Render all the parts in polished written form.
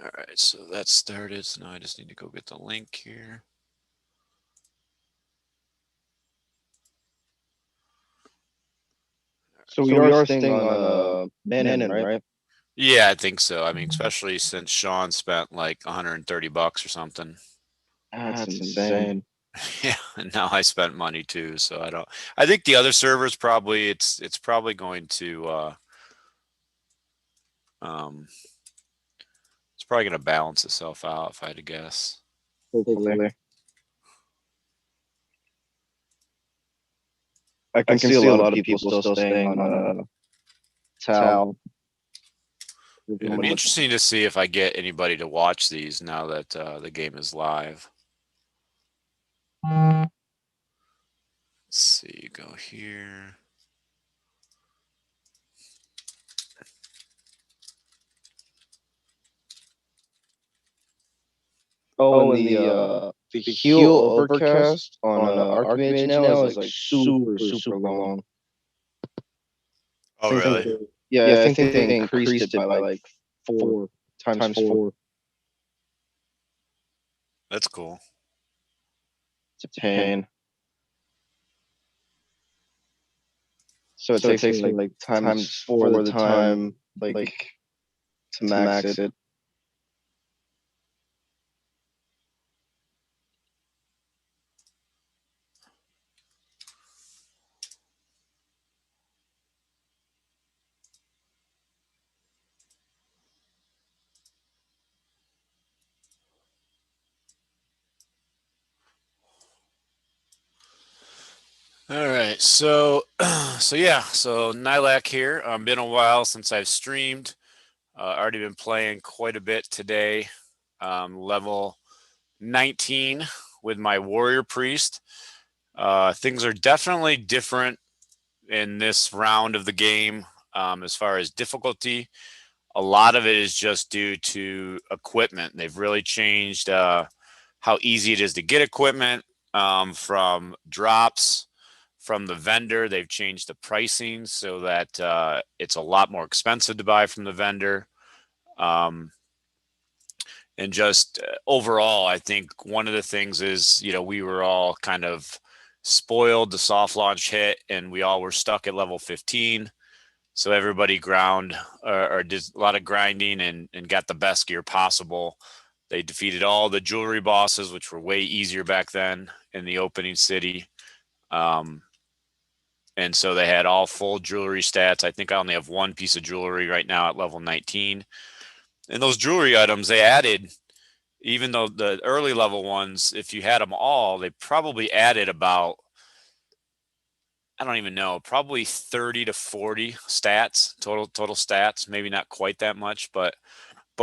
All right, so that started. So now I just need to go get the link here. So we are staying on Manon, right? Yeah, I think so. I mean, especially since Sean spent like $130 or something. That's insane. Yeah, and now I spent money too, so I don't. I think the other servers probably it's probably going to um it's probably going to balance itself out if I had to guess. Hopefully. I can see a lot of people still staying on Tal. It'd be interesting to see if I get anybody to watch these now that the game is live. Let's see, go here. Oh, and the heal overcast on Archmage now is like super long. Oh, really? Yeah, I think they increased it by like four times four. That's cool. It's a pain. So it takes me like times four the time like to max it. All right, so so Nilak here. Been a while since I've streamed. Already been playing quite a bit today. Level 19 with my warrior priest. Things are definitely different in this round of the game as far as difficulty. A lot of it is just due to equipment. They've really changed how easy it is to get equipment from drops from the vendor. They've changed the pricing so that it's a lot more expensive to buy from the vendor. Um, and just overall, I think one of the things is, we were all kind of spoiled. The soft launch hit and we all were stuck at level 15. So everybody ground or did a lot of grinding and got the best gear possible. They defeated all the jewelry bosses, which were way easier back then in the opening city. And so they had all full jewelry stats. I think I only have one piece of jewelry right now at level 19. And those jewelry items they added, even though the early level ones, if you had them all, they probably added about, I don't even know, probably 30 to 40 stats, total stats, maybe not quite that much, but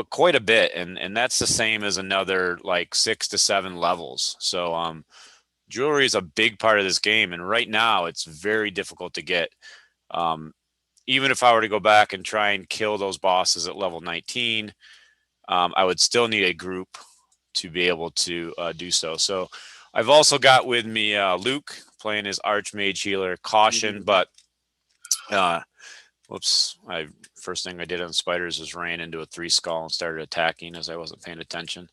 quite a bit. And that's the same as another like 6 to 7 levels. So jewelry is a big part of this game, and right now it's very difficult to get. Even if I were to go back and try and kill those bosses at level 19, I would still need a group to be able to do so. So I've also got with me Luke playing his Archmage healer, Caution, but whoops, first thing I did on spiders is ran into a 3 skull and started attacking as I wasn't paying attention.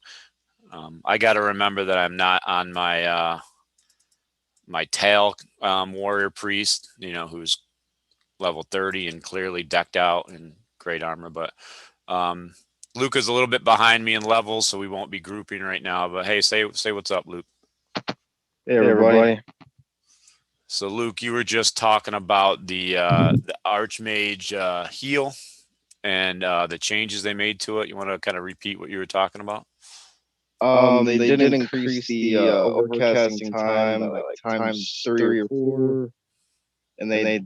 I got to remember that I'm not on my my tail warrior priest, who's level 30 and clearly decked out in great armor. But Luke is a little bit behind me in levels, so we won't be grouping right now. But hey, say what's up, Luke. Hey, everybody. So Luke, you were just talking about the Archmage heal and the changes they made to it. You want to kind of repeat what you were talking about? They did increase the overcasting time by like times 3 or 4, and they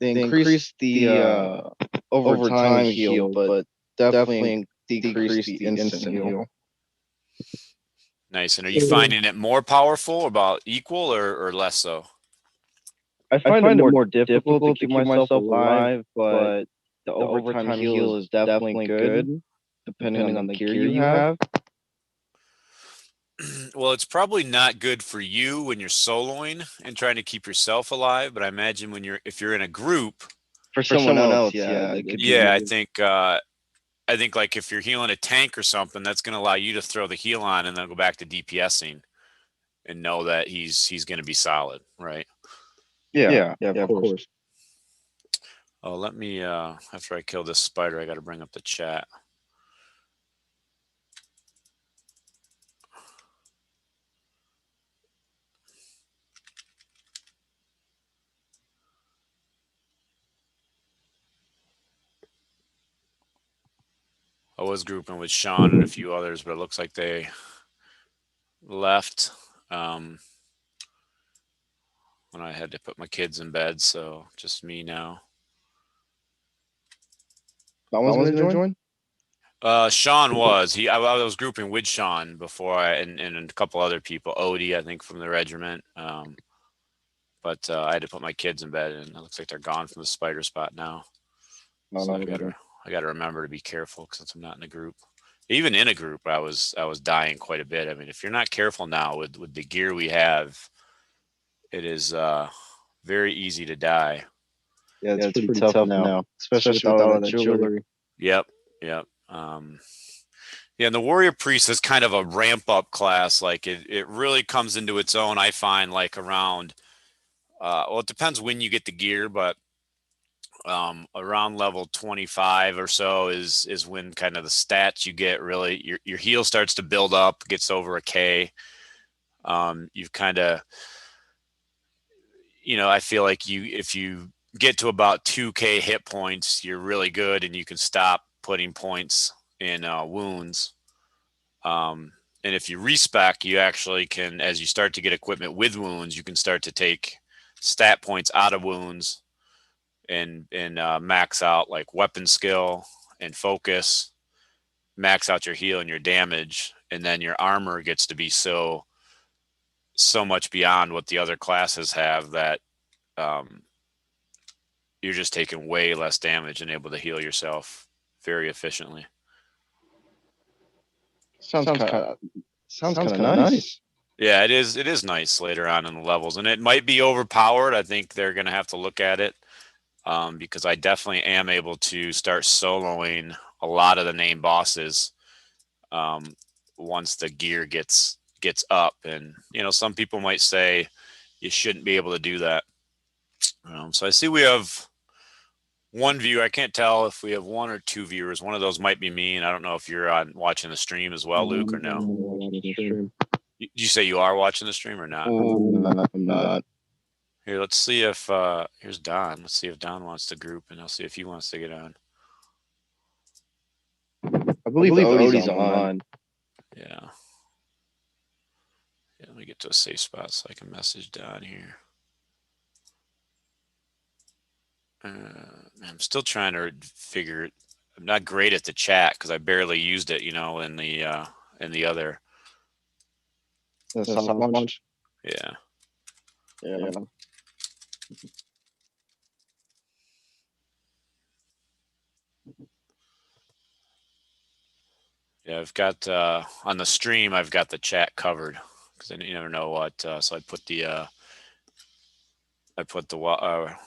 increased the overtime heal, but definitely decreased the instant heal. Nice. And are you finding it more powerful, or about equal, or less so? I find it more difficult to keep myself alive, but the overtime heal is definitely good, depending on the gear you have. Well, it's probably not good for you when you're soloing and trying to keep yourself alive, but I imagine if you're in a group. For someone else, yeah. Yeah, I think I think like if you're healing a tank or something, that's going to allow you to throw the heal on and then go back to DPSing and know that he's going to be solid, right? Yeah, of course. Oh, let me after I kill this spider, I got to bring up the chat. I was grouping with Sean and a few others, but it looks like they left when I had to put my kids in bed, so just me now. That one's gonna join? Sean was I was grouping with Sean before and a couple other people, Odie, I think from the regiment. But I had to put my kids in bed, and it looks like they're gone from the spider spot now. So I gotta remember to be careful since I'm not in a group. Even in a group, I was dying quite a bit. I mean, if you're not careful now with the gear we have, it is very easy to die. Yeah, it's pretty tough now, especially with all that jewelry. Yep. Yeah, and the warrior priest is kind of a ramp up class. Like it really comes into its own, I find, like around well, it depends when you get the gear, but around level 25 or so is when kind of the stats you get really your heal starts to build up, gets over a K. You've kind of, I feel like if you get to about 2K hit points, you're really good and you can stop putting points in wounds. And if you respec, you actually can, as you start to get equipment with wounds, you can start to take stat points out of wounds and max out like weapon skill and focus, max out your heal and your damage, and then your armor gets to be so much beyond what the other classes have that you're just taking way less damage and able to heal yourself very efficiently. Sounds kind of nice. Yeah, it is nice later on in the levels, and it might be overpowered. I think they're going to have to look at it because I definitely am able to start soloing a lot of the main bosses once the gear gets up. And some people might say you shouldn't be able to do that. So I see we have one viewer. I can't tell if we have one or two viewers. One of those might be me, and I don't know if you're watching the stream as well, Luke, or no. Did you say you are watching the stream or not? I'm not. Here, let's see if here's Don. Let's see if Don wants to group, and I'll see if he wants to get on. I believe Odie's on. Yeah. Let me get to a safe spot so I can message Don here. I'm still trying to figure it. I'm not great at the chat because I barely used it, in the other. The soft launch. Yeah. Yeah, I've got on the stream. I've got the chat covered because you never know what. So I put the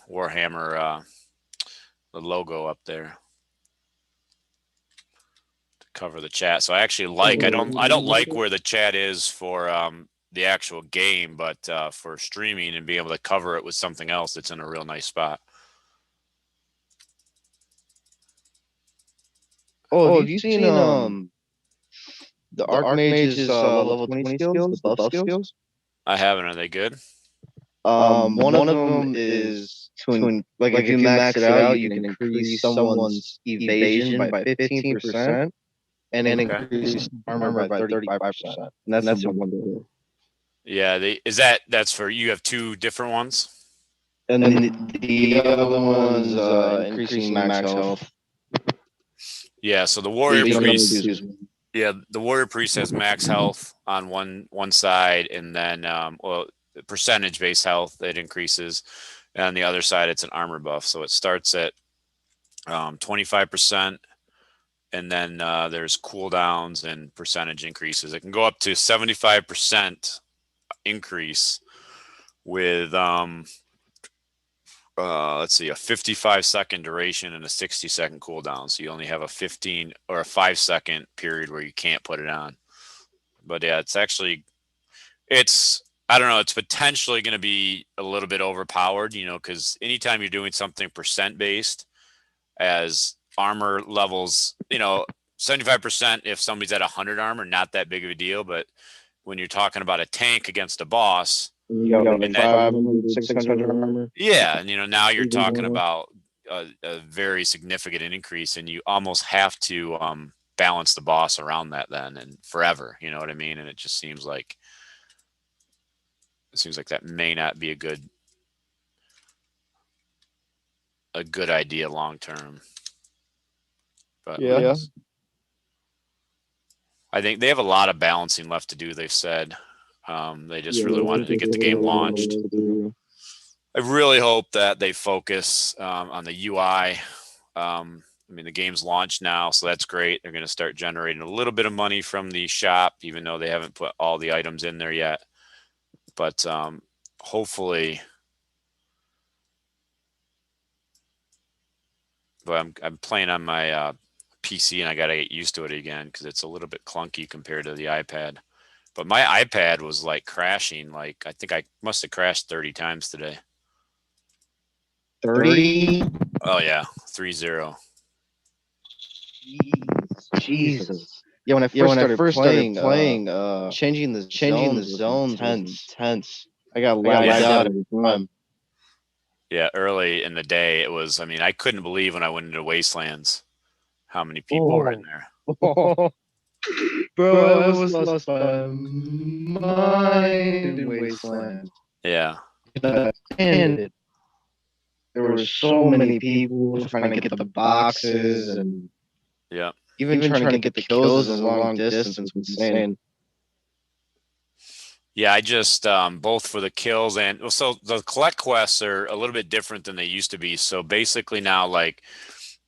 Warhammer the logo up there to cover the chat. So I actually I don't like where the chat is for the actual game, but for streaming and being able to cover it with something else, it's in a real nice spot. Oh, have you seen the Archmage's level 20 skills, the buff skills? I haven't. Are they good? One of them is like if you max it out, you can increase someone's evasion by 15% and increase armor by 35%. And that's one. Yeah, that's for you have two different ones? And the other one's increasing max health. Yeah, so the warrior priest. Yeah, the warrior priest has max health on one side, and then percentage based health it increases, and on the other side it's an armor buff. So it starts at 25%, and then there's cooldowns and percentage increases. It can go up to 75% increase with let's see, a 55-second duration and a 60-second cooldown. So you only have a 15 or a 5-second period where you can't put it on. But yeah, it's actually, I don't know, it's potentially going to be a little bit overpowered, because anytime you're doing something percent based, as armor levels, 75% if somebody's at 100 armor, not that big of a deal. But when you're talking about a tank against a boss, You got and like that, 500, 600 armor. yeah, and now you're talking about a very significant increase, and you almost have to balance the boss around that then and forever. You know what I mean? And it just seems like that may not be a good idea long term. But Yeah. I think they have a lot of balancing left to do. They've said they just really wanted to get the game launched. I really hope that they focus on the UI. I mean, the game's launched now, so that's great. They're going to start generating a little bit of money from the shop, even though they haven't put all the items in there yet. But hopefully, but I'm playing on my PC, and I got to get used to it again because it's a little bit clunky compared to the iPad. But my iPad was like crashing. Like I think I must have crashed 30 times today. 30? Oh yeah, 30. Jesus. Yeah, when I first started playing, changing the zones was intense. I got lagged out every time. Yeah, early in the day, it was. I mean, I couldn't believe when I went into Wastelands how many people were in there. Bro, I was lost my mind in Wasteland. Yeah. And there were so many people trying to get the boxes and Yeah. even trying to get the kills as a long distance was insane. Yeah, I just both for the kills and so the collect quests are a little bit different than they used to be. So basically now, like,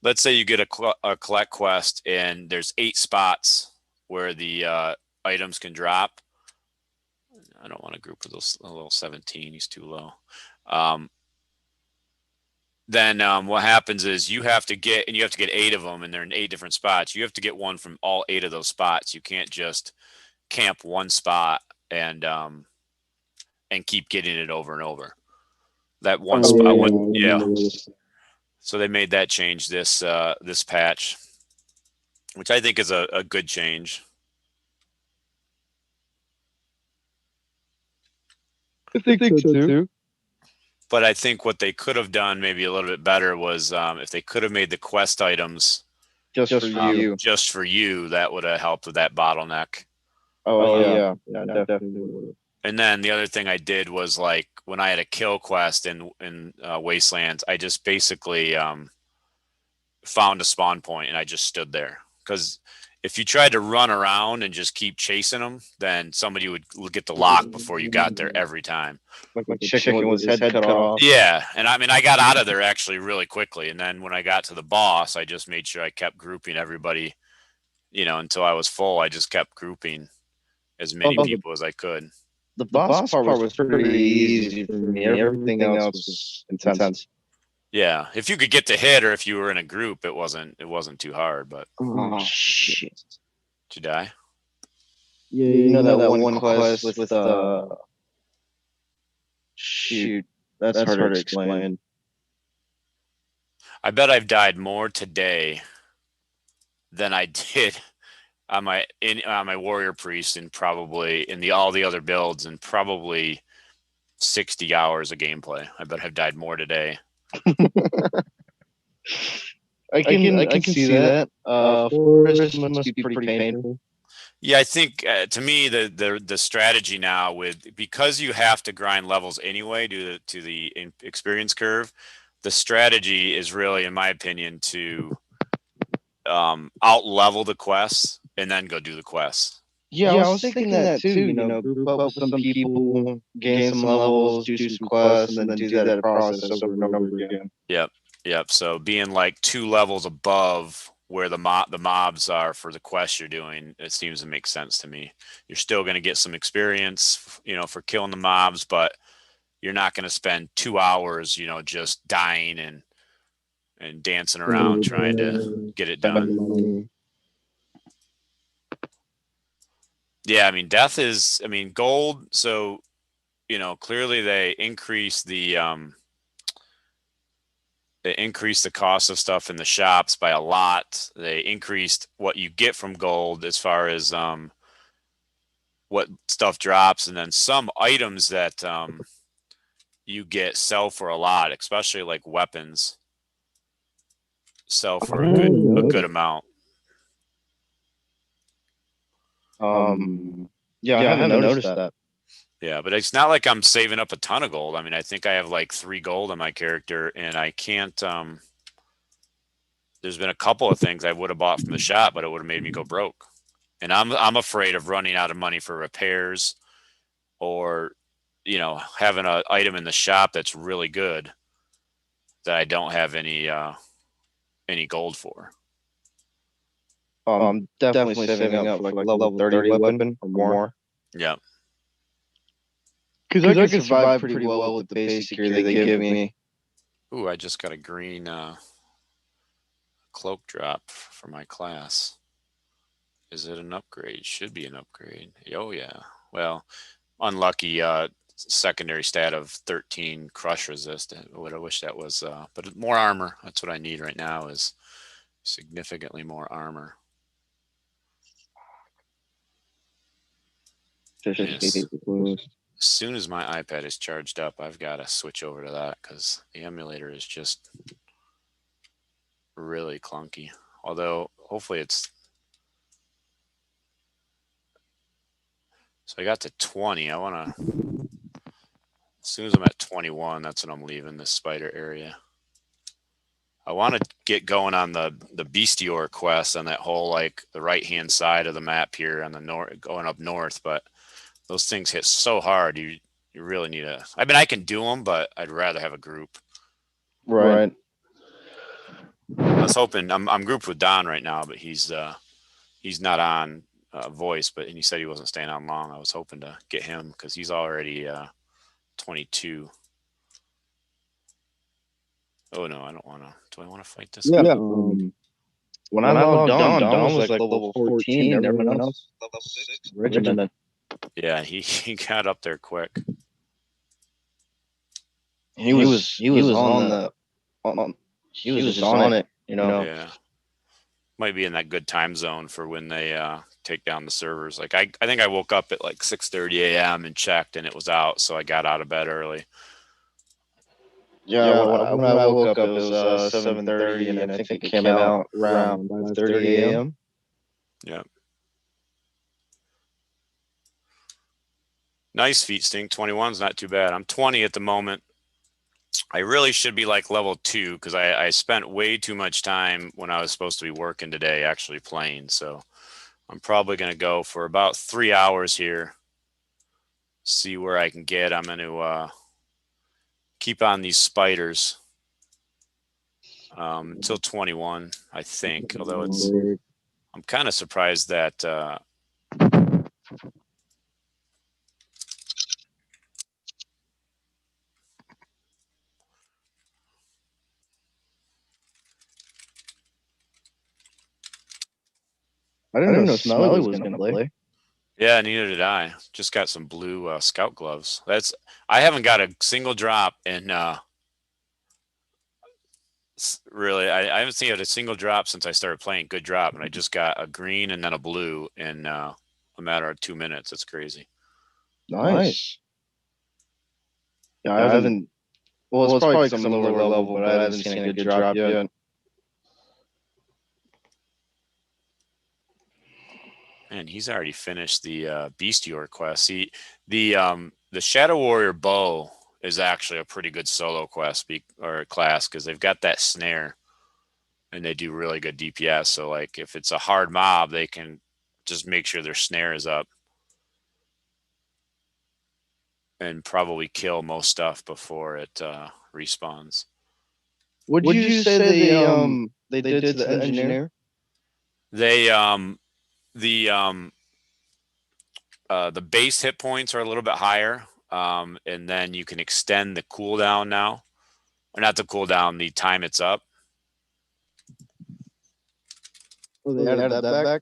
let's say you get a collect quest and there's 8 spots where the items can drop. I don't want to group with those a little 17. He's too low. Then what happens is you have to get 8 of them, and they're in 8 different spots. You have to get one from all 8 of those spots. You can't just camp one spot and keep getting it over and over. That one spot, yeah. So they made that change this patch, which I think is a good change. I think so too. But I think what they could have done maybe a little bit better was if they could have made the quest items just for you, that would have helped with that bottleneck. Oh yeah, definitely. And then the other thing I did was, like, when I had a kill quest in Wastelands, I just basically found a spawn point and I just stood there, because if you tried to run around and just keep chasing them, then somebody would get the lock before you got there every time. Like chicken with his head cut off. Yeah, and I mean, I got out of there actually really quickly, and then when I got to the boss, I just made sure I kept grouping everybody, until I was full. I just kept grouping as many people as I could. The boss part was pretty easy for me. Everything else was intense. Yeah, if you could get to hit, or if you were in a group, it wasn't too hard. But shit! Did you die? Yeah, you know that one quest with shoot. That's hard to explain. I bet I've died more today than I did on my warrior priest, and probably in all the other builds, and probably 60 hours of gameplay. I bet I've died more today. I can see that. Forest must be pretty painful. Yeah, I think to me the strategy now, because you have to grind levels anyway due to the experience curve, the strategy is really, in my opinion, to out level the quests and then go do the quests. Yeah, I was thinking that too. Group up with some people, gain some levels, do some quests, and then do that process over and over again. Yep. So being like 2 levels above where the mobs are for the quest you're doing, it seems to make sense to me. You're still going to get some experience, for killing the mobs, but you're not going to spend 2 hours, just dying and dancing around trying to get it done. Yeah, I mean, gold. So, clearly they increased the cost of stuff in the shops by a lot. They increased what you get from gold as far as what stuff drops, and then some items that you get sell for a lot, especially like weapons sell for a good amount. Yeah, I haven't noticed that. Yeah, but it's not like I'm saving up a ton of gold. I mean, I think I have like 3 gold on my character, and I can't. There's been a couple of things I would have bought from the shop, but it would have made me go broke. And I'm afraid of running out of money for repairs, or having an item in the shop that's really good that I don't have any gold for. Definitely saving up for like level 30 weapon or more. Yeah. Because I can survive pretty well with the basic gear they give me. Ooh, I just got a green cloak drop for my class. Is it an upgrade? Should be an upgrade. Oh yeah. Well, unlucky secondary stat of 13 crush resist. What I wish that was, but more armor. That's what I need right now, is significantly more armor. Yes. As soon as my iPad is charged up, I've got to switch over to that because the emulator is just really clunky. Although hopefully it's. So I got to 20. I want to. As soon as I'm at 21, that's when I'm leaving this spider area. I want to get going on the Bestior quest on that whole, like, the right hand side of the map here on the north, going up north, but those things hit so hard. You really need a. I mean, I can do them, but I'd rather have a group. Right. I was hoping I'm grouped with Don right now, but he's not on voice, and he said he wasn't staying on long. I was hoping to get him because he's already 22. Oh no, I don't want to. Do I want to fight this guy? Yeah. When I logged on, Don was like level 14. Everyone else level 6. Regiment. Yeah, he got up there quick. He was on the. He was just on it. Yeah. Might be in that good time zone for when they take down the servers. Like I think I woke up at like 6:30 a.m. and checked, and it was out, so I got out of bed early. Yeah, when I woke up, it was 7:30, and I think it came out around 5:30 a.m. Yeah. Nice feat stink. 21's not too bad. I'm 20 at the moment. I really should be like level 2 because I spent way too much time when I was supposed to be working today actually playing. So I'm probably going to go for about 3 hours here. See where I can get. I'm going to keep on these spiders until 21, I think. Although I'm kind of surprised that I didn't know Smelly was going to play. Yeah, neither did I. Just got some blue scout gloves. I haven't got a single drop in really. I haven't seen a single drop since I started playing good drop, and I just got a green and then a blue in a matter of 2 minutes. It's crazy. Nice. Yeah, I haven't. Well, it's probably because I'm lower level, but I haven't seen a good drop yet. Man, he's already finished the Bestior quest. The Shadow Warrior bow is actually a pretty good solo quest or class because they've got that snare, and they do really good DPS. So, like, if it's a hard mob, they can just make sure their snare is up and probably kill most stuff before it respawns. What did you say they did to the engineer? The base hit points are a little bit higher. and then you can extend the cooldown now, or not the cooldown, the time it's up. Oh, they added that back?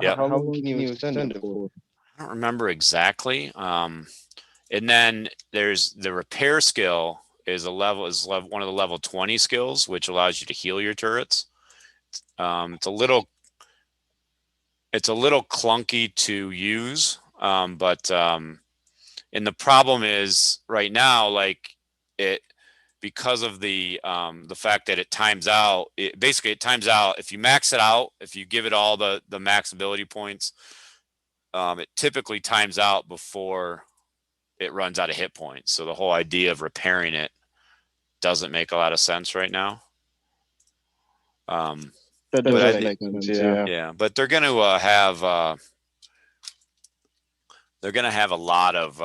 Yep. How long can you extend it for? I don't remember exactly. And then there's the repair skill is one of the level 20 skills, which allows you to heal your turrets. It's a little clunky to use, but and the problem is right now, like it because of the fact that it times out. It times out if you max it out. If you give it all the max ability points, it typically times out before it runs out of hit points. So the whole idea of repairing it doesn't make a lot of sense right now. That does make sense, yeah. Yeah, but they're going to have a lot of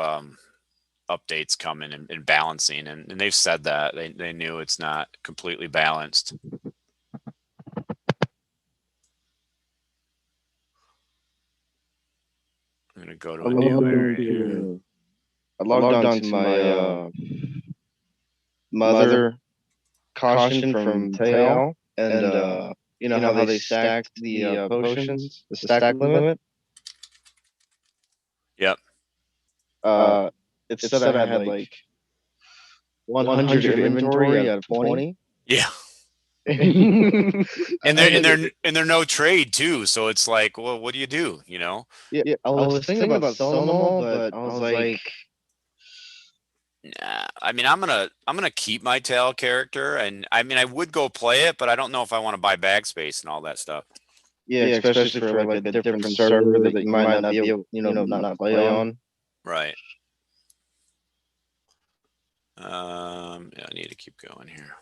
updates coming and balancing, and they've said that they knew it's not completely balanced. I'm gonna go to a new area. I logged on to my mother caution from Tail, and you know how they stacked the potions, the stack limit. Yep. It said I had like 100 inventory out of 20. Yeah. and they're no trade too, so it's like, well, what do you do? You know? Yeah, I was thinking about selling them all, but I was like, nah. I mean, I'm gonna keep my tail character, and I mean, I would go play it, but I don't know if I want to buy bag space and all that stuff. yeah, especially for like a different server that you might not be able, not play on. Right. Yeah, I need to keep going here.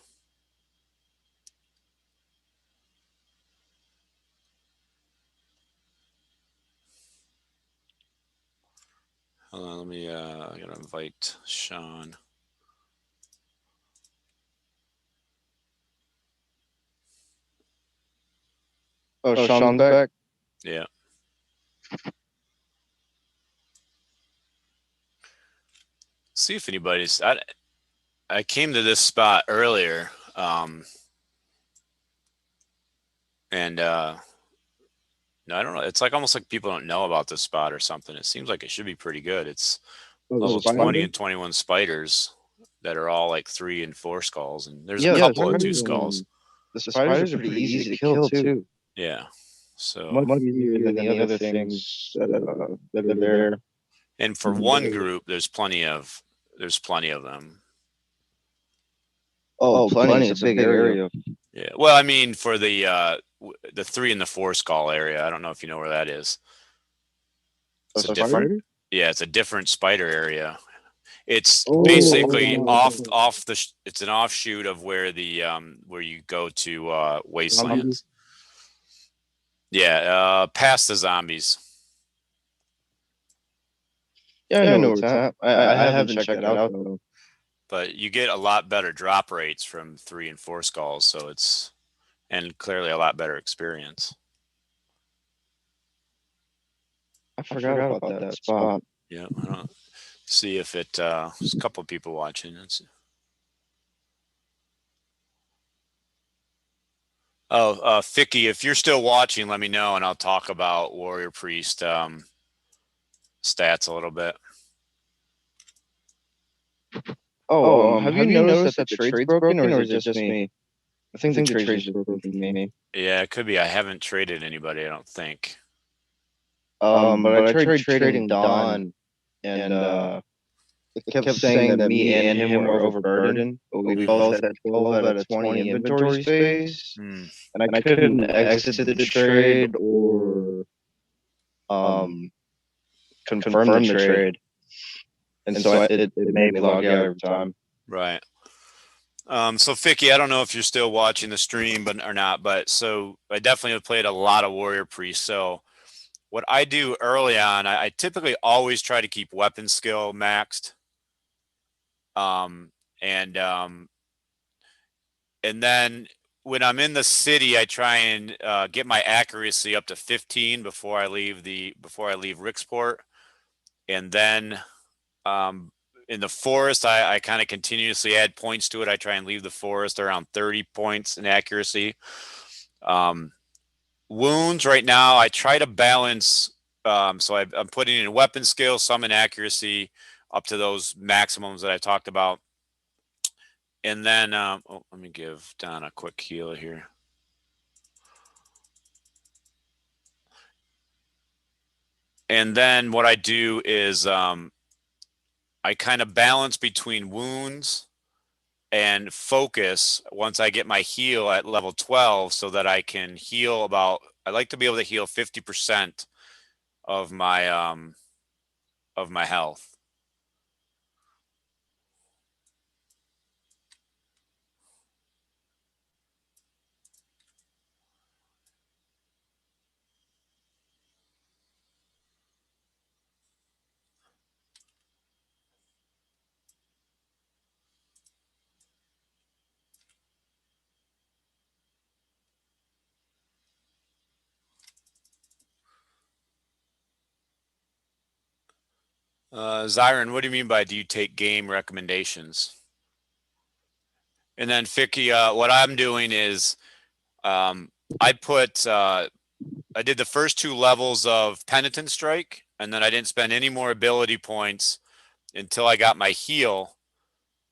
Hold on, let me. I gotta invite Sean. Oh, Sean's back. Yeah. See if anybody's. I came to this spot earlier, and no, I don't know. It's like almost like people don't know about this spot or something. It seems like it should be pretty good. It's level 20 and 21 spiders that are all like 3 and 4 skulls, and there's a couple of 2 skulls. The spiders are pretty easy to kill too. Yeah. So much easier than the other things that are there. And for one group, there's plenty of them. Oh, plenty. It's a big area. Yeah. Well, I mean, for the 3 and the 4 skull area, I don't know if you know where that is. It's a different. Yeah, it's a different spider area. It's basically off the. It's an offshoot of where the where you go to wastelands. Yeah, past the zombies. Yeah, I know where it's at. I haven't checked that out though. But you get a lot better drop rates from 3 and 4 skulls, so it's and clearly a lot better experience. I forgot about that spot. Yeah, I don't see if it. There's a couple of people watching. Ficky, if you're still watching, let me know, and I'll talk about Warrior Priest stats a little bit. Have you noticed that the trade's broken, or is it just me? I think the trade's broken for me. Yeah, it could be. I haven't traded anybody, I don't think. But I tried trading Don, and it kept saying that me and him were overburdened, but we both had 12 out of 20 inventory space, and I couldn't exit the trade or confirm the trade. And so it made me log out every time. Right. So Ficky, I don't know if you're still watching the stream or not, but so I definitely have played a lot of Warrior Priest. So what I do early on, I typically always try to keep weapon skill maxed. And then when I'm in the city, I try and get my accuracy up to 15 before I leave Ricksport, and then in the forest, I kind of continuously add points to it. I try and leave the forest around 30 points in accuracy. Wounds right now, I try to balance. So I'm putting in weapon skill, some in accuracy, up to those maximums that I talked about. And then, let me give Don a quick heal here. And then what I do is I kind of balance between wounds and focus once I get my heal at level 12 so that I can heal I like to be able to heal 50% of my health. Zyron, what do you mean by do you take game recommendations? And then Ficky, what I'm doing is I did the first 2 levels of Penitent Strike, and then I didn't spend any more ability points until I got my heal.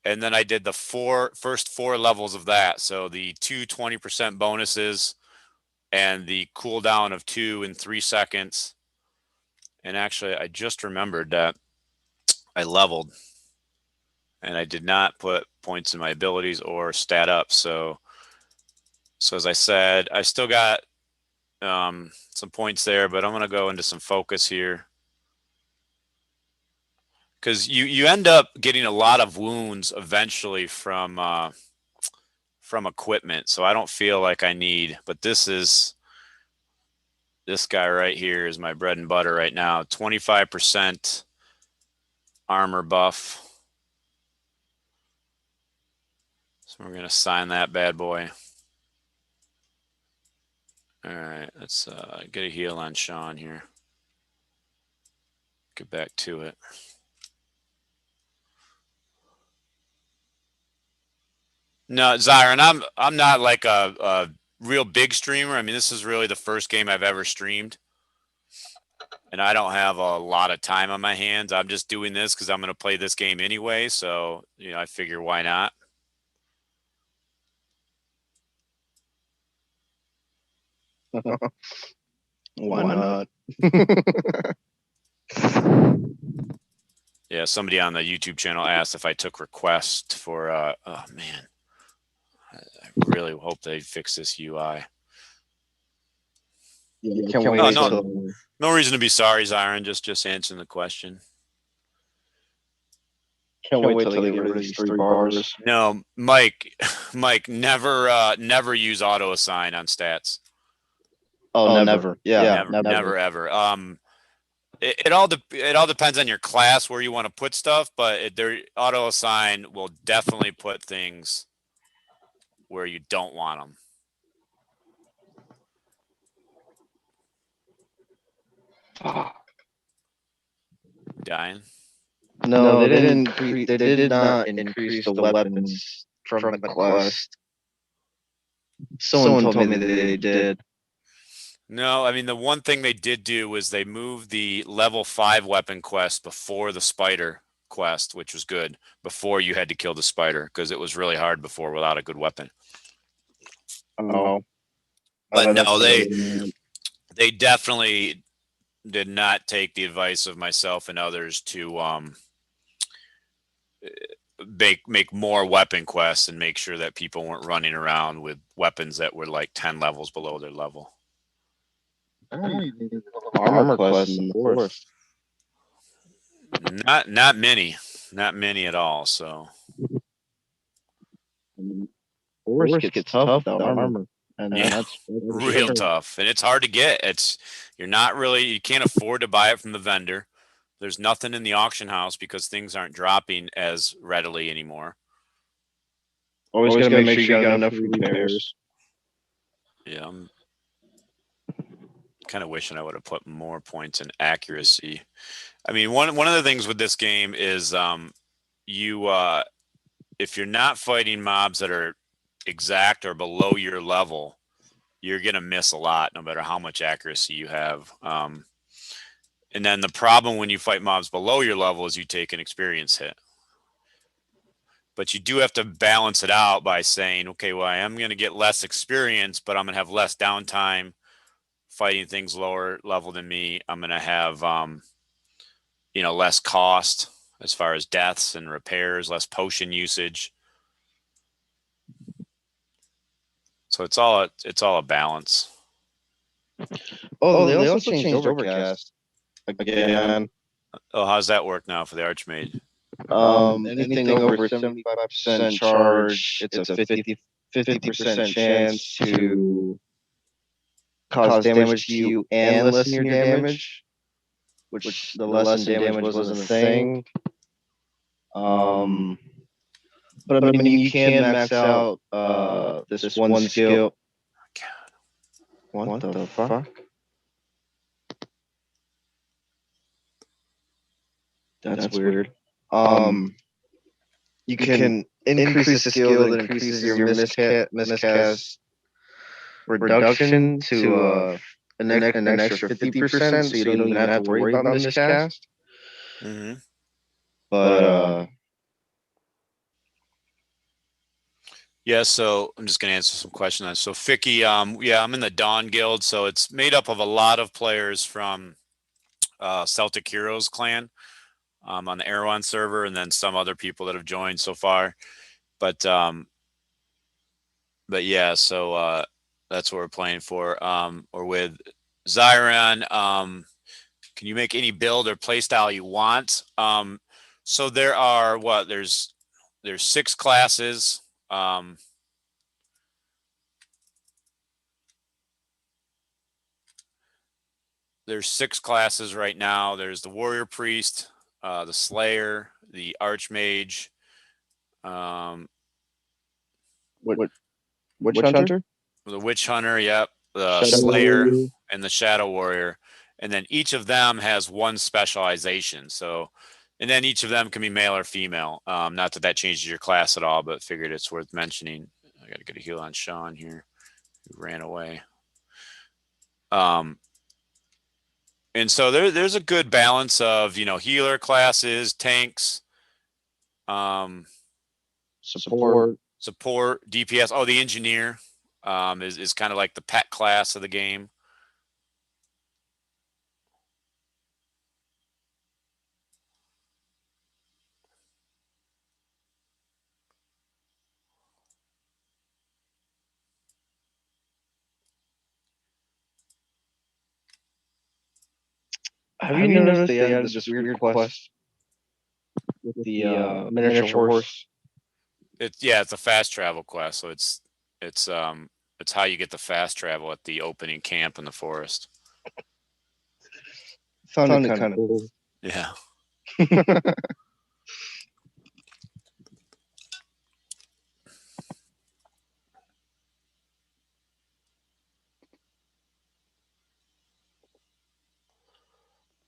And then I did the first 4 levels of that. So the 20% bonuses and the cooldown of 2 and 3 seconds. And actually, I just remembered that I leveled and I did not put points in my abilities or stat up. So as I said, I still got some points there, but I'm going to go into some focus here. Because you end up getting a lot of wounds eventually from equipment. So I don't feel like I need, but this guy right here is my bread and butter right now. 25% armor buff. So we're going to sign that bad boy. All right, let's get a heal on Sean here. Get back to it. No, Zyron, I'm not like a real big streamer. I mean, this is really the first game I've ever streamed. And I don't have a lot of time on my hands. I'm just doing this because I'm going to play this game anyway. So, I figure why not? Why not? Yeah, somebody on the YouTube channel asked if I took requests for, oh man, I really hope they fix this UI. Yeah, can't wait no reason to be sorry, Zyron. Just answering the question. Can't wait till they get rid of these 3 bars. No, Mike, never use auto assign on stats. Oh, never. Yeah, never ever. It all depends on your class where you want to put stuff, but their auto assign will definitely put things where you don't want them. Dying? No, they didn't. They did not increase the weapons from the quest. Someone told me that they did. No, I mean, the one thing they did do was they moved the level 5 weapon quest before the spider quest, which was good, before you had to kill the spider, because it was really hard before without a good weapon. Oh. But no, they definitely did not take the advice of myself and others to make more weapon quests and make sure that people weren't running around with weapons that were like 10 levels below their level. Armor quests in the forest. Not many at all. So forest gets tough without armor, and yeah, that's real tough, and it's hard to get. You can't afford to buy it from the vendor. There's nothing in the auction house because things aren't dropping as readily anymore. Always gotta make sure you got enough repairs. Yeah, I'm kind of wishing I would have put more points in accuracy. I mean, one of the things with this game is you if you're not fighting mobs that are exact or below your level, you're gonna miss a lot, no matter how much accuracy you have. And then the problem when you fight mobs below your level is you take an experience hit. But you do have to balance it out by saying, okay, well, I am going to get less experience, but I'm going to have less downtime fighting things lower level than me. I'm going to have, less cost as far as deaths and repairs, less potion usage. So it's all a balance. Oh, they also changed Overcast again. Oh, how's that work now for the Archmage? Anything over 75% charge, it's a 50% chance to cause damage to you and lessen your damage, which the lessen damage wasn't a thing. But I mean, you can max out this one skill. What the fuck? That's weird. You can increase a skill that increases your miscast reduction to an extra 50%, so you don't even have to worry about miscast. Mm-hmm. But Yeah, so I'm just going to answer some questions. So Ficky, yeah, I'm in the Dawn Guild, so it's made up of a lot of players from Celtic Heroes clan on the Erewhon server, and then some other people that have joined so far. But yeah, so that's what we're playing for. Or with Zyron, can you make any build or play style you want? So there are there's 6 classes. There's 6 classes right now. There's the Warrior Priest, the Slayer, the Archmage, Witch Hunter? the Witch Hunter, yep, the Shadow Slayer, Warrior. and the Shadow Warrior. And then each of them has one specialization. So, and then each of them can be male or female. Not that that changes your class at all, but figured it's worth mentioning. I got to get a heal on Sean here, who ran away. And so there's a good balance of, healer classes, tanks, Support. DPS. Oh, the engineer is kind of like the pet class of the game. Have you noticed they added this weird quest with the miniature horse? It's a fast travel quest, so it's how you get the fast travel at the opening camp in the forest. Found it kind of cool. Yeah.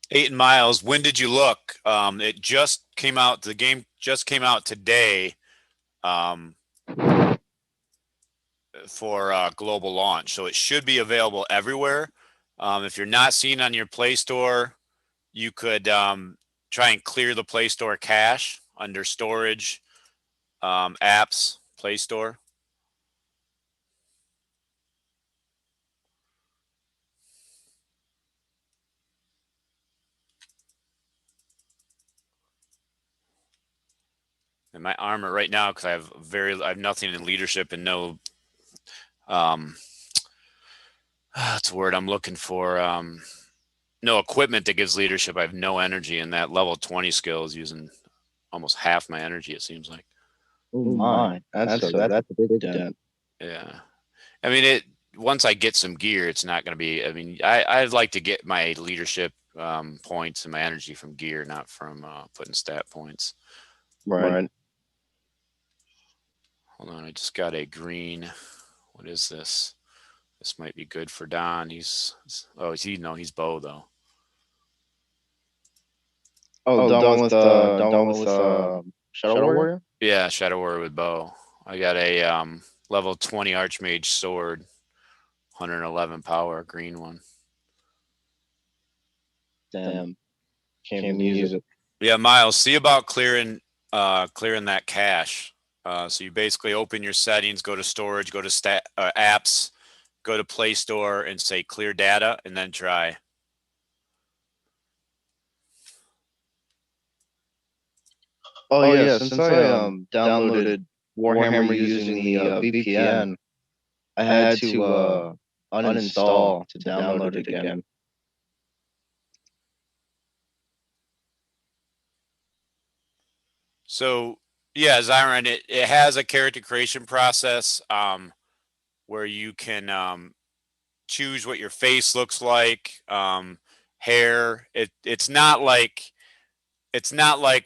Eight Miles. When did you look? It just came out. The game just came out today for global launch, so it should be available everywhere. If you're not seeing on your Play Store, you could try and clear the Play Store cache under storage, apps, Play Store. And my armor right now, because I have nothing in leadership and no that's a word I'm looking for. No equipment that gives leadership. I have no energy, and that level 20 skill is using almost half my energy, it seems like. Oh my, that's a big dent. Yeah. I mean, once I get some gear, it's not going to be, I mean, I'd like to get my leadership points and my energy from gear, not from putting stat points. Right. Hold on, I just got a green. What is this? This might be good for Don. He's he's Bo though. Oh, done with Shadow Warrior. Yeah, Shadow Warrior with Bo. I got a level 20 Archmage sword, 111 power, green one. Damn, can't even use it. Yeah, Miles, see about clearing that cache. So you basically open your settings, go to storage, go to apps, go to Play Store, and say clear data, and then try. Oh yeah, since I downloaded Warhammer using the VPN, I had to uninstall to download it again. So yeah, Zyron, it has a character creation process where you can choose what your face looks like, hair. It's not like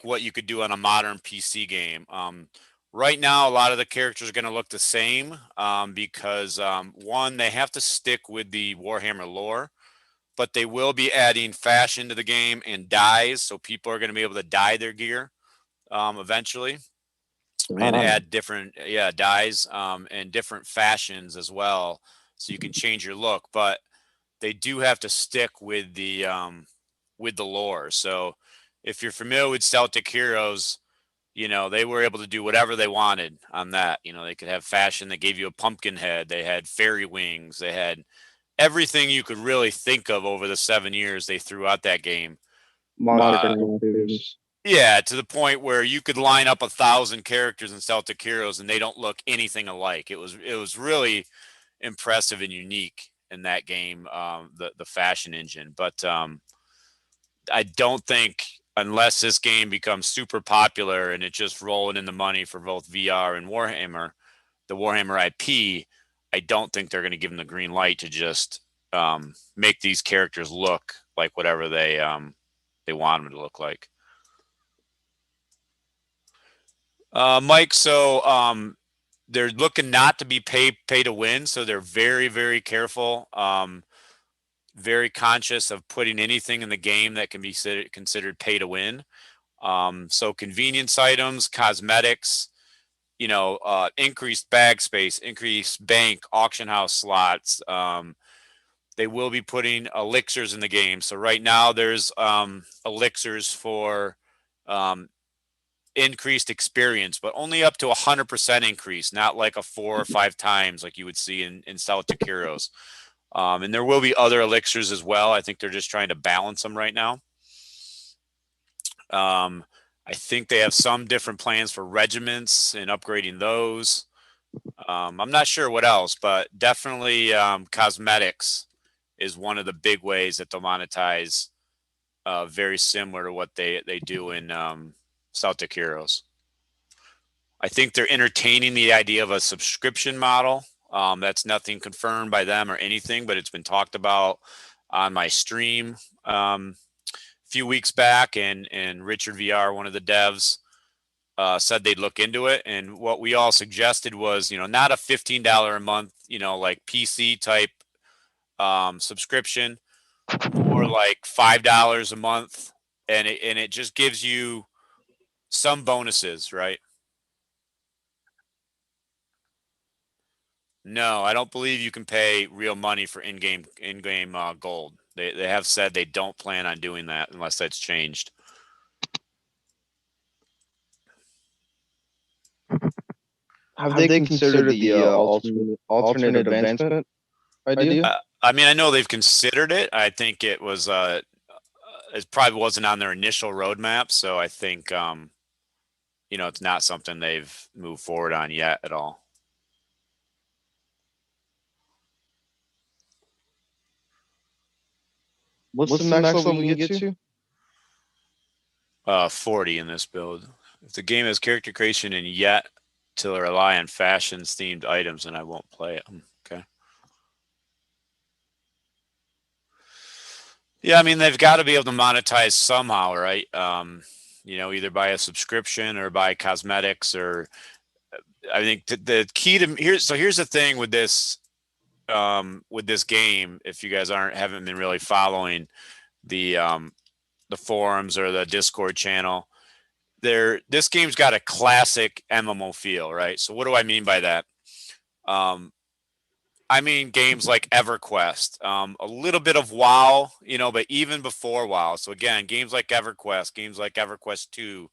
what you could do on a modern PC game. Right now, a lot of the characters are going to look the same because one, they have to stick with the Warhammer lore, but they will be adding fashion to the game and dyes, so people are going to be able to dye their gear eventually and add different dyes and different fashions as well, so you can change your look. But they do have to stick with the lore. So if you're familiar with Celtic Heroes, you know, they were able to do whatever they wanted on that. You know, they could have fashion that gave you a pumpkin head. They had fairy wings. They had everything you could really think of over the 7 years they threw out that game. Monster costumes. Yeah, to the point where you could line up 1,000 characters in Celtic Heroes and they don't look anything alike. It was really impressive and unique in that game, the fashion engine. But I don't think unless this game becomes super popular and it's just rolling in the money for both VR and Warhammer, the Warhammer IP, I don't think they're going to give them the green light to just make these characters look like whatever they want them to look like. Mike, so they're looking not to be pay to win, so they're very, very careful, very conscious of putting anything in the game that can be considered pay to win. So convenience items, cosmetics, you know, increased bag space, increased bank, auction house slots. They will be putting elixirs in the game. So right now there's elixirs for increased experience, but only up to 100% increase, not like a 4 or 5 times like you would see in Celtic Heroes. And there will be other elixirs as well. I think they're just trying to balance them right now. I think they have some different plans for regiments and upgrading those. I'm not sure what else, but definitely cosmetics is one of the big ways that they'll monetize, very similar to what they do in Celtic Heroes. I think they're entertaining the idea of a subscription model. That's nothing confirmed by them or anything, but it's been talked about on my stream a few weeks back, and Richard VR, one of the devs, said they'd look into it. And what we all suggested was, you know, not a $15 a month, you know, like PC type subscription, or like $5 a month, and it just gives you some bonuses, right? No, I don't believe you can pay real money for in-game gold. They have said they don't plan on doing that unless that's changed. Have they considered the alternate advancement idea? I mean, I know they've considered it. I think it probably wasn't on their initial roadmap, so I think you know, it's not something they've moved forward on yet at all. What's the max level you can get to? 40 in this build. If the game has character creation and yet to rely on fashions themed items, then I won't play it. Okay. Yeah, I mean, they've got to be able to monetize somehow, right? You know, either by a subscription or by cosmetics, or I think the key to here's the thing with this with this game, if you guys haven't been really following the forums or the Discord channel, this game's got a classic MMO feel, right? So what do I mean by that? I mean games like EverQuest, a little bit of WoW, but even before WoW. So again, games like EverQuest, games like EverQuest 2,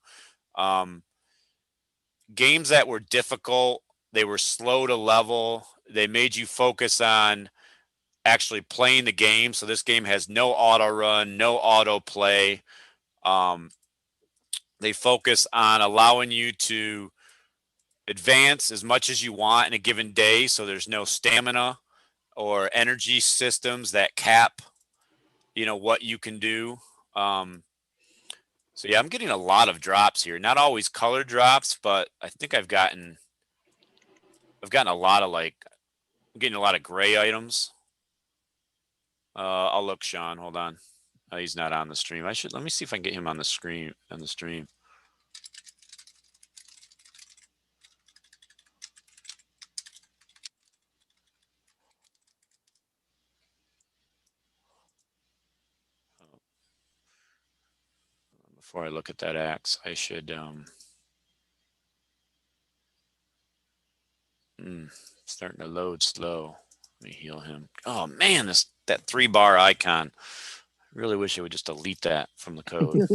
games that were difficult, they were slow to level, they made you focus on actually playing the game. So this game has no auto run, no auto play. They focus on allowing you to advance as much as you want in a given day. So there's no stamina or energy systems that cap, what you can do. So yeah, I'm getting a lot of drops here. Not always color drops, but I think I've gotten a lot of I'm getting a lot of gray items. I'll look, Sean. Hold on. He's not on the stream. Let me see if I can get him on the stream. Before I look at that axe, I should starting to load slow. Let me heal him. Oh man, that 3-bar icon. I really wish I would just delete that from the code.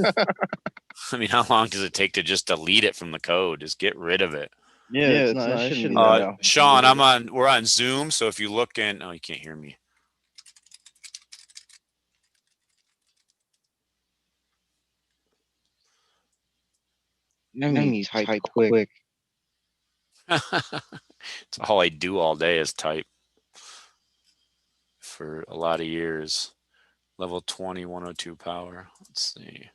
I mean, how long does it take to just delete it from the code? Just get rid of it. Yeah, it's not, it shouldn't be that. Sean, we're on Zoom, so if you look in, oh, you can't hear me. Enemies type quick. It's all I do all day is type for a lot of years. Level 20, 102 power. Let's see.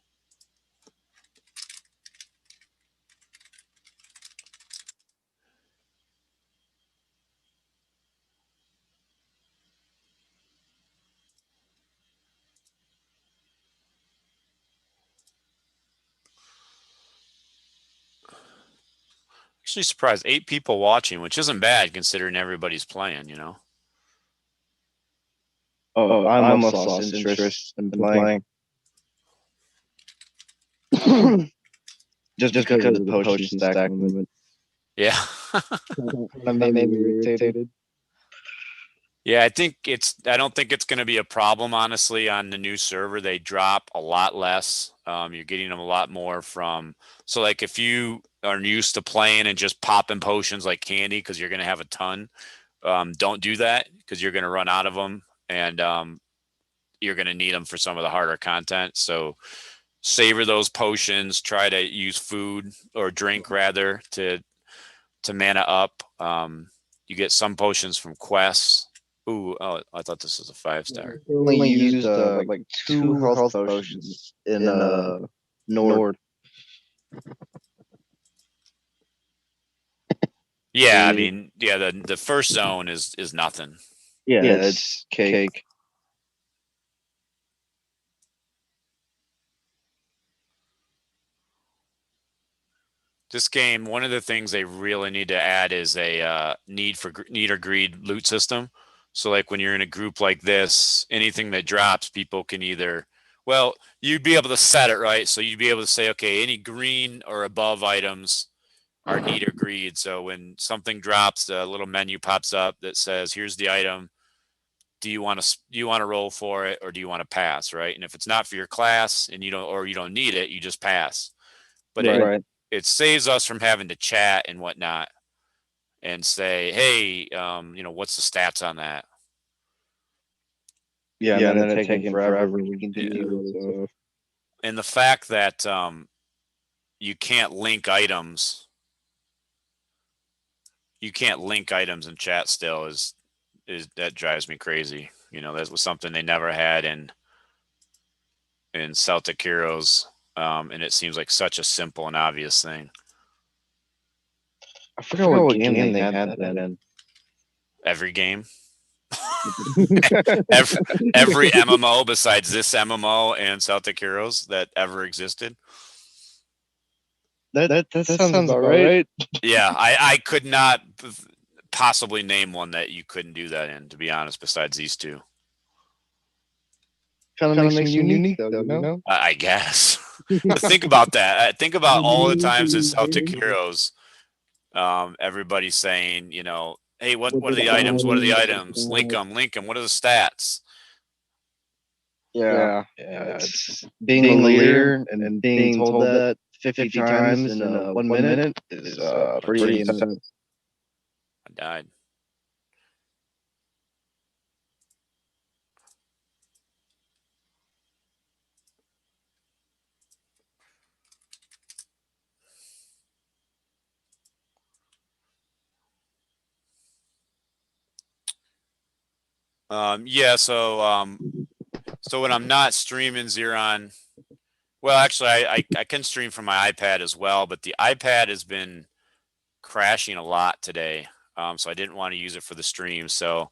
Actually surprised 8 people watching, which isn't bad considering everybody's playing, Oh, I almost lost interest in playing. just because of the potion stack movement. Yeah. That made me irritated. Yeah, I don't think it's going to be a problem, honestly, on the new server. They drop a lot less. You're getting them a lot more so like if you are used to playing and just popping potions like candy because you're going to have a ton, don't do that because you're going to run out of them and you're going to need them for some of the harder content. So savor those potions, try to use food or drink rather to mana up. You get some potions from quests. Ooh, oh, I thought this was a 5-star. Only used like 2 health potions in Nord. Yeah, I mean, yeah, the first zone is nothing. Yeah, it's cake. This game, one of the things they really need to add is a need or greed loot system. So like when you're in a group like this, anything that drops, people can you'd be able to set it, right? So you'd be able to say, okay, any green or above items are need or greed. So when something drops, a little menu pops up that says, here's the item. Do you want to roll for it or do you want to pass, right? And if it's not for your class and you don't need it, you just pass. But it saves us from having to chat and whatnot and say, hey, what's the stats on that? Yeah, and then it's taking forever. We can do it. So. And the fact that you can't link items. You can't link items in chat still is that drives me crazy. That was something they never had in Celtic Heroes. And it seems like such a simple and obvious thing. I forgot what game they had that in. Every game. every MMO besides this MMO and Celtic Heroes that ever existed. That sounds about right. Yeah, I could not possibly name one that you couldn't do that in, to be honest, besides these two. Kind of makes them unique, though, you know? I guess. But think about that. Think about all the times in Celtic Heroes, everybody's saying, you know, hey, what are the items? What are the items? Link them. What are the stats? Yeah. It's being a leader and being told that 50 times in 1 minute is pretty intense. I died. Yeah, so when I'm not streaming Xeron, well, actually, I can stream from my iPad as well, but the iPad has been crashing a lot today, so I didn't want to use it for the stream. So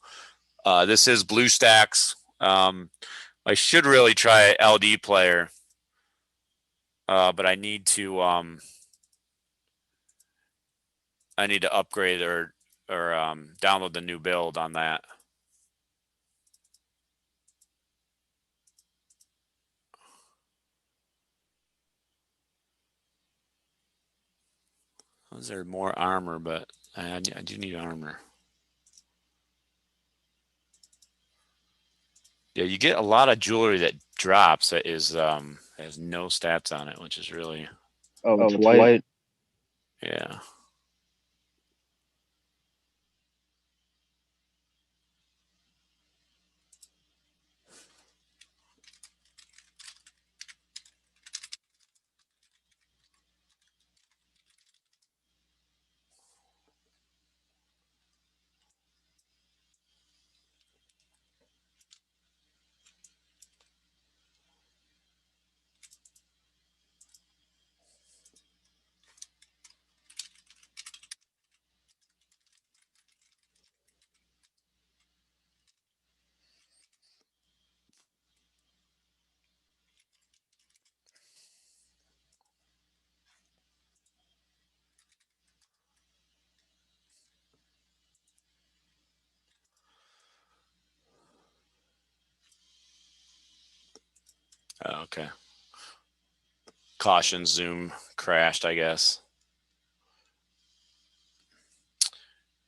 this is BlueStacks. I should really try LD Player, but I need to upgrade or download the new build on that. Is there more armor? But I do need armor. Yeah, you get a lot of jewelry that drops that is has no stats on it, which is really Oh, it's white. Yeah. Oh, okay. Caution zoom crashed, I guess.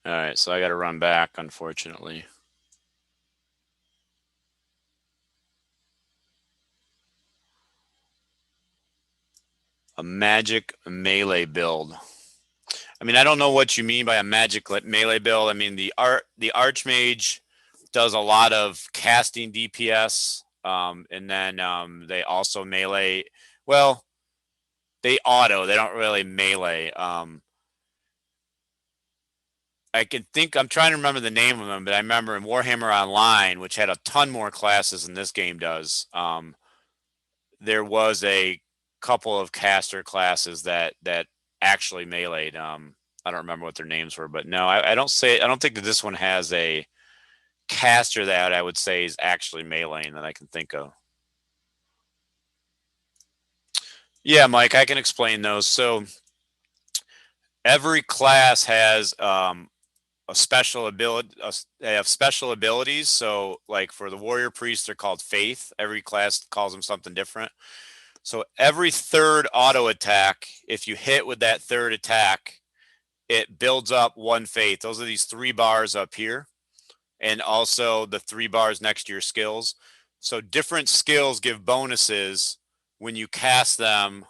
All right, so I got to run back, unfortunately. A magic melee build. I mean, I don't know what you mean by a magic melee build. I mean, the Archmage does a lot of casting DPS, and then they also melee. Well, they auto. They don't really melee. I can think I'm trying to remember the name of them, but I remember in Warhammer Online, which had a ton more classes than this game does. There was a couple of caster classes that actually meleeed. I don't remember what their names were, but no, I don't think that this one has a caster that I would say is actually meleeing that I can think of. Yeah, Mike, I can explain those. So every class has a special ability. They have special abilities. So, like for the warrior priest, they're called faith. Every class calls them something different. So every third auto attack, if you hit with that third attack, it builds up one faith. Those are these 3 bars up here, and also the 3 bars next to your skills. So different skills give bonuses when you cast them.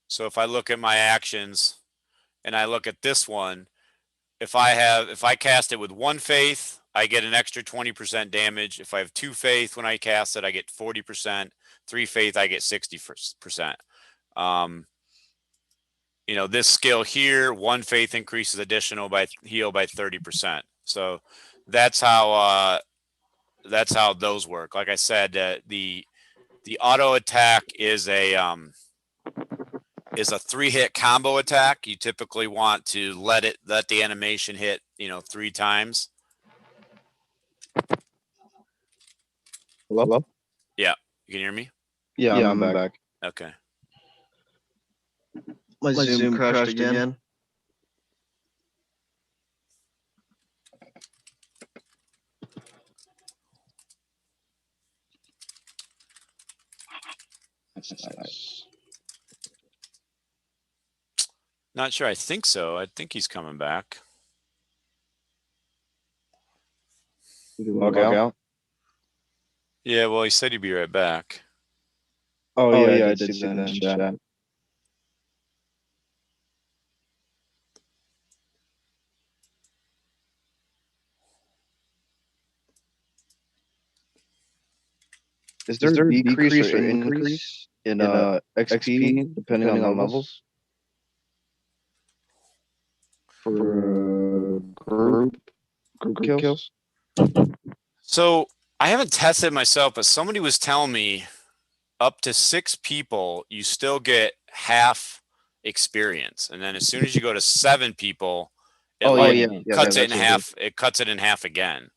So if I look at my actions and I look at this one, if I cast it with 1 faith, I get an extra 20% damage. If I have 2 faith when I cast it, I get 40%. 3 faith, I get 60%. You know, this skill here, 1 faith increases additional by heal by 30%. So that's how those work. Like I said, the auto attack is a 3-hit combo attack. You typically want to let the animation hit, 3 times. Hello? Yeah, you can hear me? Yeah, I'm back. Okay. My Zoom crashed again. Nice. Not sure. I think so. I think he's coming back. Log out. Yeah, well, he said he'd be right back. Oh yeah, I did see that in chat. Is there a decrease or increase in XP depending on levels? For group kills? So I haven't tested myself, but somebody was telling me up to 6 people, you still get half experience, and then as soon as you go to 7 people, it cuts it in half. It cuts it in half again.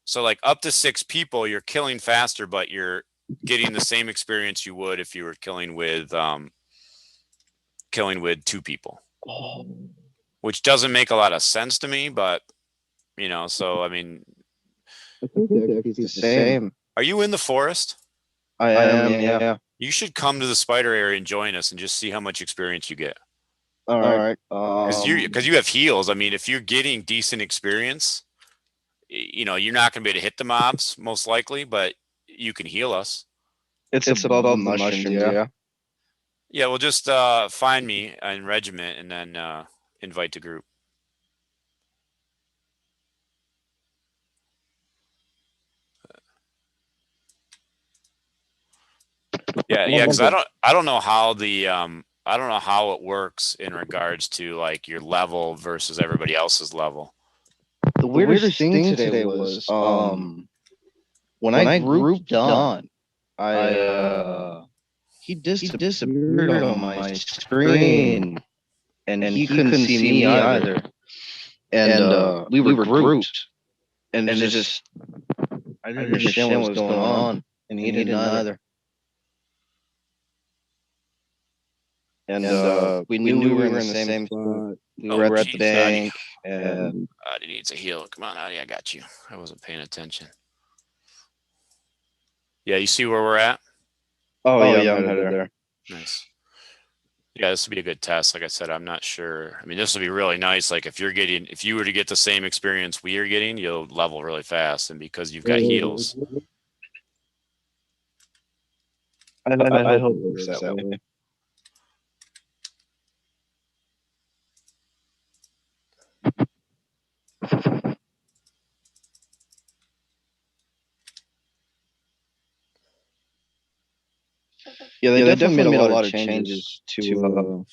So like up to 6 people, you're killing faster, but you're getting the same experience you would if you were killing with 2 people. Oh. Which doesn't make a lot of sense to me, but so I mean, I think it's the same. Are you in the forest? I am, yeah. You should come to the spider area and join us and just see how much experience you get. All right. Because you have heals. I mean, if you're getting decent experience, you're not going to be able to hit the mobs most likely, but you can heal us. It's above the mushrooms, yeah. Yeah, well, just find me in regiment and then invite the group. Yeah, because I don't know how I don't know how it works in regards to like your level versus everybody else's level. The weirdest thing today was when I grouped Don, he disappeared on my screen, and he couldn't see me either. And we were grouped, and it just I didn't understand what was going on, and he didn't either. And we knew we were in the same spot. We were at the bank, and he needs a heal. Come on, Adi, I got you. I wasn't paying attention. Yeah, you see where we're at? Oh yeah, I'm headed there. Nice. Yeah, this would be a good test. Like I said, I'm not sure. I mean, this would be really nice. Like if you were to get the same experience we are getting, you'll level really fast. And because you've got heals. I hope it works that way. Yeah, they definitely made a lot of changes to the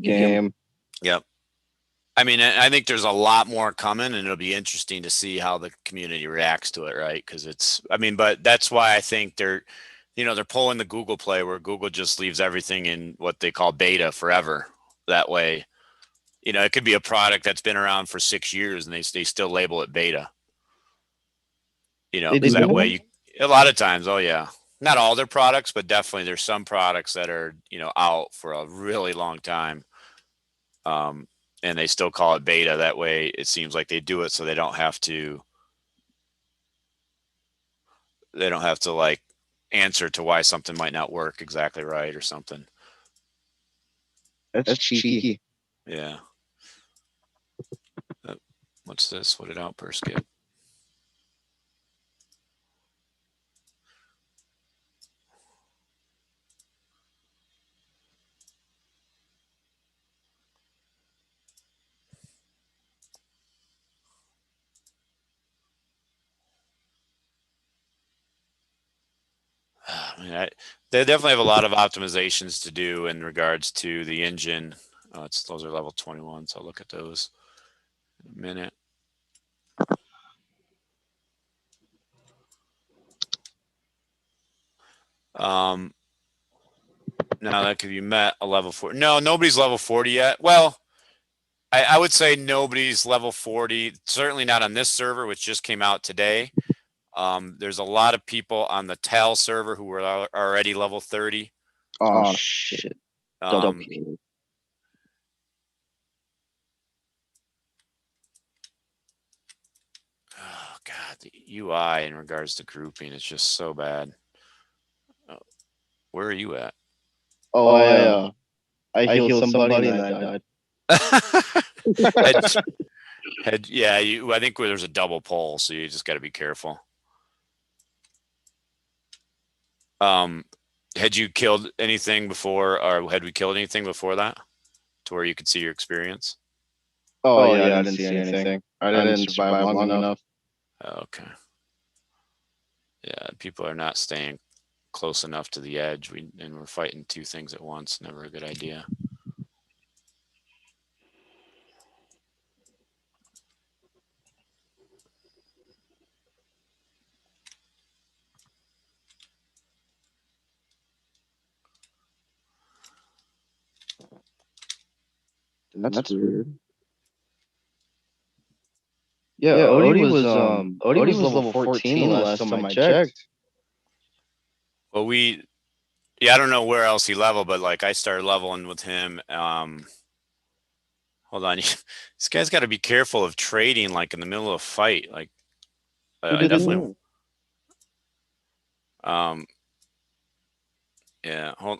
game. Yep. I mean, I think there's a lot more coming, and it'll be interesting to see how the community reacts to it, right? Because but that's why I think they're pulling the Google Play, where Google just leaves everything in what they call beta forever. That way, it could be a product that's been around for 6 years, and they still label it beta. Because that way, a lot of times, oh yeah, not all their products, but definitely there's some products that are out for a really long time. And they still call it beta. That way it seems like they do it so they don't have to like answer to why something might not work exactly right or something. That's cheeky. Yeah. What's this? What did Outburst get? I mean, they definitely have a lot of optimizations to do in regards to the engine. Those are level 21, so I'll look at those in a minute. Now that could be met a level 40. No, nobody's level 40 yet. Well, I would say nobody's level 40. Certainly not on this server, which just came out today. There's a lot of people on the TAL server who were already level 30. Oh shit! Oh God, the UI in regards to grouping is just so bad. Oh, where are you at? Oh, I healed somebody and then I died. had, yeah, I think there's a double pole, so you just got to be careful. Um, had you killed anything before, or had we killed anything before that, to where you could see your experience? Oh yeah, I didn't see anything. I didn't survive long enough. Okay. Yeah, people are not staying close enough to the edge. And we're fighting two things at once. Never a good idea. That's weird. Yeah, Odie was level 14 last time I checked. Well, yeah, I don't know where else he leveled, but like I started leveling with him. Hold on, this guy's got to be careful of trading like in the middle of a fight. Like Who I did definitely, that? um, yeah. Hold.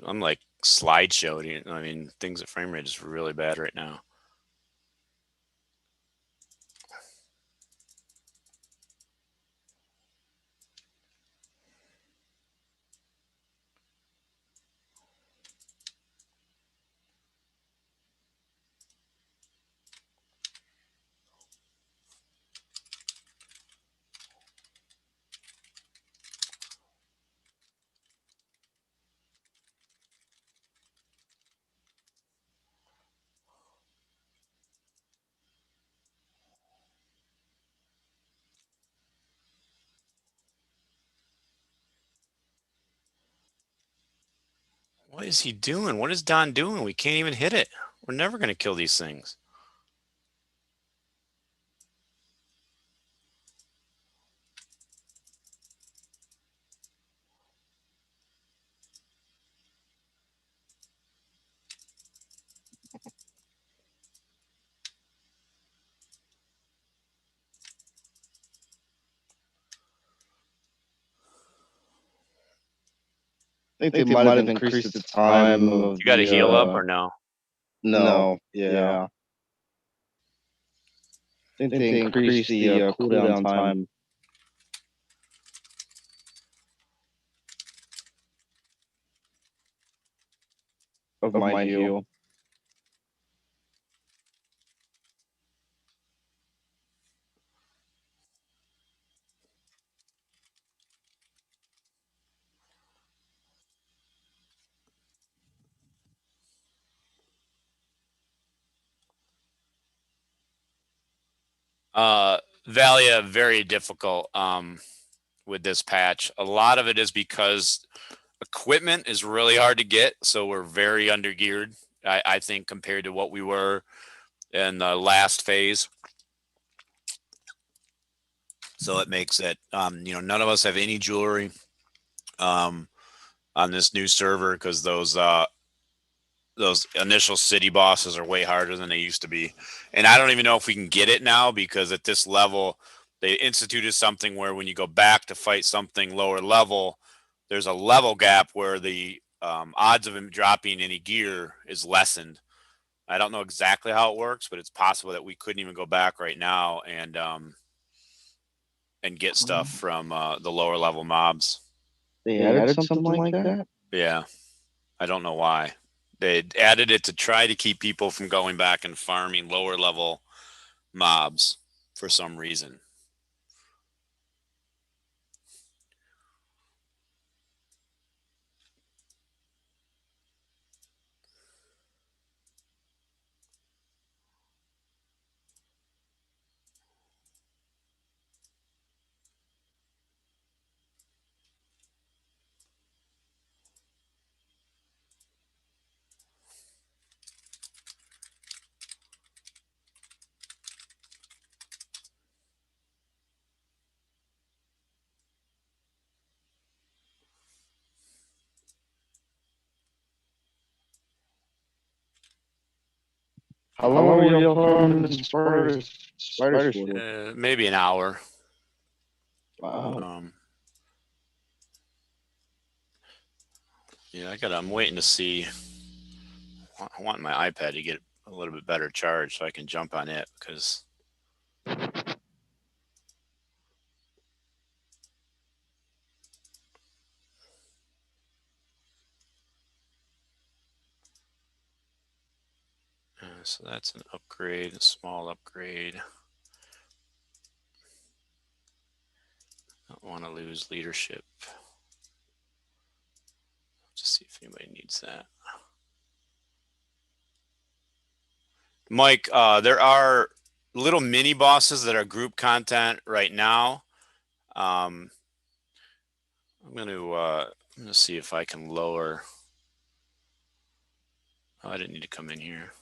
I'm like slideshowing. I mean, things at frame rate is really bad right now. What is he doing? What is Don doing? We can't even hit it. We're never going to kill these things. I think they might have increased the time of You got to heal up or no? no, yeah. I think they increased the cooldown time of my heal. Valia very difficult with this patch. A lot of it is because equipment is really hard to get, so we're very undergeared. I think compared to what we were in the last phase. So it makes it, none of us have any jewelry um, on this new server because those initial city bosses are way harder than they used to be. And I don't even know if we can get it now because at this level, they instituted something where when you go back to fight something lower level, there's a level gap where the odds of him dropping any gear is lessened. I don't know exactly how it works, but it's possible that we couldn't even go back right now and get stuff from the lower level mobs. They added something like that? Yeah, I don't know why. They added it to try to keep people from going back and farming lower level mobs for some reason. How long were y'all farming this spiders for? Maybe an hour. Wow. Yeah, I'm waiting to see. I want my iPad to get a little bit better charge so I can jump on it because. So that's an upgrade, a small upgrade. I don't want to lose leadership. Just see if anybody needs that. Mike, there are little mini bosses that are group content right now. I'm gonna see if I can lower. Oh, I didn't need to come in here.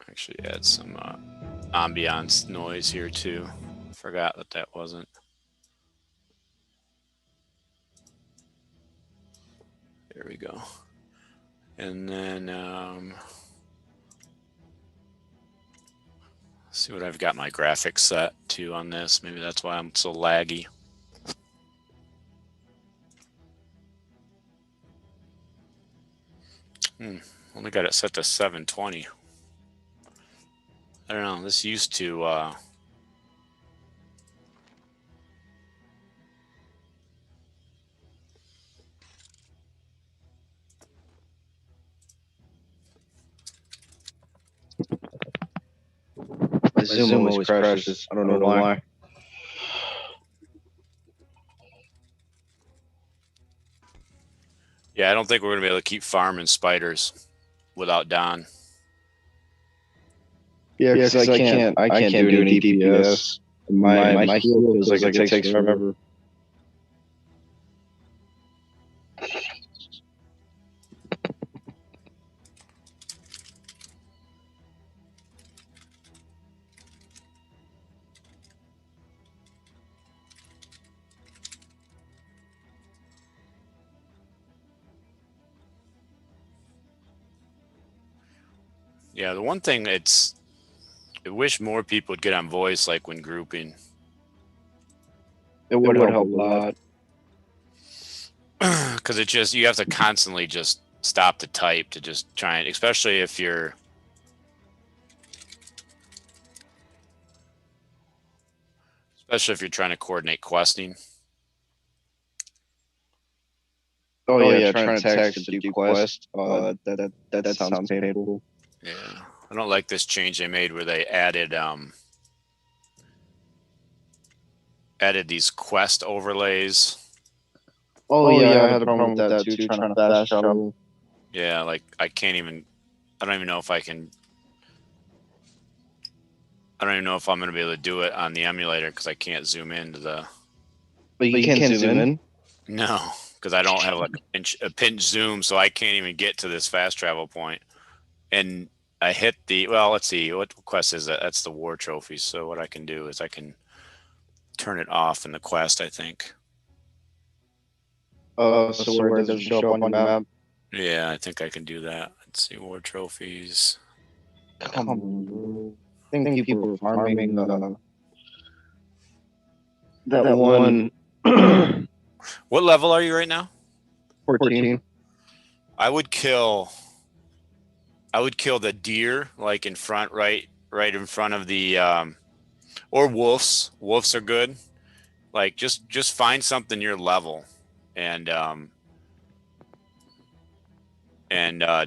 Actually, add some ambiance noise here too. Forgot that wasn't. There we go. And then see what I've got my graphics set to on this. Maybe that's why I'm so laggy. Only got it set to 720. I don't know. This used to. My Zoom always crashes. I don't know why. Yeah, I don't think we're gonna be able to keep farming spiders without Don. Yeah, because I can't do any DPS. My heal feels like it takes forever. Yeah, the one thing I wish more people would get on voice, like when grouping. It would help a lot. Because you have to constantly just stop the type to just try and, especially if you're trying to coordinate questing. Oh yeah, trying to text to do quest. That sounds painful. Yeah, I don't like this change they made where they added these quest overlays. Oh yeah, I had a problem with that too. Trying to fast travel. Yeah, like I don't even know if I can. I don't even know if I'm going to be able to do it on the emulator because I can't zoom into the. But you can't zoom in? No, because I don't have like a pinch zoom, so I can't even get to this fast travel point. And I hit let's see, what quest is that? That's the war trophy. So what I can do is I can turn it off in the quest, I think. So where it doesn't show up on the map? Yeah, I think I can do that. Let's see, war trophies. Come on. I think people are farming that one. What level are you right now? 14. I would kill the deer like in front, right in front of the or wolves. Wolves are good. Like just find something your level and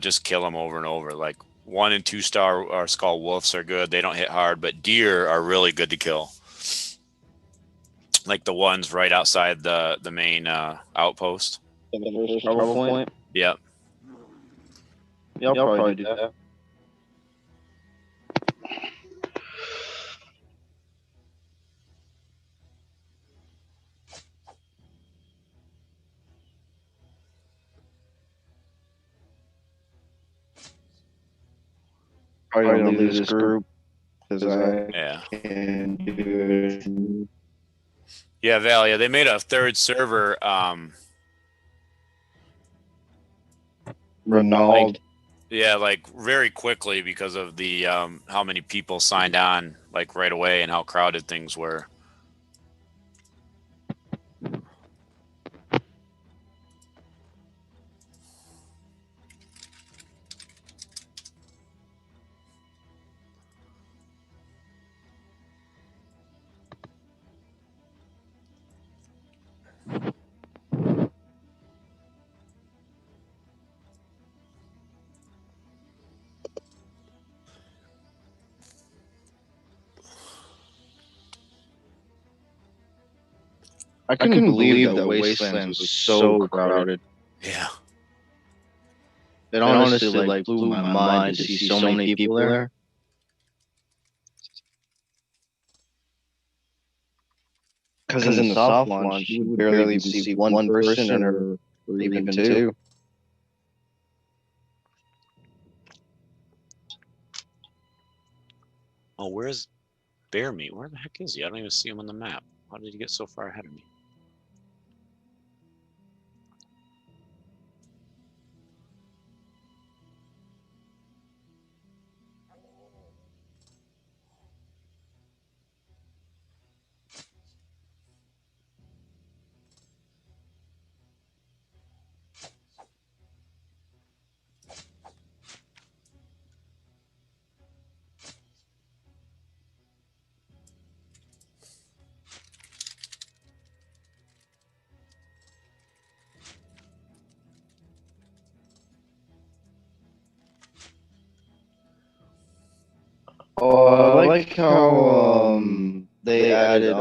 just kill them over and over. Like 1 and 2 star or skull wolves are good. They don't hit hard, but deer are really good to kill. Like the ones right outside the main outpost. The first travel point? Yep. Yeah, I'll probably do that. Probably gonna lose this group because I can't do it. Yeah, Val. Yeah, they made a third server. Ronald. Yeah, like very quickly because of the how many people signed on like right away and how crowded things were. I couldn't believe that Wastelands was so crowded. Yeah. It honestly like blew my mind to see so many people there. Because in the soft launch, you would barely even see one person or even two. Oh, where's Bear Meat? Where the heck is he? I don't even see him on the map. How did he get so far ahead of me? I like how they added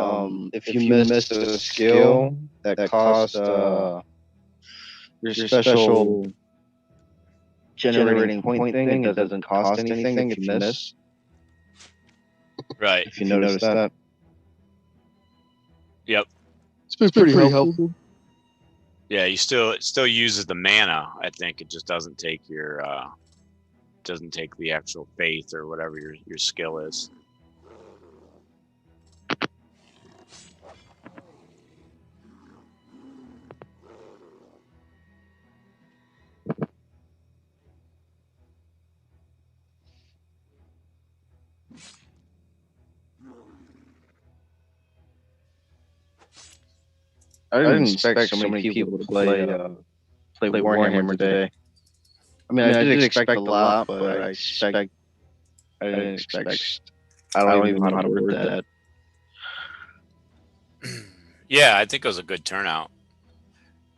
if you missed a skill that cost your special generating point thing, it doesn't cost anything if you miss. Right. If you notice that. Yep. It's been pretty helpful. Yeah, it still uses the mana. I think it just doesn't take your doesn't take the actual faith or whatever your skill is. I didn't expect so many people to play Warhammer today. I mean, I did expect a lot, but I didn't expect. I don't even know how to word that. Yeah, I think it was a good turnout.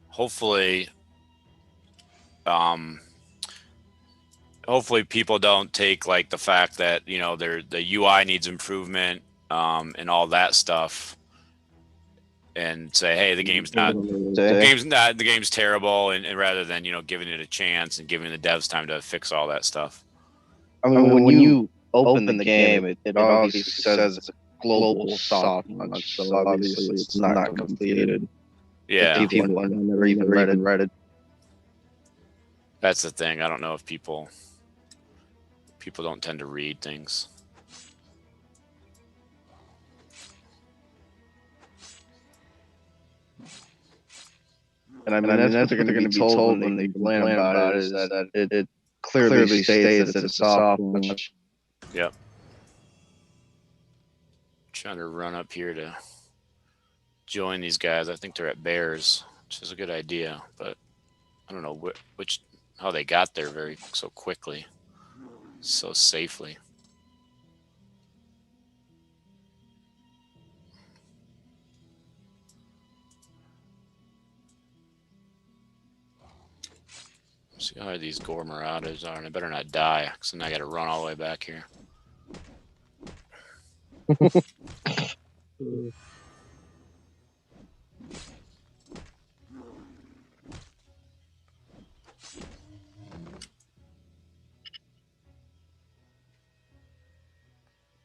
Hopefully, hopefully people don't take like the fact that the UI needs improvement and all that stuff, and say, hey, the game's terrible, and rather than giving it a chance and giving the devs time to fix all that stuff. I mean, when you open the game, it obviously says it's a global soft launch, so obviously it's not completed. Yeah, people never even read it. That's the thing. I don't know if people don't tend to read things. And I mean, that's what they're going to be told when they complain about it, is that it clearly states that it's a soft launch. Yep. Trying to run up here to join these guys. I think they're at Bears, which is a good idea, but I don't know how they got there so quickly, so safely. See how hard these Gore Marauders are, and I better not die, because then I got to run all the way back here.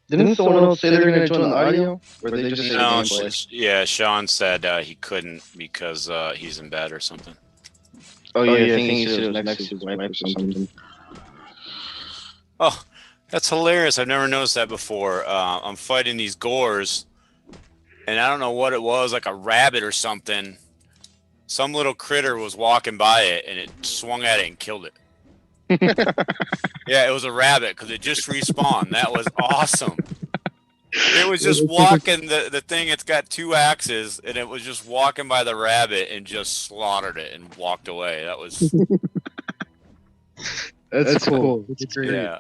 Didn't someone else say they're going to join the audio? Or they just say gameplay? Yeah, Sean said he couldn't because he's in bed or something. Oh yeah, I think he said it was next to his wife or something. Oh, that's hilarious. I've never noticed that before. I'm fighting these Gores, and I don't know what it was, like a rabbit or something. Some little critter was walking by it, and it swung at it and killed it. Yeah, it was a rabbit because it just respawned. That was awesome. It was just walking the thing. It's got 2 axes, and it was just walking by the rabbit and just slaughtered it and walked away. That was That's cool. That's great. yeah.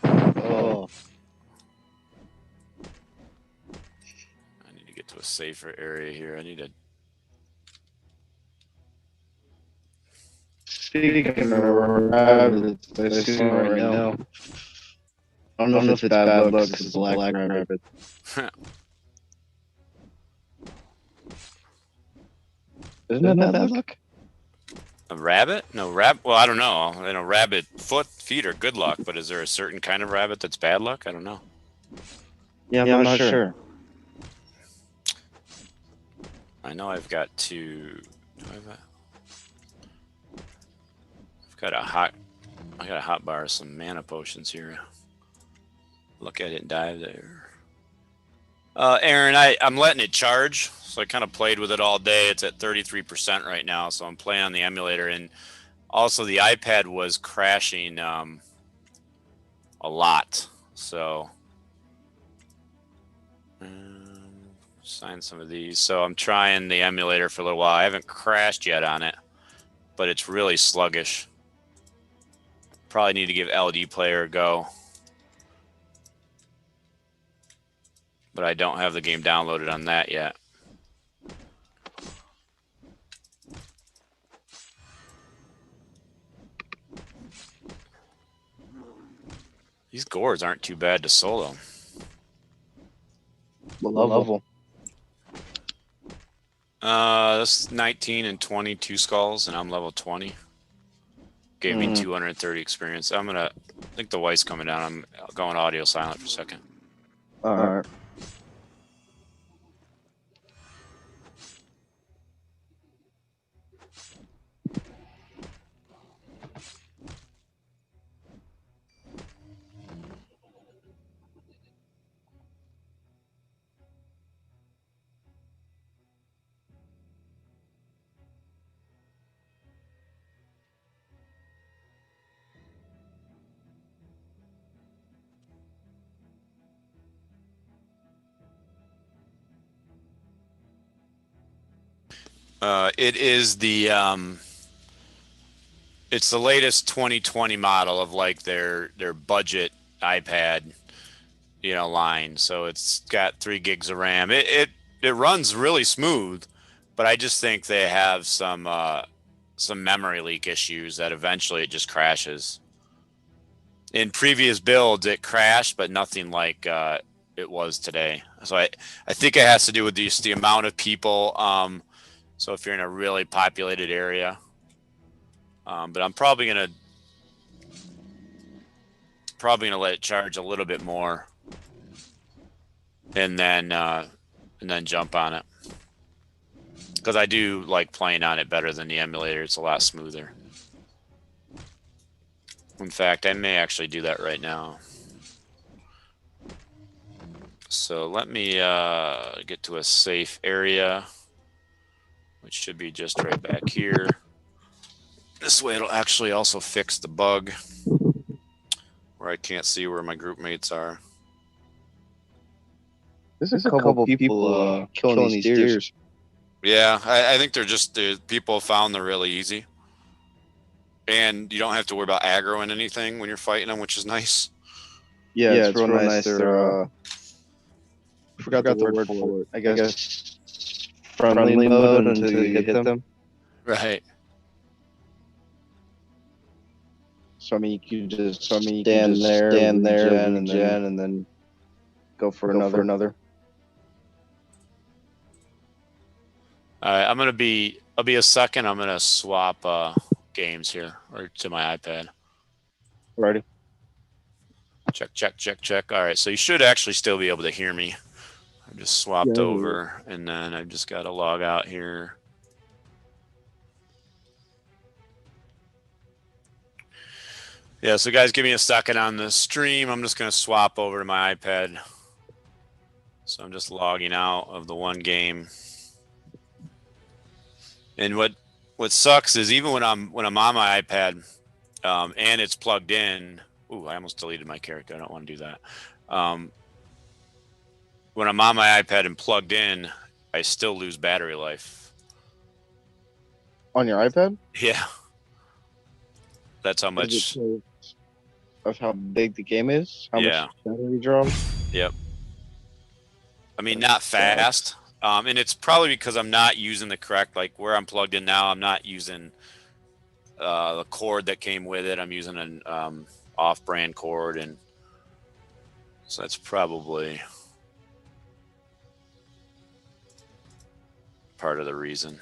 Oh. I need to get to a safer area here. I need to. Speaking of rabbits, I see one right now. I don't know if it's bad luck. It's a black rabbit. Isn't that bad luck? A rabbit? No, well, I don't know. You know, rabbit feet are good luck, but is there a certain kind of rabbit that's bad luck? I don't know. Yeah, I'm not sure. I know I've got to. I've got a hot. I got a hot bar of some mana potions here. Look at it and dive there. Aaron, I'm letting it charge, so I kind of played with it all day. It's at 33% right now, so I'm playing on the emulator, and also the iPad was crashing a lot. So sign some of these. So I'm trying the emulator for a little while. I haven't crashed yet on it, but it's really sluggish. Probably need to give LD Player a go. But I don't have the game downloaded on that yet. These gourds aren't too bad to solo. What level? This is 19 and 22 skulls, and I'm level 20. Gave me 230 experience. I think the white's coming down. I'm going audio silent for a second. All right. It is it's the latest 2020 model of like their budget iPad, line. So it's got 3 gigs of RAM. It runs really smooth, but I just think they have some memory leak issues that eventually it just crashes. In previous builds, it crashed, but nothing like it was today. So I think it has to do with the amount of people. So if you're in a really populated area, but I'm probably gonna let it charge a little bit more, and then jump on it, because I do like playing on it better than the emulator. It's a lot smoother. In fact, I may actually do that right now. So let me get to a safe area, which should be just right back here. This way it'll actually also fix the bug where I can't see where my group mates are. There's a couple people killing these deers. Yeah, I think people have found they're really easy. And you don't have to worry about aggroing anything when you're fighting them, which is nice. Yeah, it's real nice. They're forgot the word for it. I guess friendly mode until you hit them. Right. So I mean, you just stand there, and then go for another. All right, I'll be a second. I'm gonna swap games here, or to my iPad. Ready? Check. All right, so you should actually still be able to hear me. I just swapped over, and then I've just got to log out here. Yeah, so guys, give me a second on the stream. I'm just gonna swap over to my iPad. So I'm just logging out of the one game. And what sucks is even when I'm on my iPad, and it's plugged in. Ooh, I almost deleted my character. I don't want to do that. When I'm on my iPad and plugged in, I still lose battery life. On your iPad? Yeah. That's how Is much. it of how big the game is? How Yeah. much battery drawn? Yep. I mean, not fast. And it's probably because I'm not using the correct, like where I'm plugged in now, I'm not using the cord that came with it. I'm using an off-brand cord, and so that's probably part of the reason.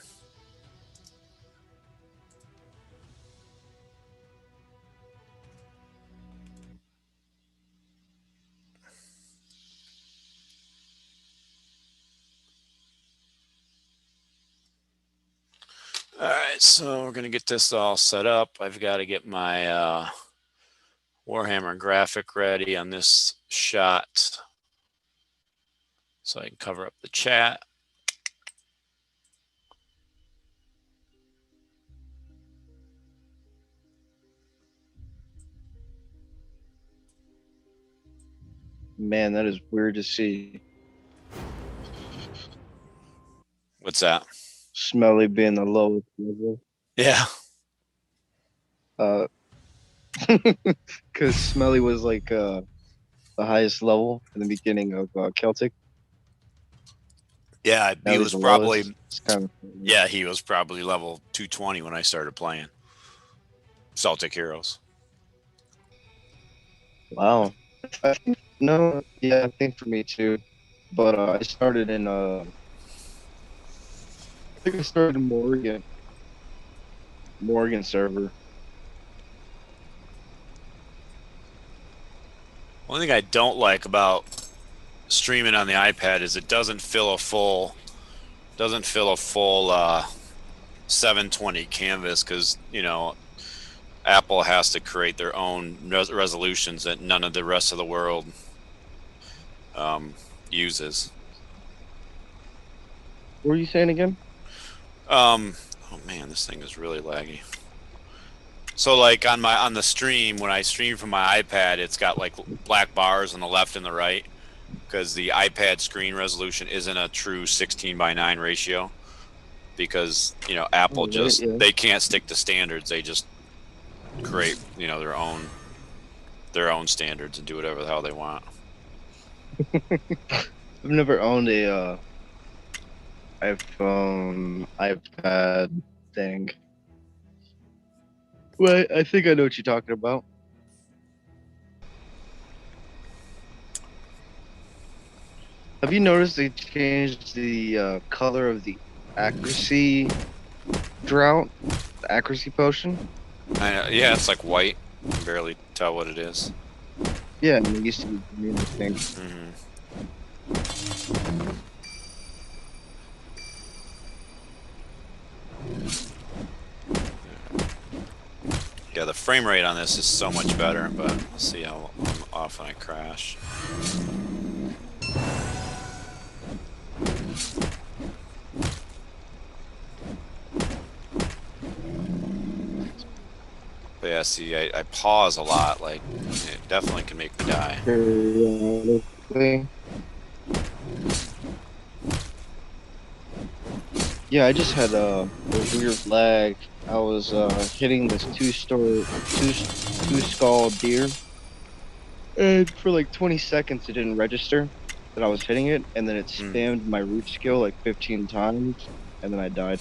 All right, so we're gonna get this all set up. I've got to get my Warhammer graphic ready on this shot so I can cover up the chat. Man, that is weird to see. What's that? Smelly being the lowest level. Yeah. Because Smelly was like the highest level in the beginning of Celtic. Yeah, Now he he's was the probably lowest. It's kind of yeah, he was probably level 220 when I started playing Celtic Heroes. wow. I think no, yeah, I think for me too. But I started in I think I started in Morgan server. One thing I don't like about streaming on the iPad is it doesn't fill a full 720 canvas, because Apple has to create their own resolutions that none of the rest of the world uses. What were you saying again? Oh man, this thing is really laggy. So like on the stream, when I stream from my iPad, it's got like black bars on the left and the right, because the iPad screen resolution isn't a true 16:9 ratio, because Apple they can't stick to standards. They just create their own standards and do whatever the hell they want. I've never owned a iPhone, iPad thing. Well, I think I know what you're talking about. Have you noticed they changed the color of the accuracy drought, the accuracy potion? Yeah, it's like white. You can barely tell what it is. Yeah, and it used to be green, I think. Mm-hmm. Yeah, the frame rate on this is so much better, but let's see how often I crash. But yeah, see, I pause a lot. Like, it definitely can make me die. Yeah, I just had a weird lag. I was hitting this two skull deer, and for like 20 seconds it didn't register that I was hitting it, and then it spammed my root skill like 15 times, and then I died.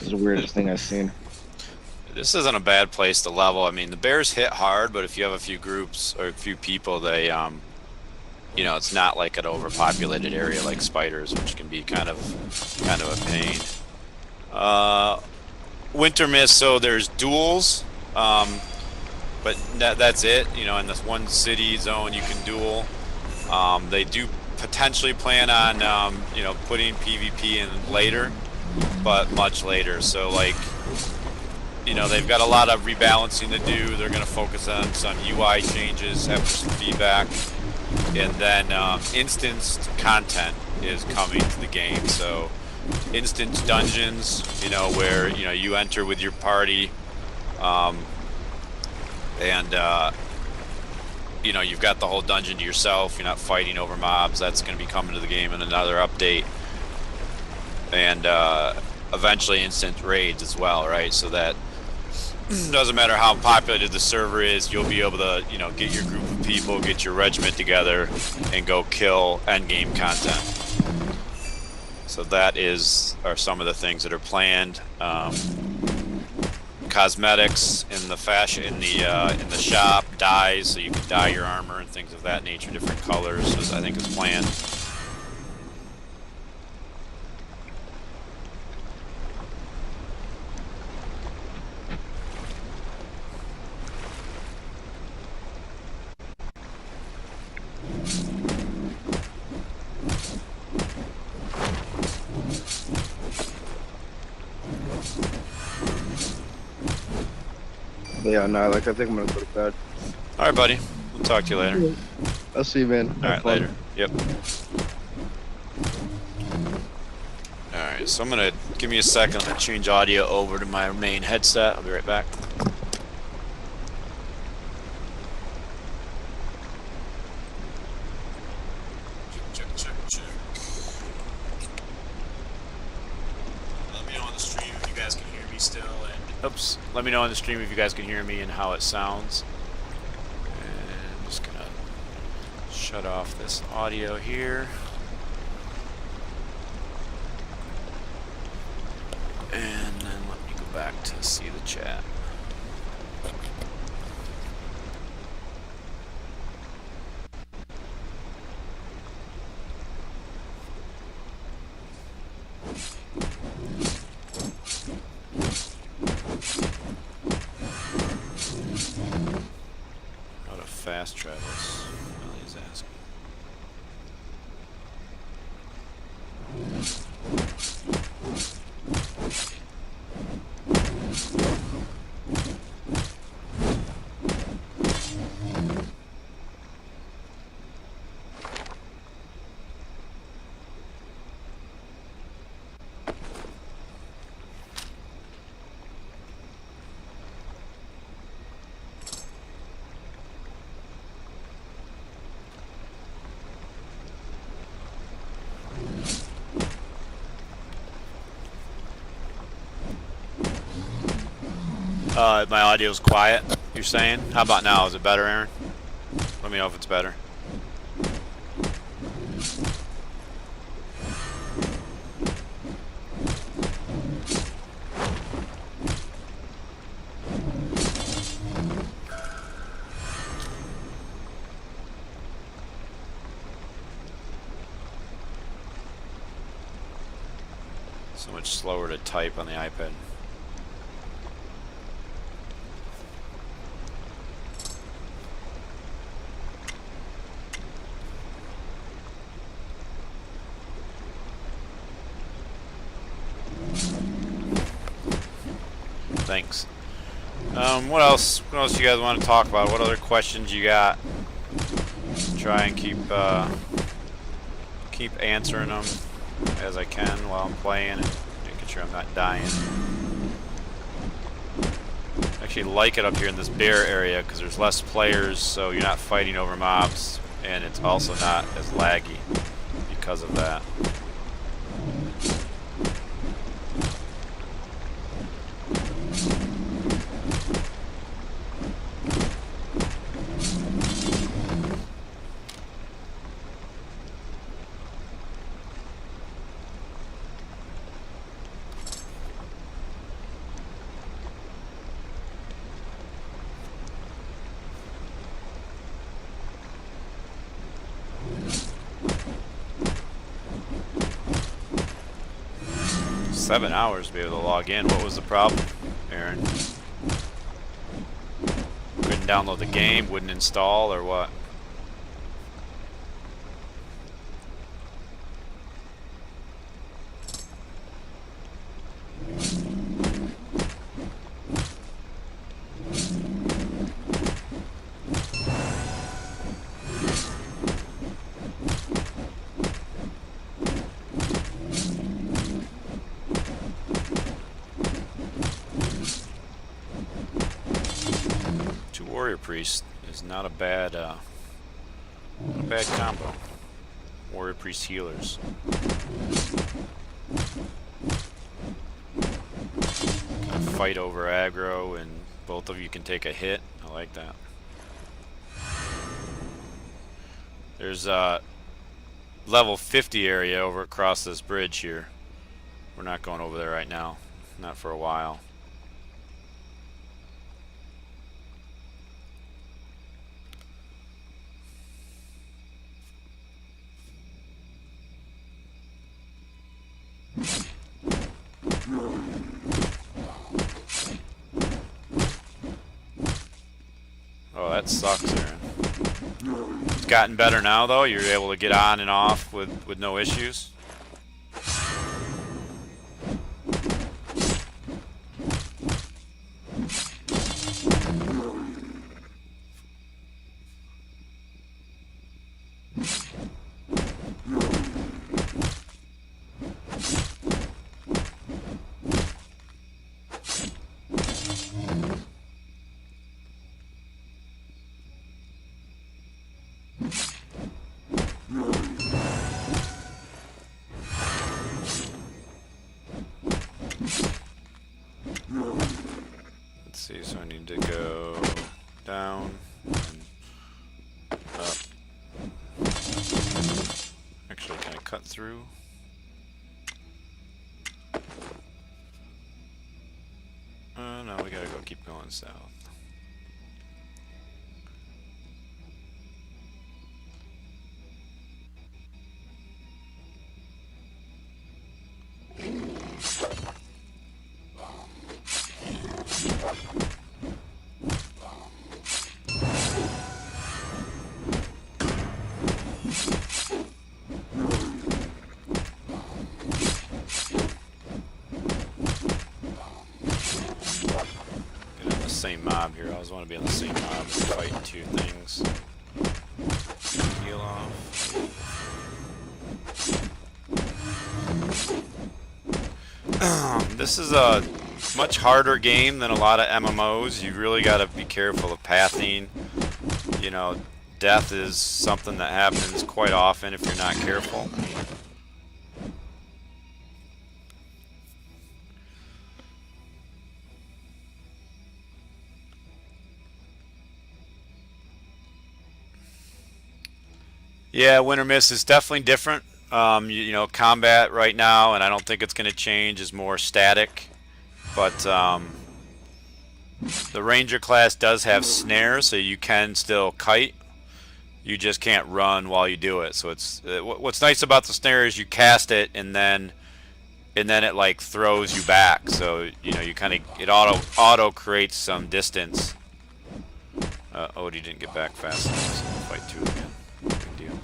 It's the weirdest thing I've seen. This isn't a bad place to level. I mean, the bears hit hard, but if you have a few groups or a few people, they it's not like an overpopulated area like spiders, which can be kind of a pain. Winter Mist, so there's duels, but that's it. In this one city zone you can duel. They do potentially plan on putting PvP in later, but much later. So like, they've got a lot of rebalancing to do. They're going to focus on some UI changes after some feedback. And then instanced content is coming to the game. So instance dungeons, where you enter with your party, and you've got the whole dungeon to yourself. You're not fighting over mobs. That's going to be coming to the game in another update, and eventually instant raids as well, right? So that doesn't matter how populated the server is, you'll be able to get your group of people, get your regiment together, and go kill endgame content. So that are some of the things that are planned. Cosmetics in the in the shop, dyes, so you can dye your armor and things of that nature, different colors, I think is planned. Yeah, no, like I think I'm gonna go to bed. All right, buddy. We'll talk to you later. I'll see you, man. All right, later. Yep. All right, so I'm gonna give me a second to change audio over to my main headset. I'll be right back. Check. Let me know on the stream if you guys can hear me still. Oops. Let me know on the stream if you guys can hear me and how it sounds. And I'm just gonna shut off this audio here. And then let me go back to see the chat. How to fast travel? Well, he's asking. My audio's quiet, you're saying? How about now? Is it better, Aaron? Let me know if it's better. So much slower to type on the iPad. Thanks. What else? What else you guys want to talk about? What other questions you got? Try and keep answering them as I can while I'm playing and making sure I'm not dying. I actually like it up here in this bear area because there's less players, so you're not fighting over mobs, and it's also not as laggy because of that. $7 hours to be able to log in. What was the problem, Aaron? Couldn't download the game, wouldn't install, or what? Warrior Priest is not a bad combo. Warrior Priest healers. Kind of fight over aggro, and both of you can take a hit. I like that. There's a level 50 area over across this bridge here. We're not going over there right now. Not for a while. Oh, that sucks, Aaron. It's gotten better now, though. You're able to get on and off with no issues. Let's see, so I need to go down and up. Actually, can I cut through? No, we gotta go keep going south. Same mob here. I always want to be on the same mob and fight two things. Heal off. This is a much harder game than a lot of MMOs. You really got to be careful of pathing. You know, death is something that happens quite often if you're not careful. Yeah, win or miss is definitely different. You know, combat right now, and I don't think it's going to change, is more static. But the Ranger class does have snares, so you can still kite. You just can't run while you do it. So it's what's nice about the snare is you cast it, and then it like throws you back. So you know you kind of it auto creates some distance. Odie didn't get back fast enough, so we'll fight two again. Big deal.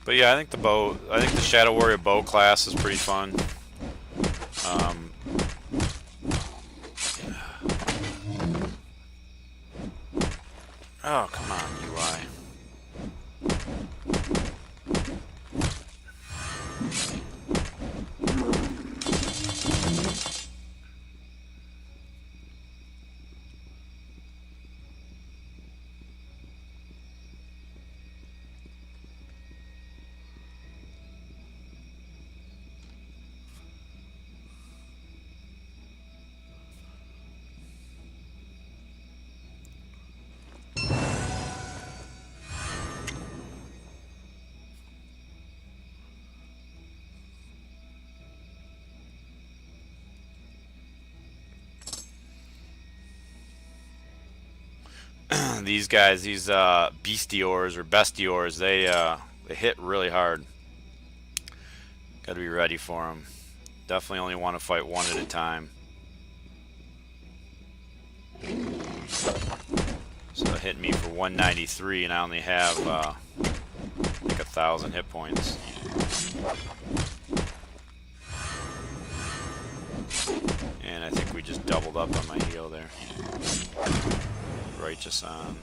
But yeah, I think the Shadow Warrior bow class is pretty fun. Oh, come on, UI. These guys, these bestiors or bestiors, they hit really hard. Got to be ready for them. Definitely only want to fight one at a time. So it hit me for 193, and I only have like 1,000 hit points. And I think we just doubled up on my heal there. Righteous on.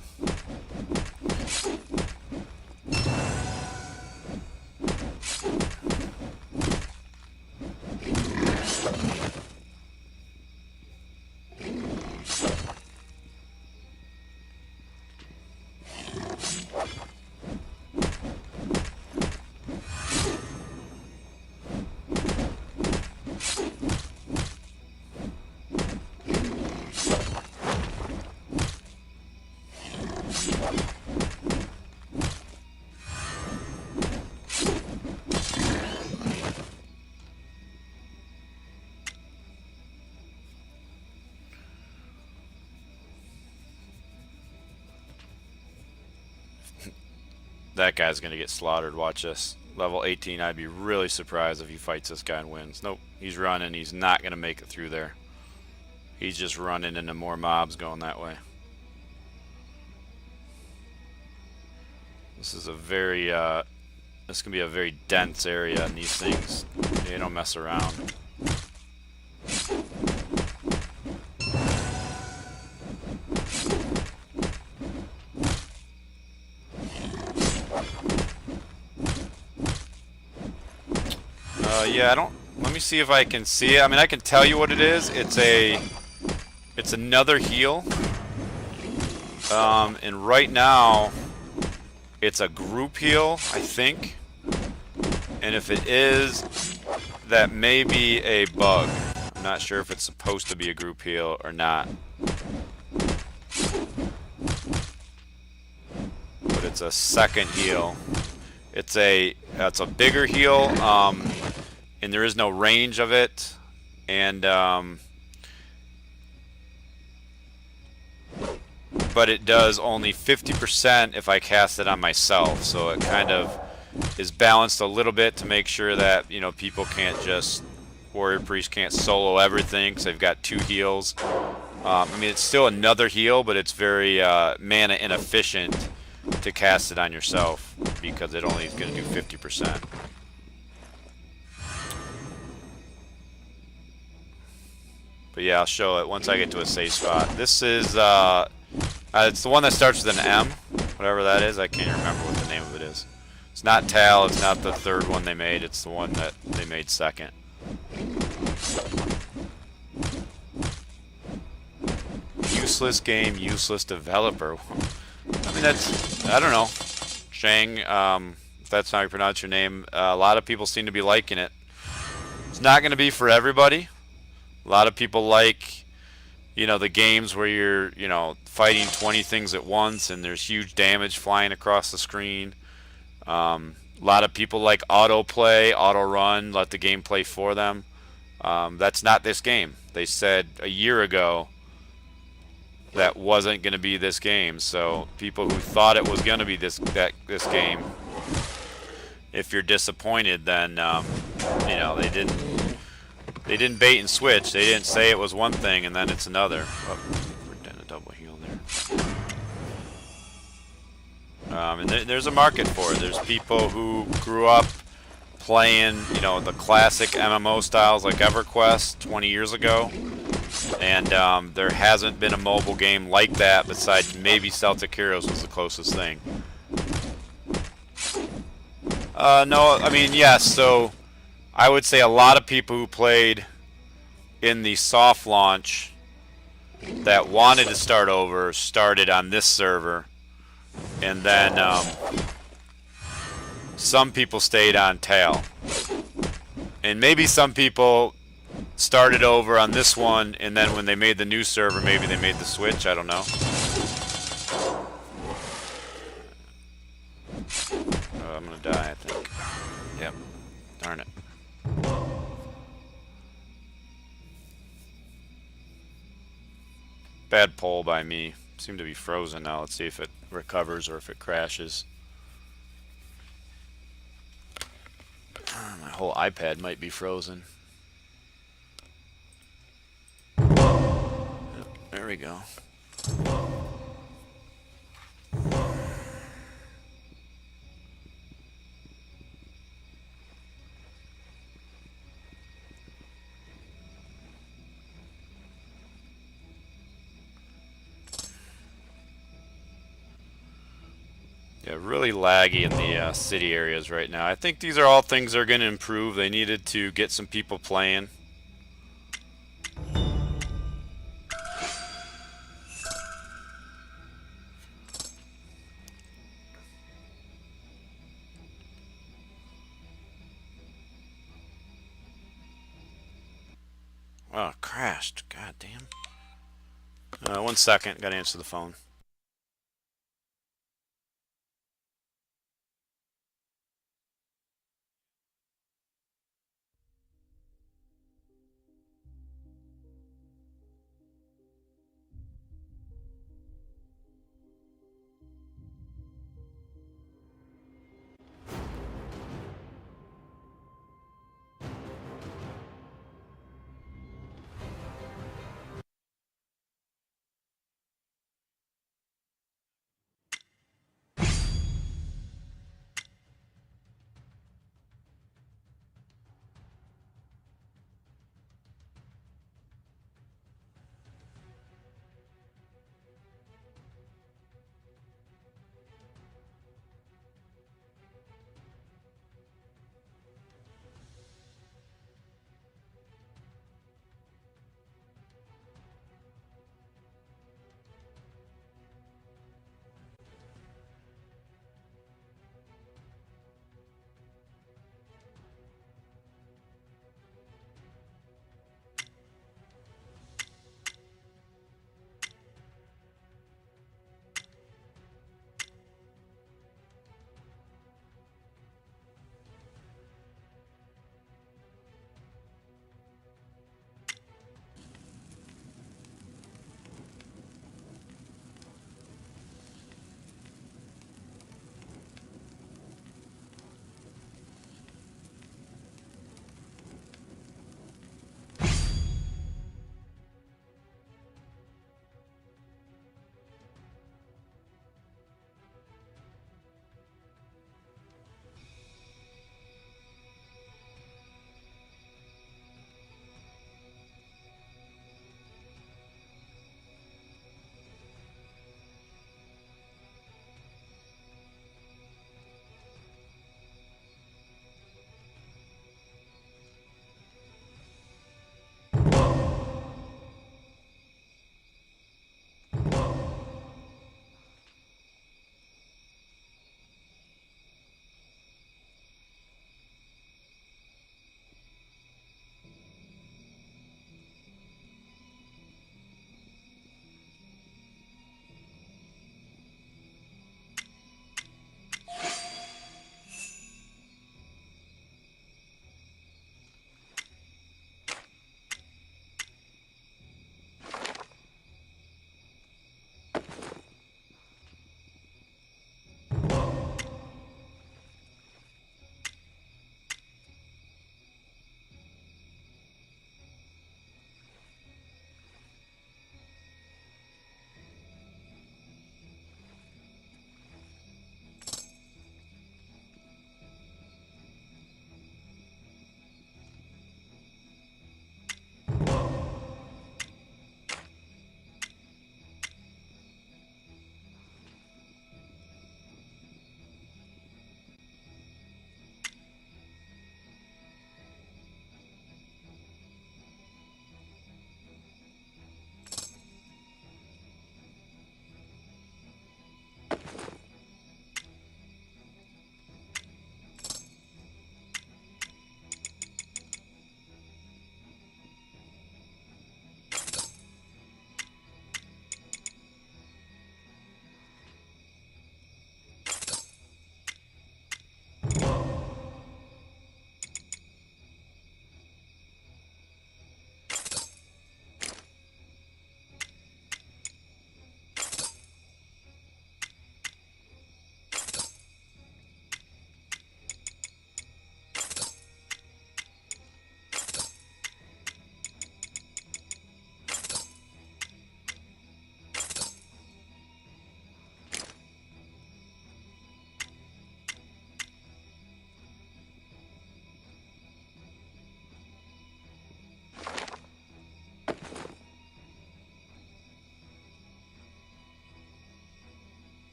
That guy's gonna get slaughtered. Watch this. Level 18, I'd be really surprised if he fights this guy and wins. Nope, he's running. He's not gonna make it through there. He's just running into more mobs going that way. This is a very, this can be a very dense area, and these things, they don't mess around. Yeah, I don't. Let me see if I can see it. I mean, I can tell you what it is. It's another heal. And right now, it's a group heal, I think. And if it is, that may be a bug. I'm not sure if it's supposed to be a group heal or not. But it's a second heal. It's a bigger heal. And there is no range of it, and but it does only 50% if I cast it on myself, so it kind of is balanced a little bit to make sure that, you know, people can't just, warrior priest can't solo everything because they've got 2 heals. I mean, it's still another heal, but it's very mana inefficient to cast it on yourself because it only is going to do 50%. But yeah, I'll show it once I get to a safe spot. This is, it's the one that starts with an M, whatever that is. I can't remember what the name of it is. It's not Tal, it's not the third one they made, it's the one that they made second. Useless game, useless developer. I mean, that's, I don't know. Shang, if that's how you pronounce your name, a lot of people seem to be liking it. It's not going to be for everybody. A lot of people like, you know, the games where you're, you know, fighting 20 things at once and there's huge damage flying across the screen. A lot of people like autoplay, auto run, let the game play for them. That's not this game. They said a year ago that wasn't going to be this game. So people who thought it was going to be this game, if you're disappointed, then you know, they didn't bait and switch. They didn't say it was one thing and then it's another. Oh, we're doing a double heal there. And there's a market for it. There's people who grew up playing, you know, the classic MMO styles like EverQuest 20 years ago, and there hasn't been a mobile game like that besides maybe Celtic Heroes was the closest thing. No, I mean, yes. So I would say a lot of people who played in the soft launch that wanted to start over started on this server, and then some people stayed on Tail, and maybe some people started over on this one, and then when they made the new server, maybe they made the switch. I don't know. I'm gonna die, I think. Yep. Darn it. Bad pull by me. Seem to be frozen now. Let's see if it recovers or if it crashes. My whole iPad might be frozen. There we go. Yeah, really laggy in the city areas right now. I think these are all things that are going to improve. They needed to get some people playing. Oh, crashed. God damn. 1 second. Got to answer the phone.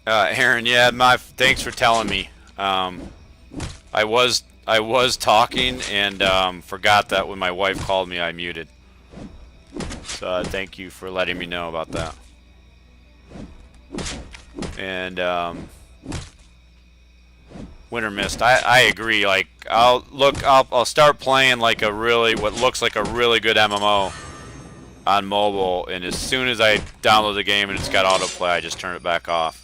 Aaron, yeah, my thanks for telling me. I was talking and forgot that when my wife called me, I muted. So thank you for letting me know about that. And Winter Mist, I agree. Like I'll start playing like a really what looks like a really good MMO on mobile, and as soon as I download the game and it's got autoplay, I just turn it back off.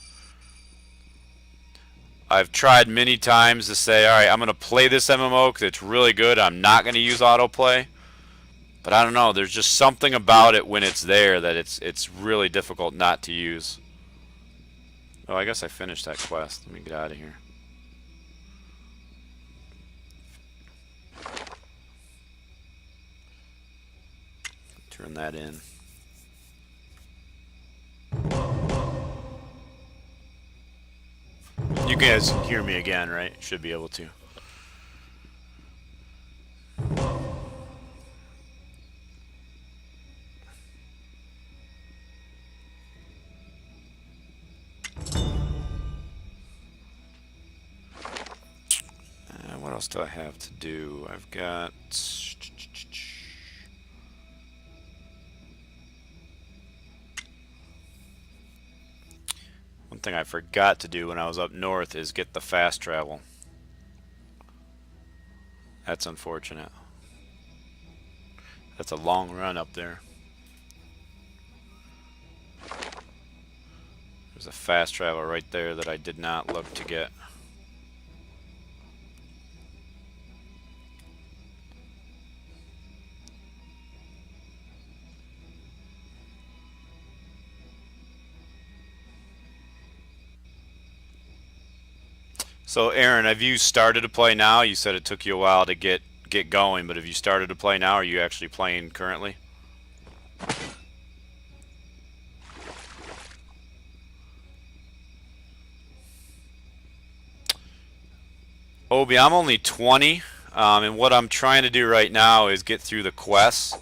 I've tried many times to say, all right, I'm going to play this MMO because it's really good. I'm not going to use autoplay. But I don't know. There's just something about it when it's there that it's really difficult not to use. Oh, I guess I finished that quest. Let me get out of here. Turn that in. You guys can hear me again, right? Should be able to. What else do I have to do? I've got... One thing I forgot to do when I was up north is get the fast travel. That's unfortunate. That's a long run up there. There's a fast travel right there that I did not look to get. So Aaron, have you started to play now? You said it took you a while to get going, but have you started to play now? Or are you actually playing currently? Obi, I'm only 20, and what I'm trying to do right now is get through the quests.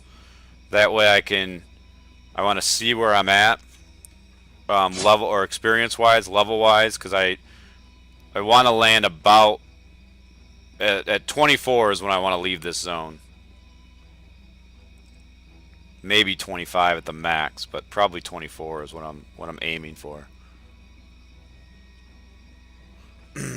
That way I want to see where I'm at, level or experience-wise, level-wise, because I want to land about at 24 is when I want to leave this zone. Maybe 25 at the max, but probably 24 is what I'm aiming for.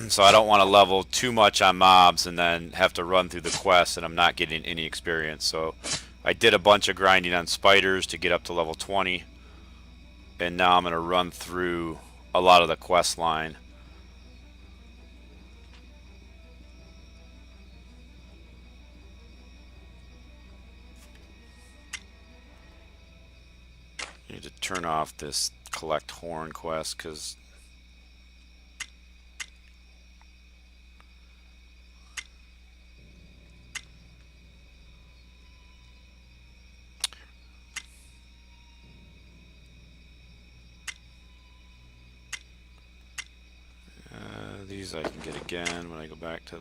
So I don't want to level too much on mobs and then have to run through the quests and I'm not getting any experience. So I did a bunch of grinding on spiders to get up to level 20, and now I'm going to run through a lot of the quest line. I need to turn off this collect horn quest because these I can get again when I go back to the...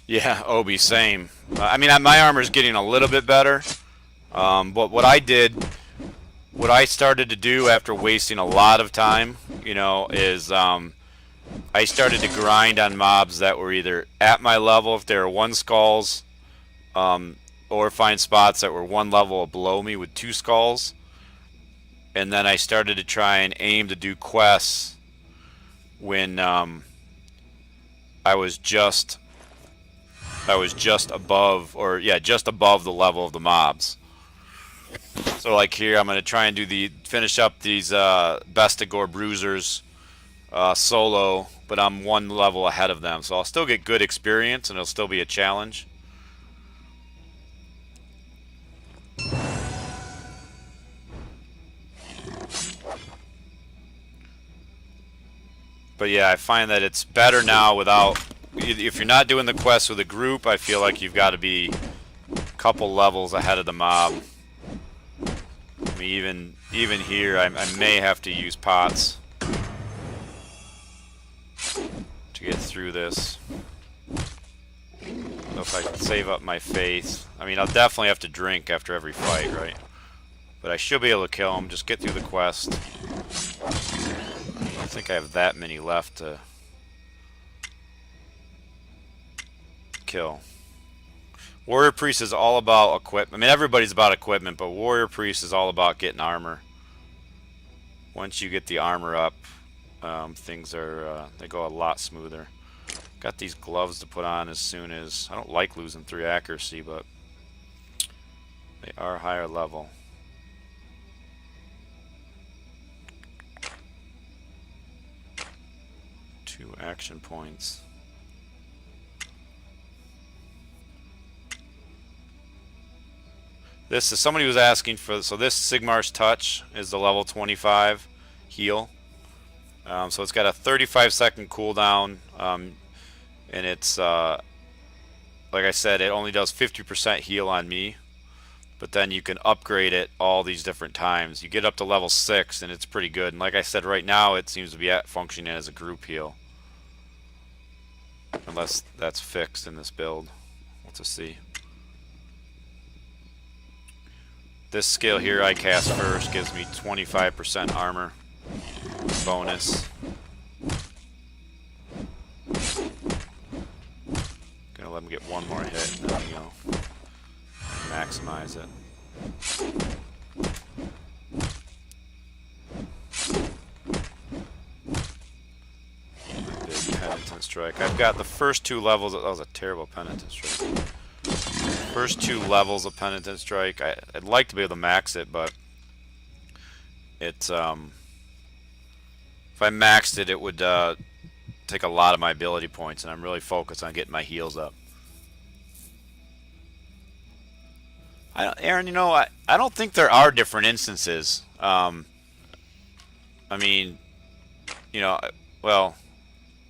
Yeah, Obi, same. I mean, my armor's getting a little bit better, but what I started to do after wasting a lot of time, you know, is I started to grind on mobs that were either at my level if they were 1 skulls, or find spots that were 1 level below me with 2 skulls. And then I started to try and aim to do quests when I was just above, or yeah, just above the level of the mobs. So like here, I'm gonna try and finish up these Bestigor Bruisers solo, but I'm 1 level ahead of them, so I'll still get good experience and it'll still be a challenge. But yeah, I find that it's better now without... If you're not doing the quest with a group, I feel like you've got to be a couple levels ahead of the mob. I mean, even here, I may have to use pots to get through this. So if I can save up my faith... I mean, I'll definitely have to drink after every fight, right? But I should be able to kill him. Just get through the quest. I don't think I have that many left to kill. Warrior Priest is all about equipment. I mean, everybody's about equipment, but Warrior Priest is all about getting armor. Once you get the armor up, things are they go a lot smoother. Got these gloves to put on as soon as... I don't like losing 3 accuracy, but they are higher level. Two action points. This is... somebody was asking for... So this Sigmar's Touch is the level 25 heal. So it's got a 35-second cooldown, and it's like I said, it only does 50% heal on me. But then you can upgrade it all these different times. You get up to level 6 and it's pretty good. And like I said, right now it seems to be functioning as a group heal. Unless that's fixed in this build. Let's just see. This skill here I cast first gives me 25% armor bonus. Gonna let him get 1 more hit and then, you know, maximize it. strike. I've got the first 2 levels. That was a terrible penitent strike. First 2 levels of penitent strike. I'd like to be able to max it, but it's if I maxed it, it would take a lot of my ability points, and I'm really focused on getting my heals up. Aaron, you know, I don't think there are different instances. I mean, you know, well,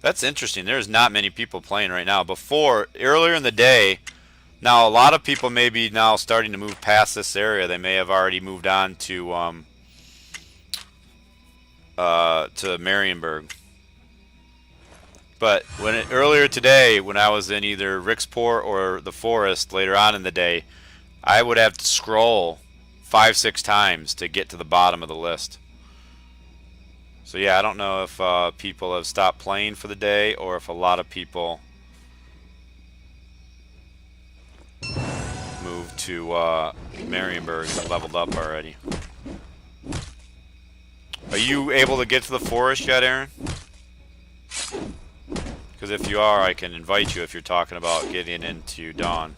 that's interesting. There's not many people playing right now. Earlier in the day, now a lot of people may be now starting to move past this area. They may have already moved on to Marienburg. But earlier today, when I was in either Rixport or the forest later on in the day, I would have to scroll 5-6 times to get to the bottom of the list. So yeah, I don't know if people have stopped playing for the day or if a lot of people moved to Marienburg and leveled up already. Are you able to get to the forest yet, Aaron? Because if you are, I can invite you if you're talking about getting into Dawn.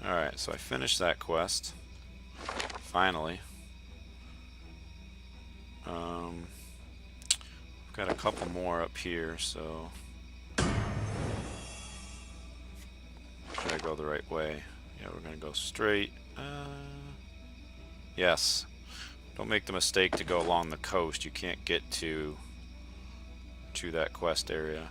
Alright, so I finished that quest. Finally. I've got a couple more up here, so should I go the right way? Yeah, we're gonna go straight. Yes. Don't make the mistake to go along the coast. You can't get to that quest area.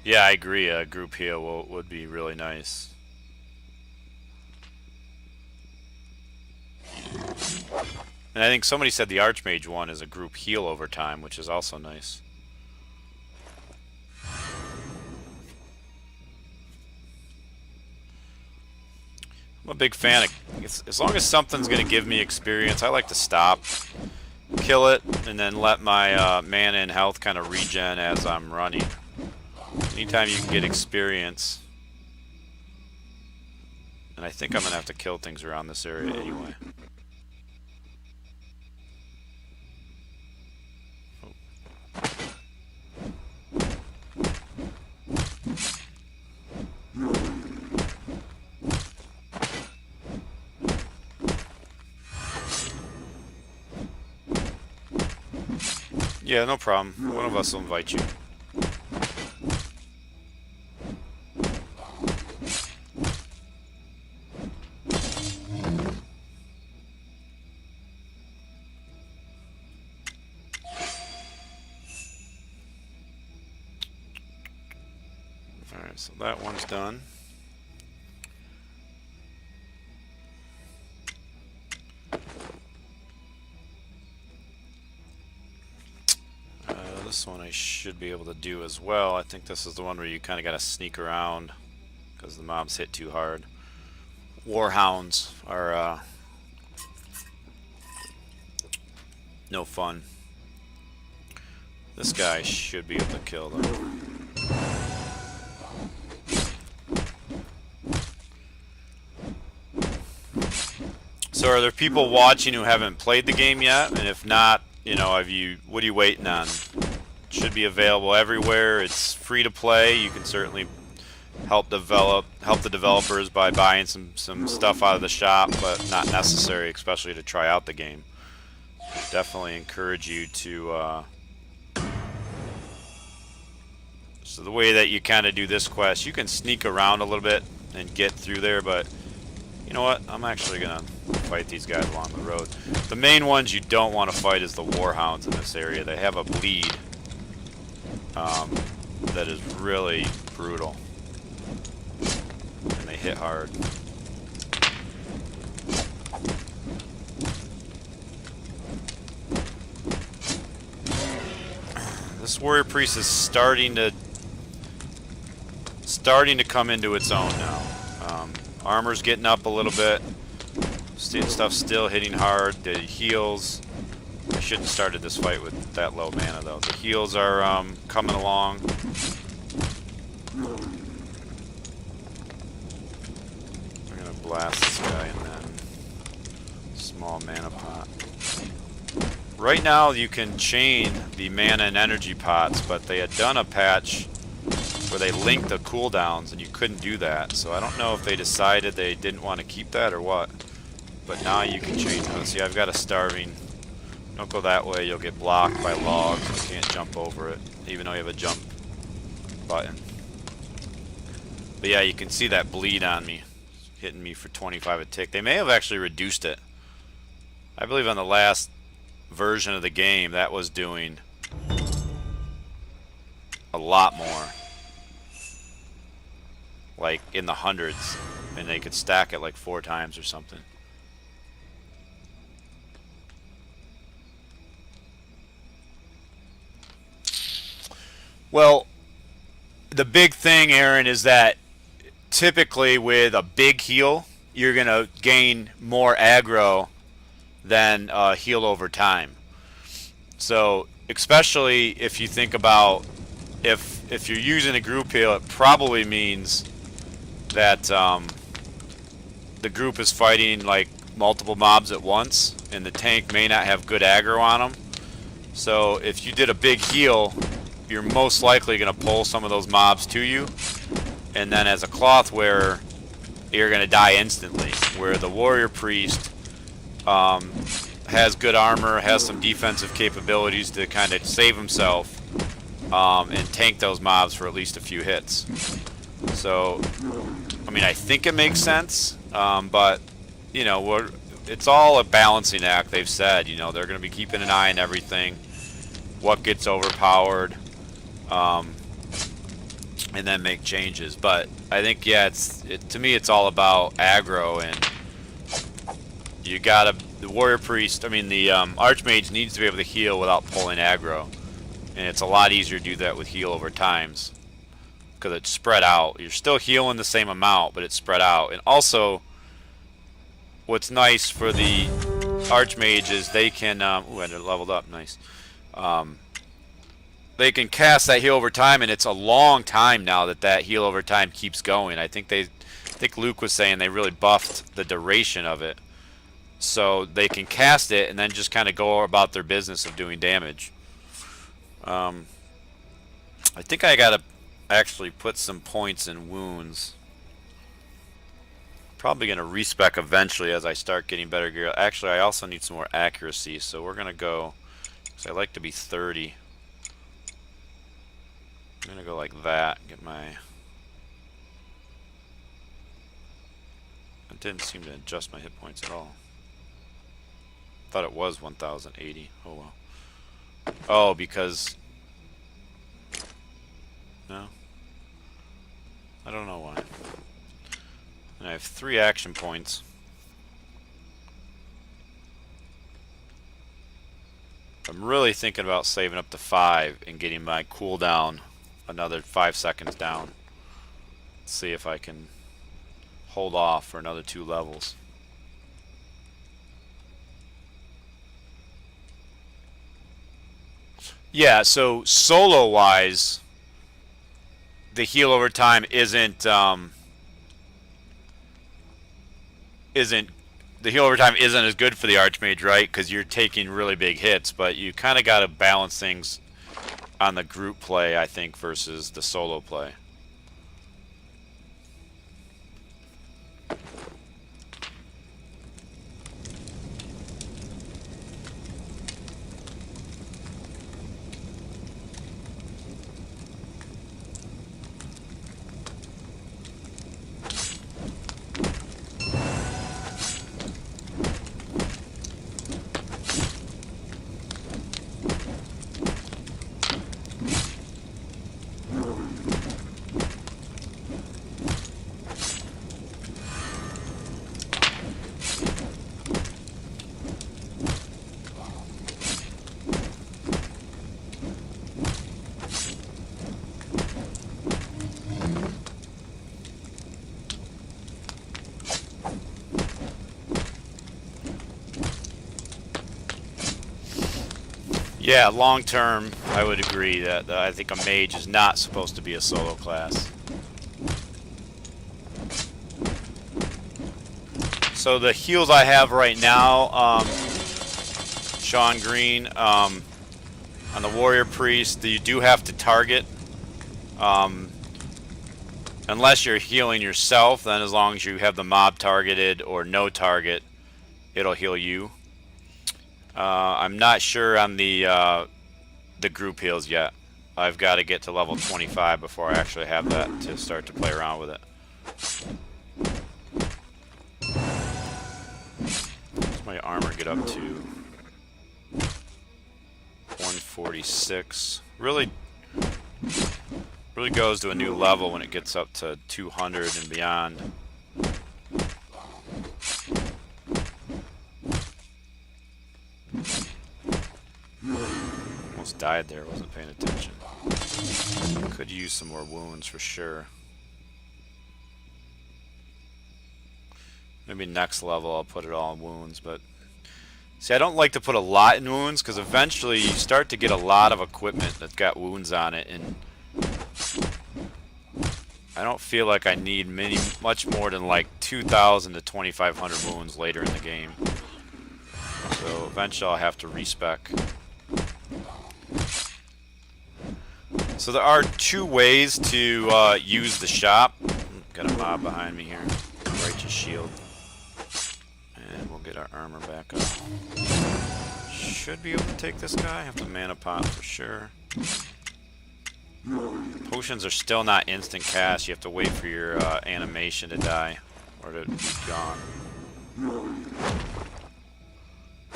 Yeah, I agree. A group heal would be really nice. And I think somebody said the Archmage one is a group heal over time, which is also nice. I'm a big fan of, as long as something's going to give me experience, I like to stop, kill it, and then let my mana and health kind of regen as I'm running. Anytime you can get experience. And I think I'm going to have to kill things around this area anyway. Yeah, no problem. One of us will invite you. Alright, so that one's done. This one I should be able to do as well. I think this is the one where you kind of got to sneak around because the mobs hit too hard. Warhounds are no fun. This guy should be able to kill them. So are there people watching who haven't played the game yet? And if not, you know, what are you waiting on? It should be available everywhere. It's free to play. You can certainly help the developers by buying some stuff out of the shop, but not necessary, especially to try out the game. Definitely encourage you to so the way that you kind of do this quest, you can sneak around a little bit and get through there, but you know what? I'm actually gonna fight these guys along the road. The main ones you don't want to fight is the Warhounds in this area. They have a bleed that is really brutal, and they hit hard. This warrior priest is starting to come into its own now. Armor's getting up a little bit. Stuff's still hitting hard. The heals... I shouldn't have started this fight with that low mana, though. The heals are coming along. I'm gonna blast this guy and then small mana pot. Right now you can chain the mana and energy pots, but they had done a patch where they linked the cooldowns and you couldn't do that. So I don't know if they decided they didn't want to keep that or what. But now you can chain those. See, I've got a starving. Don't go that way, you'll get blocked by logs. You can't jump over it, even though you have a jump button. But yeah, you can see that bleed on me, hitting me for 25 a tick. They may have actually reduced it. I believe on the last version of the game, that was doing a lot more. Like in the hundreds, and they could stack it like 4 times or something. Well, the big thing, Aaron, is that typically with a big heal, you're going to gain more aggro than heal over time. So, especially if you think about if you're using a group heal, it probably means that the group is fighting like multiple mobs at once, and the tank may not have good aggro on them. So, if you did a big heal, you're most likely going to pull some of those mobs to you, and then as a cloth wearer, you're going to die instantly. Where the warrior priest has good armor, has some defensive capabilities to kind of save himself and tank those mobs for at least a few hits. So, I mean, I think it makes sense, but you know, it's all a balancing act. They've said, you know, they're going to be keeping an eye on everything, what gets overpowered. And then make changes. But I think, yeah, to me it's all about aggro, and you gotta, the warrior priest, I mean the archmage needs to be able to heal without pulling aggro, and it's a lot easier to do that with heal over times because it's spread out. You're still healing the same amount, but it's spread out. And also what's nice for the archmage is they can ooh, and they're leveled up, nice. They can cast that heal over time, and it's a long time now that heal over time keeps going. I think Luke was saying they really buffed the duration of it, so they can cast it and then just kind of go about their business of doing damage. I think I gotta actually put some points in wounds. Probably gonna respec eventually as I start getting better gear. Actually, I also need some more accuracy, so we're gonna go, because I like to be 30. I'm gonna go like that, get my... It didn't seem to adjust my hit points at all. Thought it was 1080. Oh well. Oh, because... No? I don't know why. And I have 3 action points. I'm really thinking about saving up to 5 and getting my cooldown another 5 seconds down. Let's see if I can hold off for another 2 levels. Yeah, so solo wise, the heal over time isn't the heal over time isn't as good for the archmage, right? Because you're taking really big hits, but you kind of got to balance things on the group play, I think, versus the solo play. Yeah, long term, I would agree that I think a mage is not supposed to be a solo class. So the heals I have right now, Sean Green, on the Warrior Priest, you do have to target. Unless you're healing yourself, then as long as you have the mob targeted or no target, it'll heal you. I'm not sure on the group heals yet. I've got to get to level 25 before I actually have that to start to play around with it. What's my armor get up to? 146. Really goes to a new level when it gets up to 200 and beyond. Almost died there, wasn't paying attention. Could use some more wounds for sure. Maybe next level I'll put it all in wounds, but see, I don't like to put a lot in wounds because eventually you start to get a lot of equipment that's got wounds on it, and I don't feel like I need much more than like 2,000 to 2,500 wounds later in the game. So eventually I'll have to respec. So there are two ways to use the shop. Got a mob behind me here. Righteous shield. And we'll get our armor back up. Should be able to take this guy. Have to mana pot for sure. Potions are still not instant cast. You have to wait for your animation to die or to be gone.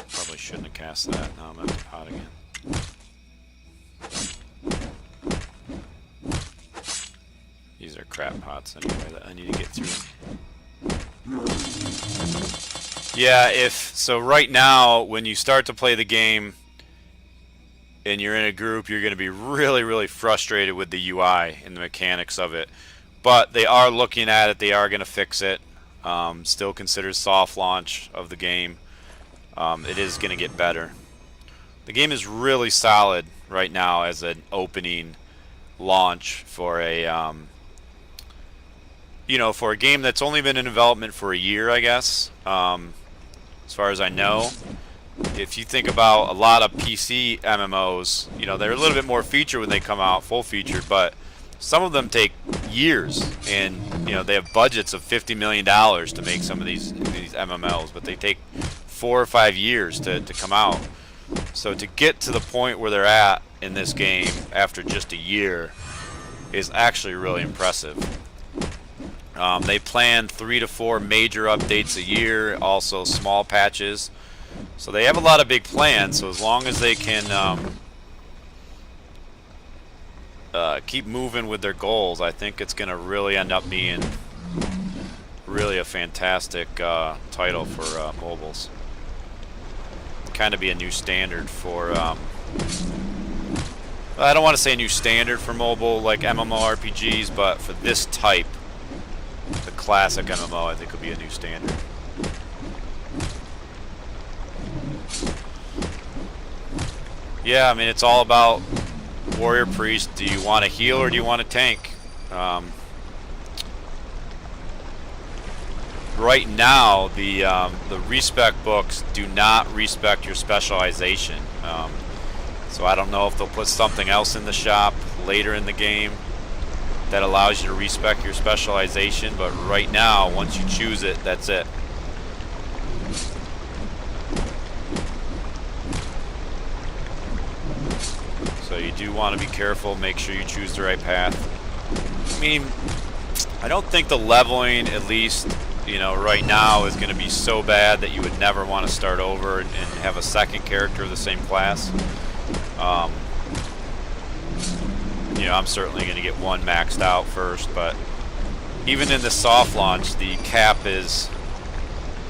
Probably shouldn't have cast that. Now I'm at the pot again. These are crap pots anyway that I need to get through. Yeah, so right now when you start to play the game and you're in a group, you're going to be really frustrated with the UI and the mechanics of it. But they are looking at it. They are going to fix it. Still considered soft launch of the game. It is going to get better. The game is really solid right now as an opening launch for a, for a game that's only been in development for a year, I guess. As far as I know. If you think about a lot of PC MMOs, they're a little bit more featured when they come out, full featured, but some of them take years, and they have budgets of $50 million to make some of these MMOs, but they take 4 or 5 years to come out. So to get to the point where they're at in this game after just a year is actually really impressive. They plan 3 to 4 major updates a year, also small patches. So they have a lot of big plans, so as long as they can keep moving with their goals, I think it's going to really end up being really a fantastic title for mobiles. Kind of be a new standard for, I don't want to say a new standard for mobile like MMORPGs, but for this type, the classic MMO, I think would be a new standard. Yeah, I mean, it's all about Warrior Priest. Do you want to heal or do you want to tank? Right now, the respec books do not respect your specialization. So I don't know if they'll put something else in the shop later in the game that allows you to respec your specialization, but right now, once you choose it, that's it. So you do want to be careful, make sure you choose the right path. I mean, I don't think the leveling, at least, right now, is going to be so bad that you would never want to start over and have a second character of the same class. I'm certainly going to get one maxed out first, but even in the soft launch, the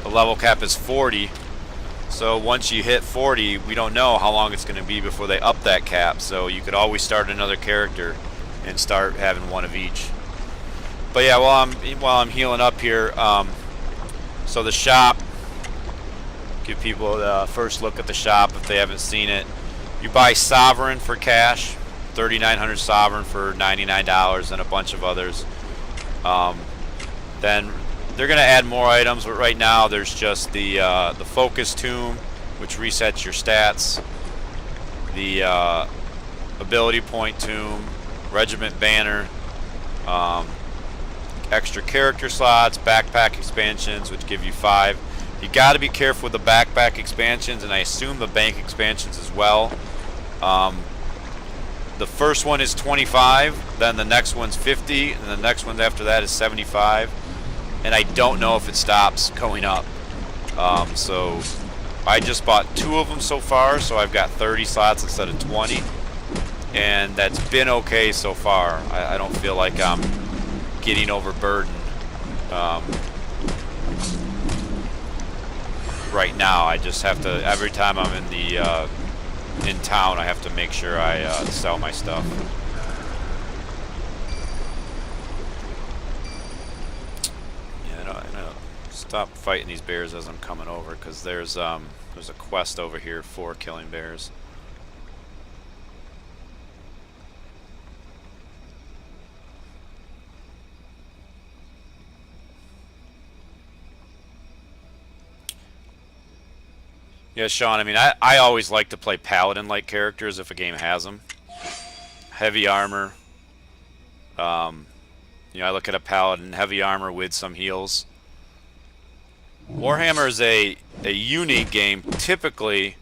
level cap is 40. So once you hit 40, we don't know how long it's going to be before they up that cap. So you could always start another character and start having one of each. But yeah, while I'm healing up here, so the shop, give people the first look at the shop if they haven't seen it. You buy Sovereign for cash, 3,900 Sovereign for $99, and a bunch of others. Then they're going to add more items, but right now there's just the Focus Tomb, which resets your stats, the Ability Point Tomb, Regiment Banner, extra character slots, backpack expansions, which give you 5. You got to be careful with the backpack expansions, and I assume the bank expansions as well. The first one is 25, then the next one's 50, and the next one after that is 75. And I don't know if it stops going up. So I just bought 2 of them so far, so I've got 30 slots instead of 20. And that's been okay so far. I don't feel like I'm getting overburdened right now. I just have to, every time I'm in town, I have to make sure I sell my stuff. Yeah, I know. Stop fighting these bears as I'm coming over, because there's a quest over here for killing bears. Yeah, Sean, I mean, I always like to play Paladin-like characters if a game has them. Heavy armor. I look at a Paladin, heavy armor with some heals. Warhammer is a unique game. Typically,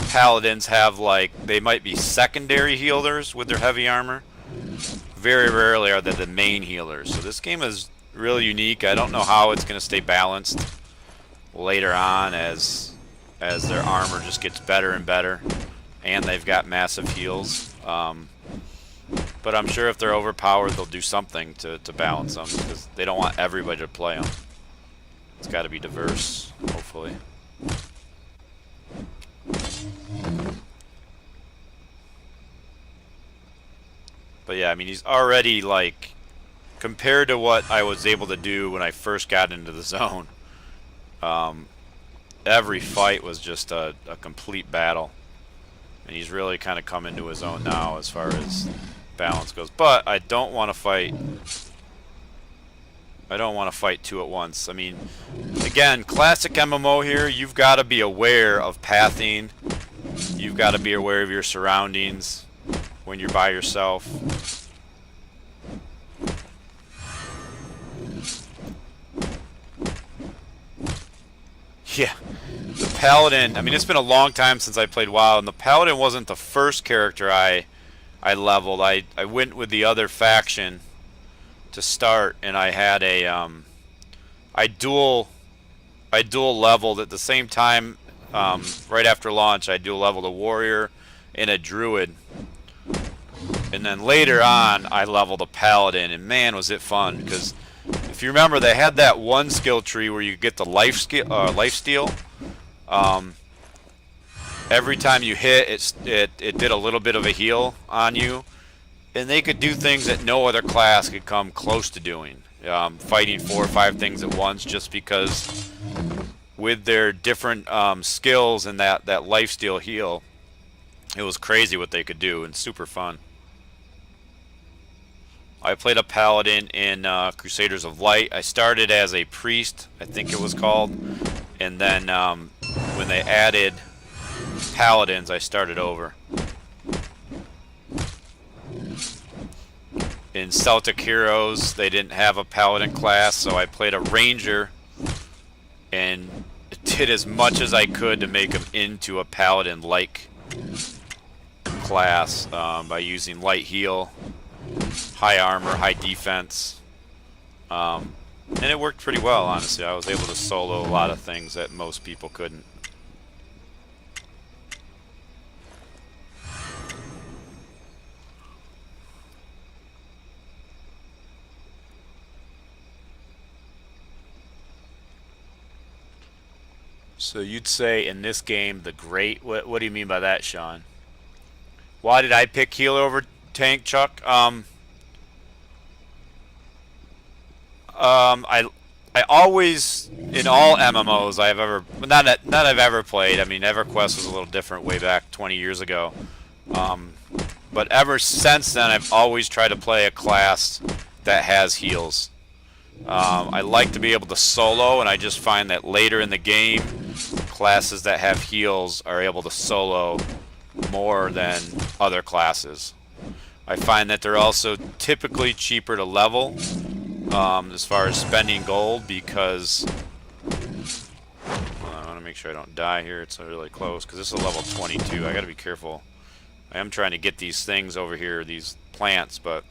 Paladins have, like, they might be secondary healers with their heavy armor. Very rarely are they the main healers. So this game is really unique. I don't know how it's going to stay balanced later on as their armor just gets better and better, and they've got massive heals. But I'm sure if they're overpowered, they'll do something to balance them, because they don't want everybody to play them. It's got to be diverse, hopefully. But yeah, I mean, he's already, like, compared to what I was able to do when I first got into the zone, every fight was just a complete battle. And he's really kind of come into his own now as far as balance goes. But I don't want to fight. I don't want to fight 2 at once. I mean, again, classic MMO here, you've got to be aware of pathing. You've got to be aware of your surroundings when you're by yourself. Yeah. The Paladin, I mean, it's been a long time since I played WoW, and the Paladin wasn't the first character I leveled. I went with the other faction to start, and I had a I dual leveled at the same time. Right after launch, I dual leveled a warrior and a druid, and then later on I leveled a paladin, and man, was it fun! Because if you remember, they had that one skill tree where you get the life steal. Every time you hit, it did a little bit of a heal on you, and they could do things that no other class could come close to doing. Fighting 4 or 5 things at once, just because with their different skills and that lifesteal heal, it was crazy what they could do, and super fun. I played a paladin in Crusaders of Light. I started as a priest, I think it was called, and then when they added paladins, I started over. In Celtic Heroes, they didn't have a paladin class, so I played a ranger and did as much as I could to make him into a paladin-like class by using light heal, high armor, high defense, and it worked pretty well, honestly. I was able to solo a lot of things that most people couldn't. So you'd say in this game, the great. What do you mean by that, Sean? Why did I pick healer over tank, Chuck? I I always, in all MMOs I've ever, not I've ever played. I mean, EverQuest was a little different way back 20 years ago. Um, but ever since then, I've always tried to play a class that has heals. I like to be able to solo, and I just find that later in the game, classes that have heals are able to solo more than other classes. I find that they're also typically cheaper to level as far as spending gold because I want to make sure I don't die here. It's really close because this is a level 22. I got to be careful. I am trying to get these things over here, these plants, but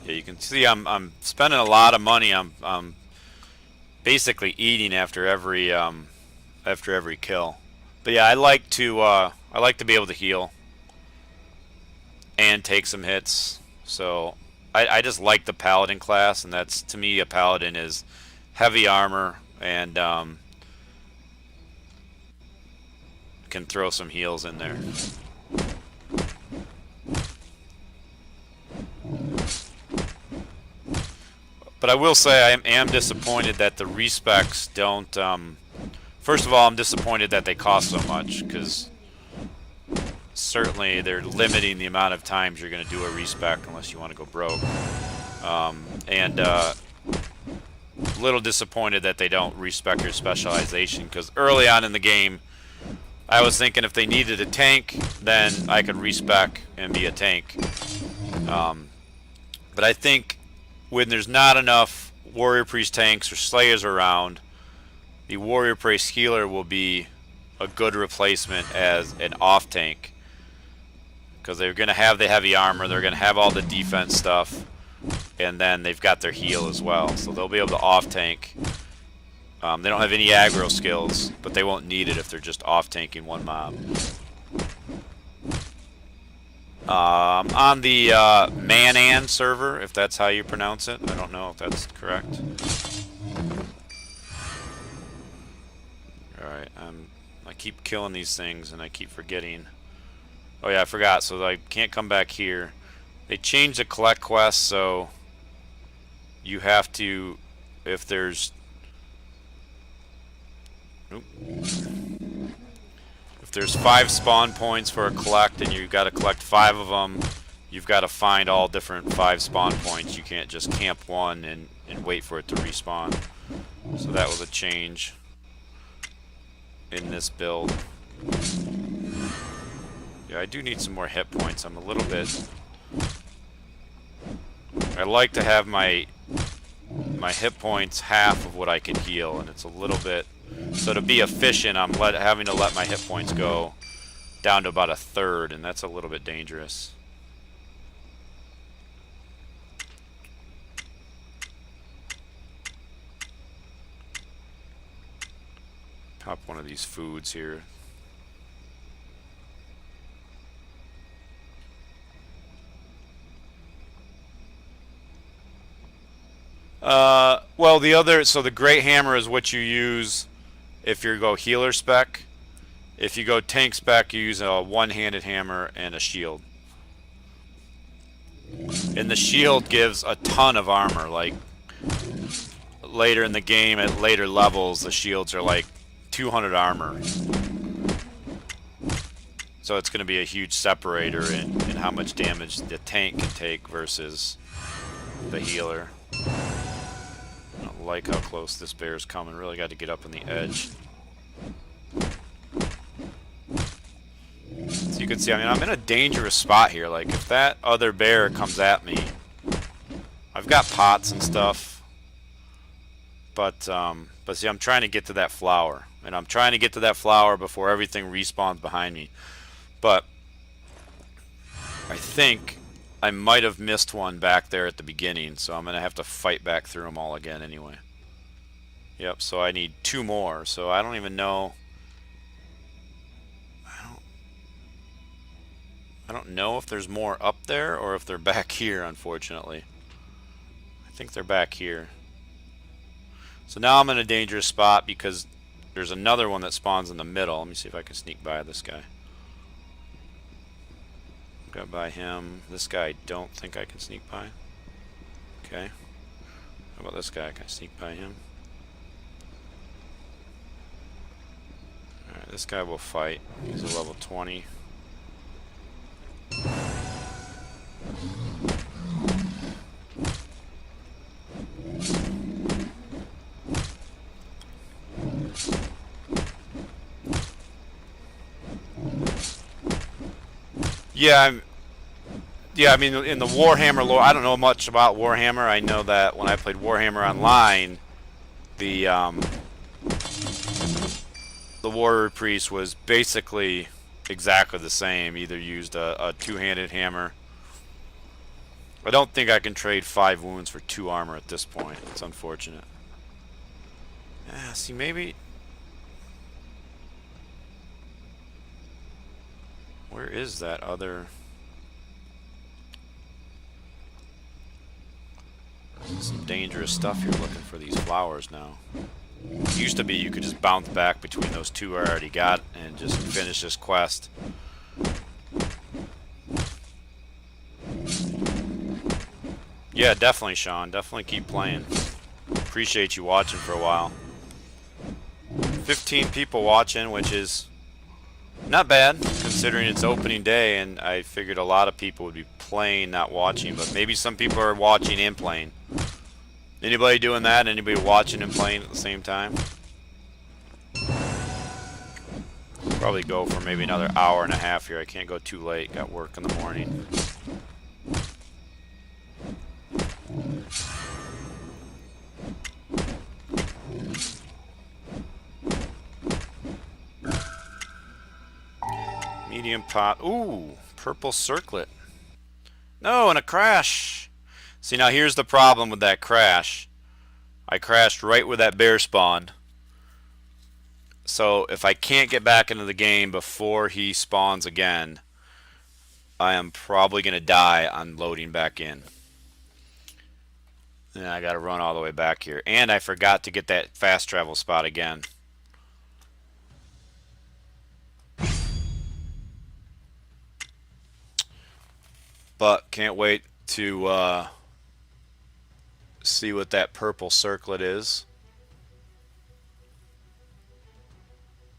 yeah, you can see I'm spending a lot of money. I'm basically eating after every kill. But yeah, I like to be able to heal and take some hits. So I just like the paladin class, and that's to me a paladin is heavy armor and can throw some heals in there. But I will say I am disappointed that the respecs don't. First of all, I'm disappointed that they cost so much because certainly they're limiting the amount of times you're going to do a respec unless you want to go broke. And a little disappointed that they don't respec your specialization because early on in the game, I was thinking if they needed a tank, then I could respec and be a tank. But I think when there's not enough warrior priest tanks or slayers around, the warrior priest healer will be a good replacement as an off tank because they're going to have the heavy armor, they're going to have all the defense stuff, and then they've got their heal as well, so they'll be able to off tank. They don't have any aggro skills, but they won't need it if they're just off tanking one mob. On the Manan server, if that's how you pronounce it. I don't know if that's correct. Alright, I keep killing these things and I keep forgetting. Oh yeah, I forgot, so I can't come back here. They changed the collect quest, so you have to, if there's... Oop. If there's 5 spawn points for a collect and you've got to collect 5 of them, you've got to find all different 5 spawn points. You can't just camp one and wait for it to respawn. So that was a change in this build. Yeah, I do need some more hit points. I'm a little bit... I like to have my hit points half of what I can heal, and it's a little bit... So to be efficient, I'm having to let my hit points go down to about a third, and that's a little bit dangerous. Pop one of these foods here. Well, so the Great Hammer is what you use if you go healer spec. If you go tank spec, you use a one-handed hammer and a shield. And the shield gives a ton of armor. Like, later in the game, at later levels, the shields are like 200 armor. So it's going to be a huge separator in how much damage the tank can take versus the healer. I don't like how close this bear's coming. Really got to get up on the edge. So you can see, I mean, I'm in a dangerous spot here. Like, if that other bear comes at me, I've got pots and stuff. But see, I'm trying to get to that flower. And I'm trying to get to that flower before everything respawns behind me. But I think I might have missed one back there at the beginning, so I'm going to have to fight back through them all again anyway. Yep, so I need 2 more, so I don't even know... I don't know if there's more up there or if they're back here, unfortunately. I think they're back here. So now I'm in a dangerous spot because there's another one that spawns in the middle. Let me see if I can sneak by this guy. got by him. This guy I don't think I can sneak by. Okay. How about this guy? Can I sneak by him? Alright, this guy will fight. He's a level 20. Yeah, I mean, in the Warhammer lore, I don't know much about Warhammer. I know that when I played Warhammer Online, the Warrior Priest was basically exactly the same. Either used a two-handed hammer. I don't think I can trade 5 wounds for 2 armor at this point. It's unfortunate. See, maybe... Where is that other... Some dangerous stuff here looking for these flowers now. It used to be you could just bounce back between those 2 I already got and just finish this quest. Yeah, definitely, Sean. Definitely keep playing. Appreciate you watching for a while. 15 people watching, which is not bad considering it's opening day, and I figured a lot of people would be playing, not watching, but maybe some people are watching and playing. Anybody doing that? Anybody watching and playing at the same time? Probably go for maybe another hour and a half here. I can't go too late. Got work in the morning. Medium pot. Ooh, purple circlet. No, and a crash. See, now here's the problem with that crash. I crashed right where that bear spawned. So if I can't get back into the game before he spawns again, I am probably going to die on loading back in. And I got to run all the way back here. And I forgot to get that fast travel spot again. But can't wait to see what that purple circlet is.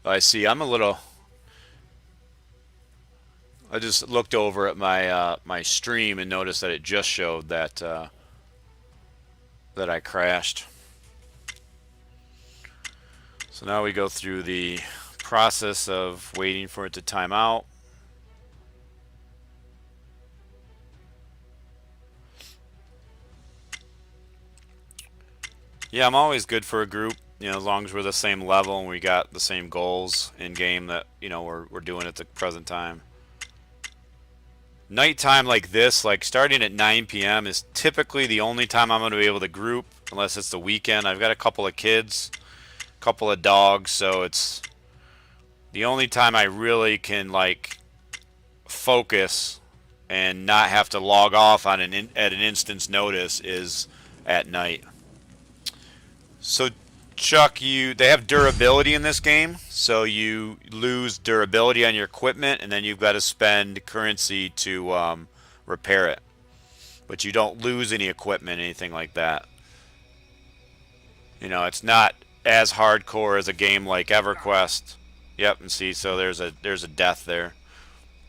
I see. I'm a little... I just looked over at my my stream and noticed that it just showed that that I crashed. So now we go through the process of waiting for it to time out. Yeah, I'm always good for a group, you know, as long as we're the same level and we got the same goals in game that, you know, we're doing at the present time. Nighttime like this, like starting at 9 p.m. is typically the only time I'm going to be able to group, unless it's the weekend. I've got a couple of kids, a couple of dogs, so it's the only time I really can like focus and not have to log off on at an instant's notice is at night. So Chuck, they have durability in this game, so you lose durability on your equipment, and then you've got to spend currency to repair it. But you don't lose any equipment, anything like that. You know, it's not as hardcore as a game like EverQuest. Yep, and see, so there's a death there.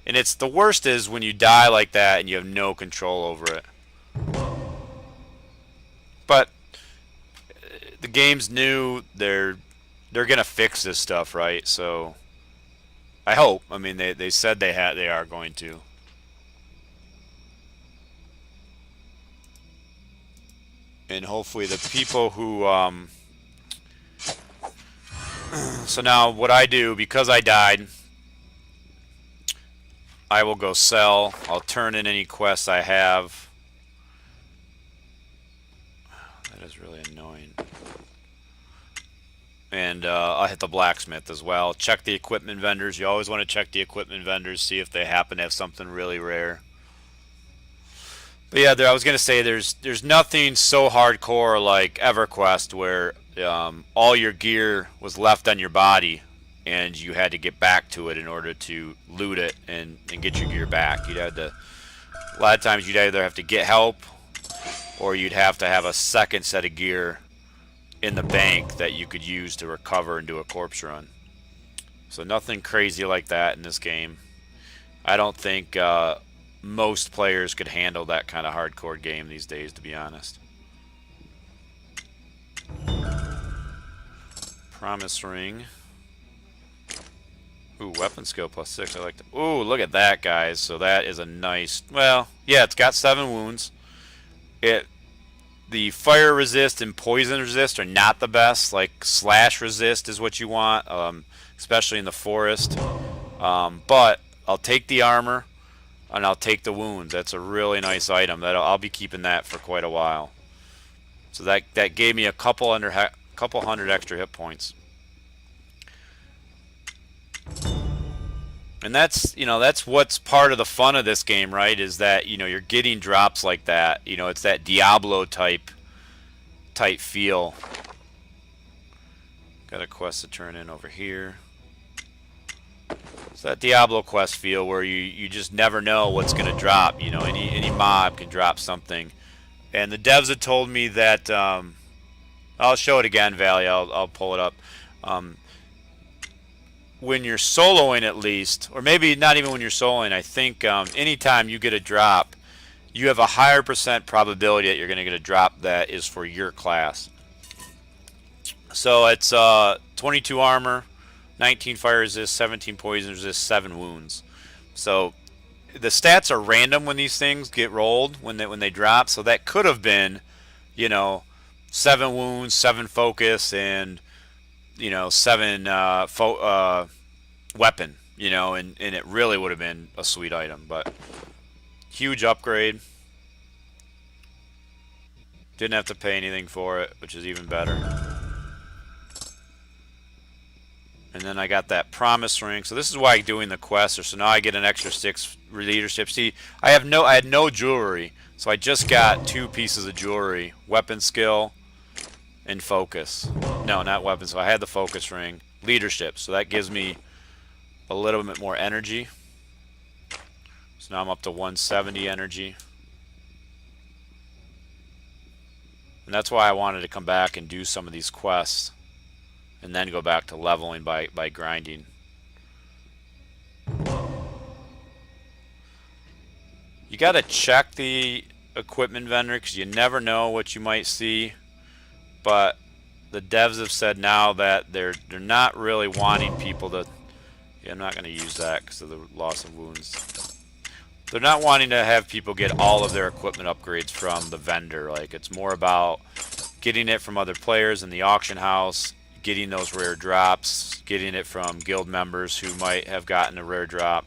And it's the worst is when you die like that and you have no control over it. But the game's new. They're gonna fix this stuff, right? So I hope. I mean, they said they are going to. And hopefully the people who so now what I do, because I died, I will go sell. I'll turn in any quests I have. That is really annoying. And I'll hit the blacksmith as well. Check the equipment vendors. You always want to check the equipment vendors, see if they happen to have something really rare. But yeah, I was gonna say there's nothing so hardcore like EverQuest where all your gear was left on your body, and you had to get back to it in order to loot it and get your gear back. You'd have to, a lot of times you'd either have to get help or you'd have to have a second set of gear in the bank that you could use to recover and do a corpse run. So nothing crazy like that in this game. I don't think most players could handle that kind of hardcore game these days, to be honest. Promise ring. Ooh, weapon skill +6. I like that. Ooh, look at that, guys. So that is a nice. Well, yeah, it's got 7 wounds. The fire resist and poison resist are not the best. Like slash resist is what you want, especially in the forest. But I'll take the armor and I'll take the wounds. That's a really nice item. I'll be keeping that for quite a while. So that gave me a couple hundred extra hit points. And that's what's part of the fun of this game, right? Is that you're getting drops like that. It's that Diablo type feel. Got a quest to turn in over here. It's that Diablo quest feel where you just never know what's gonna drop. Any mob can drop something. And the devs had told me that I'll show it again, Valley. I'll pull it up. When you're soloing, at least, or maybe not even when you're soloing, I think anytime you get a drop, you have a higher percent probability that you're going to get a drop that is for your class. So it's 22 armor, 19 fire resist, 17 poison resist, 7 wounds. So the stats are random when these things get rolled, when they drop. So that could have been, 7 wounds, 7 focus, and 7 weapon, and it really would have been a sweet item. But huge upgrade. Didn't have to pay anything for it, which is even better. And then I got that promise ring. So this is why I'm doing the quest. So now I get an extra 6 leadership. See, I had no jewelry, so I just got 2 pieces of jewelry: weapon skill and focus. No, not weapon. So I had the focus ring, leadership. So that gives me a little bit more energy. So now I'm up to 170 energy. And that's why I wanted to come back and do some of these quests and then go back to leveling by grinding. You got to check the equipment vendor because you never know what you might see. But the devs have said now that they're not really wanting people to. Yeah, I'm not going to use that because of the loss of wounds. They're not wanting to have people get all of their equipment upgrades from the vendor. Like, it's more about getting it from other players in the auction house, getting those rare drops, getting it from guild members who might have gotten a rare drop.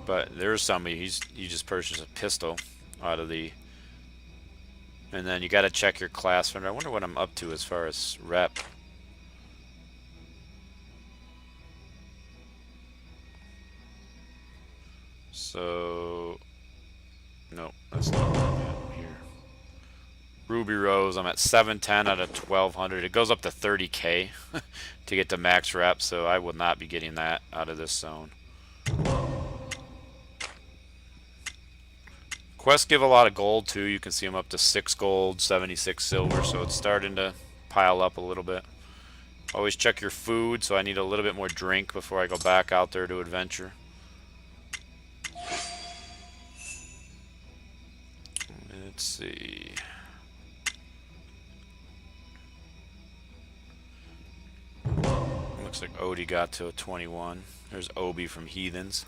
But there's somebody, he just purchased a pistol out of the. And then you got to check your class vendor. I wonder what I'm up to as far as rep. So, no, that's not where I'm at here. Ruby Rose, I'm at 710 out of 1200. It goes up to 30k to get to max rep, so I will not be getting that out of this zone. Quests give a lot of gold too. You can see them up to 6 gold, 76 silver, so it's starting to pile up a little bit. Always check your food, so I need a little bit more drink before I go back out there to adventure. Let's see. Looks like Odie got to a 21. There's Obi from Heathens.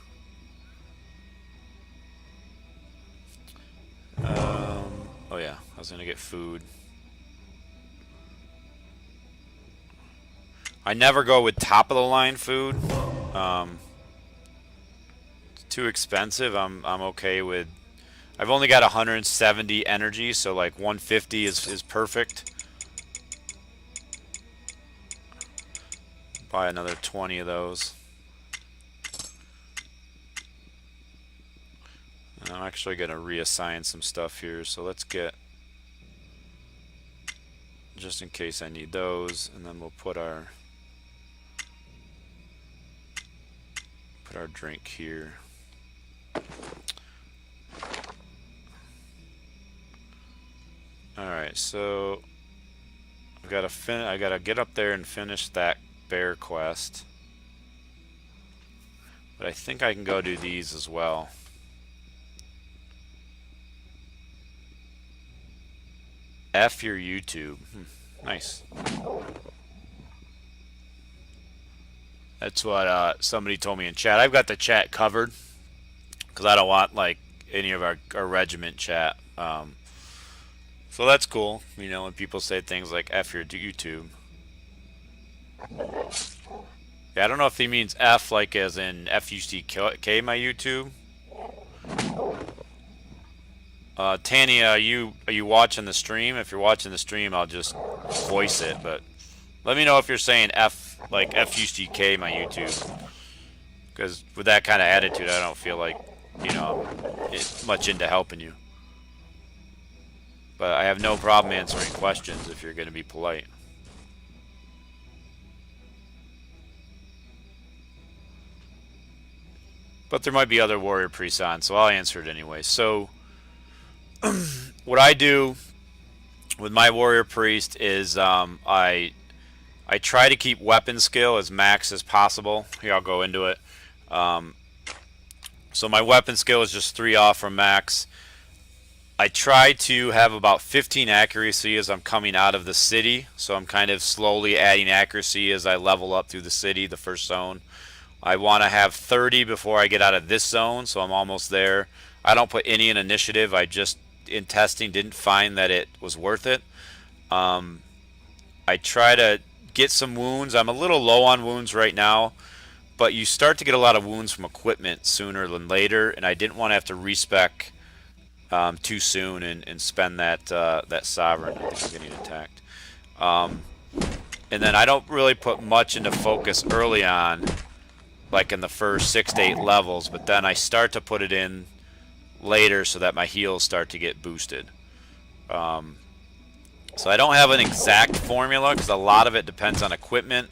Oh yeah, I was gonna get food. I never go with top of the line food. It's too expensive. I'm okay with. I've only got 170 energy, so like 150 is perfect. Buy another 20 of those. And I'm actually going to reassign some stuff here, so let's get just in case I need those, and then we'll put our drink here. All right, so I gotta get up there and finish that bear quest. But I think I can go do these as well. F your YouTube. Nice. That's what somebody told me in chat. I've got the chat covered because I don't want like any of our regiment chat. So that's cool, you know, when people say things like F your YouTube. Yeah, I don't know if he means F like as in F-U-C-K my YouTube. Tanya, are you watching the stream? If you're watching the stream, I'll just voice it, but let me know if you're saying F like F-U-C-K my YouTube. Because with that kind of attitude, I don't feel like, you know, much into helping you. But I have no problem answering questions if you're going to be polite. But there might be other warrior priests on, so I'll answer it anyway. So, what I do with my warrior priest is I try to keep weapon skill as max as possible. Here, I'll go into it. So my weapon skill is just 3 off from max. I try to have about 15 accuracy as I'm coming out of the city. So I'm kind of slowly adding accuracy as I level up through the city, the first zone. I want to have 30 before I get out of this zone, so I'm almost there. I don't put any in initiative. I just, in testing, didn't find that it was worth it. I try to get some wounds. I'm a little low on wounds right now, but you start to get a lot of wounds from equipment sooner than later, and I didn't want to have to respec too soon and spend that sovereign. I think I'm getting attacked. And then I don't really put much into focus early on, like in the first 6 to 8 levels, but then I start to put it in later so that my heals start to get boosted. So I don't have an exact formula because a lot of it depends on equipment,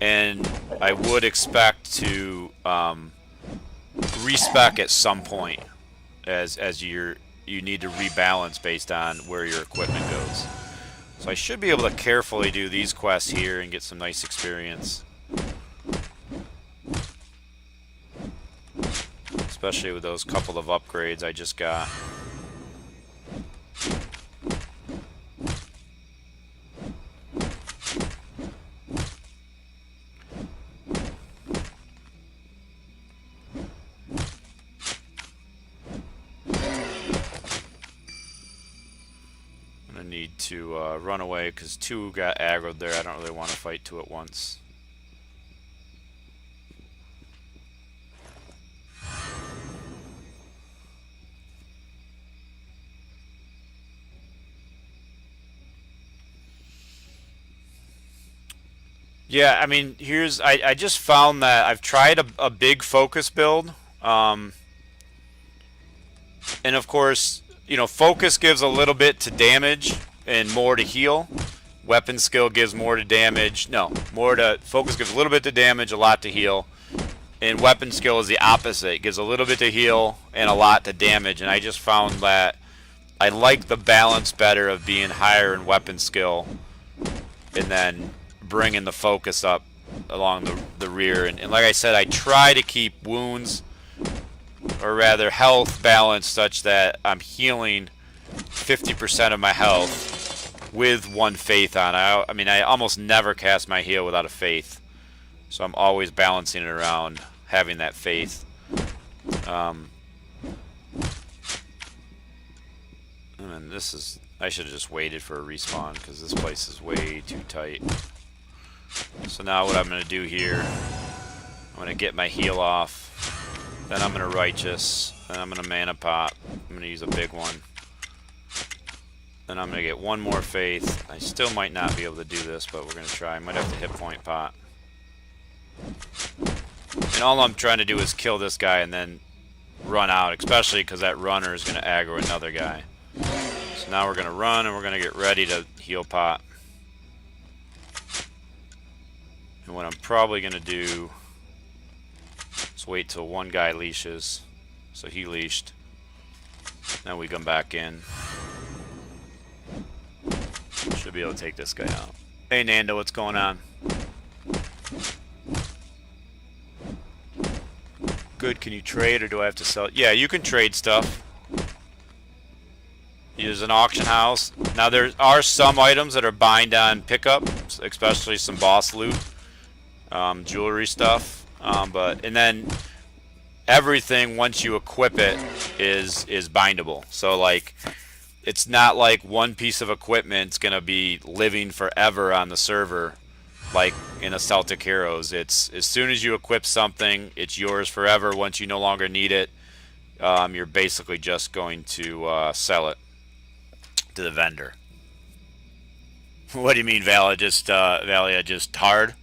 and I would expect to respec at some point as you need to rebalance based on where your equipment goes. So I should be able to carefully do these quests here and get some nice experience. Especially with those couple of upgrades I just got. I'm gonna need to run away because 2 got aggroed there. I don't really want to fight 2 at once. Yeah, I mean, I just found that I've tried a big focus build, and of course, you know, focus gives a little bit to damage and more to heal. Weapon skill gives more to damage. No, more to focus gives a little bit to damage, a lot to heal. And weapon skill is the opposite. It gives a little bit to heal and a lot to damage. And I just found that I like the balance better of being higher in weapon skill and then bringing the focus up along the rear. And like I said, I try to keep wounds, or rather health, balanced such that I'm healing 50% of my health with 1 faith on. I mean, I almost never cast my heal without a faith. So I'm always balancing it around having that faith. And this is... I should have just waited for a respawn because this place is way too tight. So now what I'm going to do here, I'm going to get my heal off. Then I'm going to righteous. Then I'm going to mana pop. I'm going to use a big one. Then I'm going to get 1 more faith. I still might not be able to do this, but we're going to try. I might have to hit point pot. And all I'm trying to do is kill this guy and then run out, especially because that runner is going to aggro another guy. So now we're going to run and we're going to get ready to heal pot. And what I'm probably going to do is wait till one guy leashes. So he leashed. Then we come back in. Should be able to take this guy out. Hey Nando, what's going on? Good, can you trade or do I have to sell it? Yeah, you can trade stuff. Use an auction house. Now there are some items that are bind on pickup, especially some boss loot, jewelry stuff. And then everything once you equip it is bindable. So like, it's not like one piece of equipment's gonna be living forever on the server, like in a Celtic Heroes. It's as soon as you equip something, it's yours forever. Once you no longer need it, you're basically just going to sell it to the vendor. What do you mean, Valia? Just hard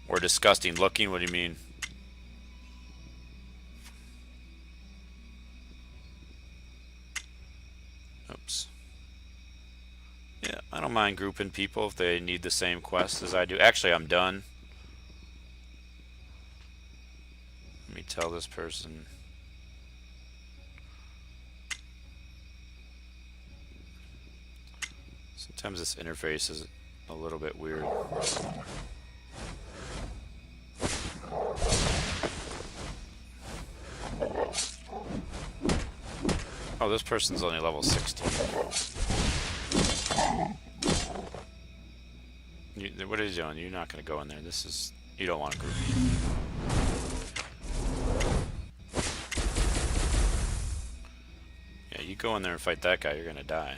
or disgusting looking? What do you mean? Oops. Yeah, I don't mind grouping people if they need the same quest as I do. Actually, I'm done. Let me tell this person. Sometimes this interface is a little bit weird. Oh, this person's only level 16. What are you doing? You're not going to go in there. This is... You don't want to group me. Yeah, you go in there and fight that guy, you're going to die.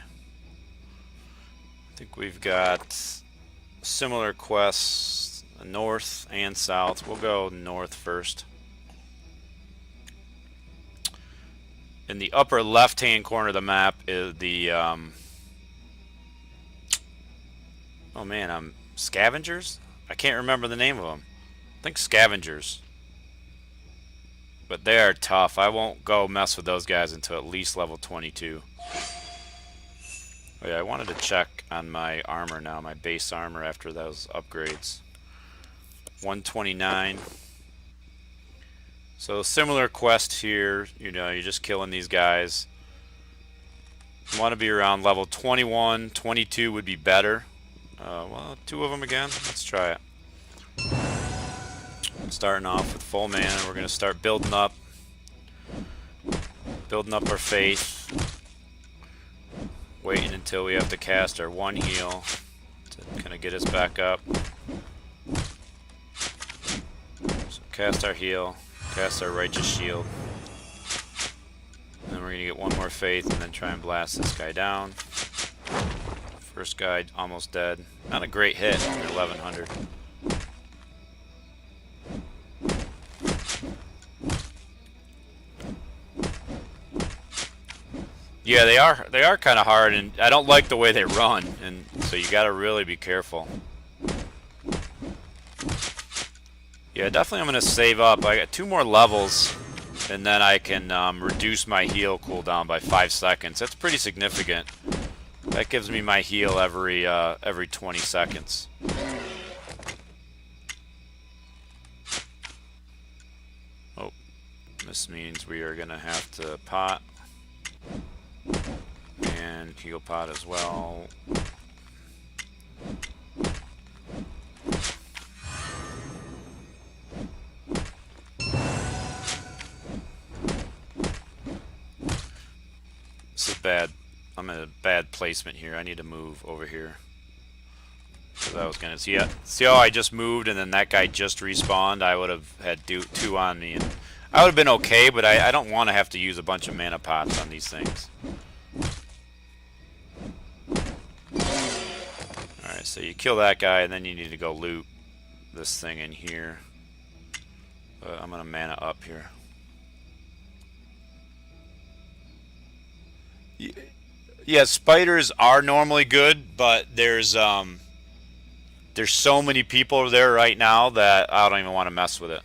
I think we've got similar quests north and south. We'll go north first. In the upper left-hand corner of the map is the oh man, scavengers? I can't remember the name of them. I think scavengers. But they are tough. I won't go mess with those guys until at least level 22. Oh yeah, I wanted to check on my armor now, my base armor after those upgrades. 129. So similar quest here, you know, you're just killing these guys. You want to be around level 21, 22 would be better. Well, 2 of them again. Let's try it. Starting off with full mana, we're going to start building up our faith. Waiting until we have to cast our 1 heal to kind of get us back up. So cast our heal, cast our righteous shield. And then we're going to get 1 more faith and then try and blast this guy down. First guy almost dead. Not a great hit, 1100. Yeah, they are kind of hard, and I don't like the way they run, and so you got to really be careful. Yeah, definitely I'm going to save up. I got 2 more levels, and then I can reduce my heal cooldown by 5 seconds. That's pretty significant. That gives me my heal every 20 seconds. Oh, this means we are going to have to pot. And heal pot as well. This is bad. I'm in a bad placement here. I need to move over here. Because I was gonna see how I just moved and then that guy just respawned. I would have had 2 on me, and I would have been okay. But I don't want to have to use a bunch of mana pots on these things. Alright, so you kill that guy and then you need to go loot this thing in here. But I'm gonna mana up here. Yeah, spiders are normally good, but there's so many people there right now that I don't even want to mess with it.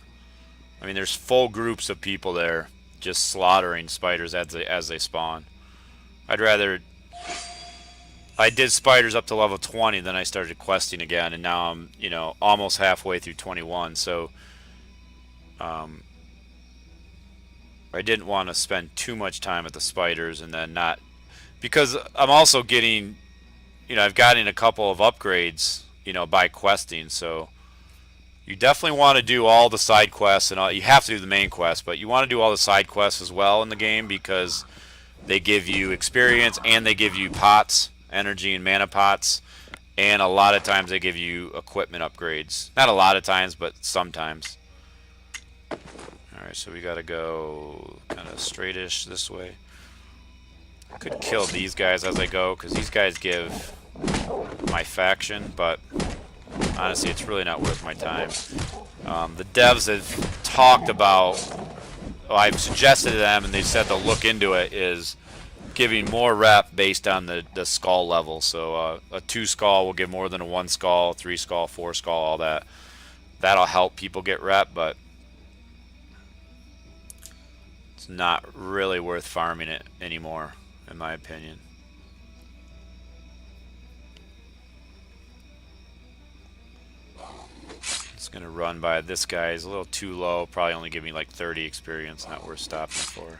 I mean, there's full groups of people there just slaughtering spiders as they spawn. I'd rather I did spiders up to level 20, then I started questing again, and now I'm, almost halfway through 21. So I didn't want to spend too much time at the spiders and then not, because I'm also getting, I've gotten a couple of upgrades, by questing. So you definitely want to do all the side quests and all. You have to do the main quest, but you want to do all the side quests as well in the game because they give you experience and they give you pots, energy and mana pots, and a lot of times they give you equipment upgrades. Not a lot of times, but sometimes. Alright, so we gotta go kind of straightish this way. I could kill these guys as I go, because these guys give my faction, but honestly, it's really not worth my time. The devs have talked about, I've suggested to them, and they said they'll look into it, is giving more rep based on the skull level. So a 2 skull will give more than a 1 skull, 3 skull, 4 skull, all that. That'll help people get rep, but it's not really worth farming it anymore, in my opinion. It's gonna run by this guy. He's a little too low. Probably only give me like 30 experience. Not worth stopping for.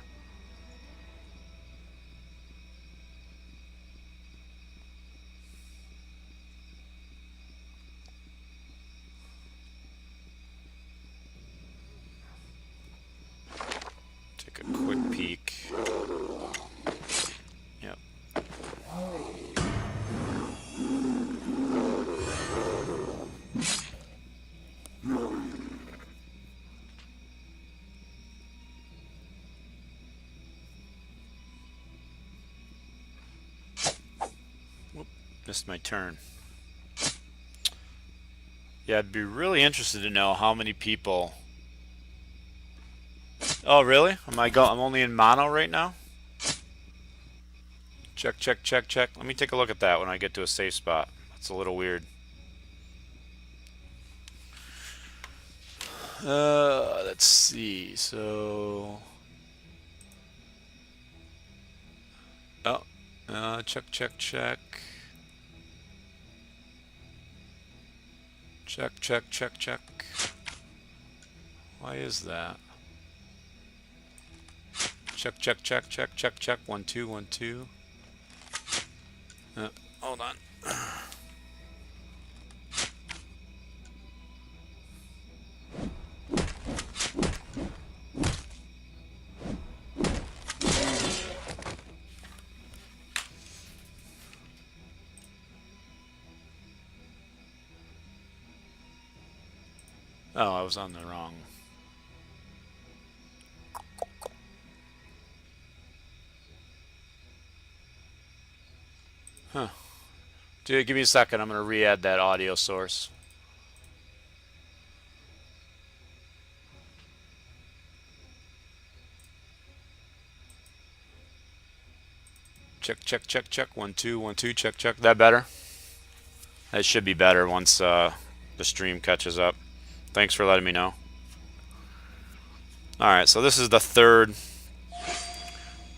Take a quick peek. Yep. Whoop, missed my turn. Yeah, I'd be really interested to know how many people. Oh, really? I'm only in mono right now? Check, check, check, check. Let me take a look at that when I get to a safe spot. That's a little weird. Let's see. So, check, check, check. Check, check, check, check. Why is that? Check, check, check, check, check, check. 1, 2, 1, 2. Hold on. Oh, I was on the wrong. Huh. Dude, give me a second. I'm going to re-add that audio source. Check, check, check, check. 1, 2, 1, 2. Check, check. That better? That should be better once the stream catches up. Thanks for letting me know. Alright, so this is the third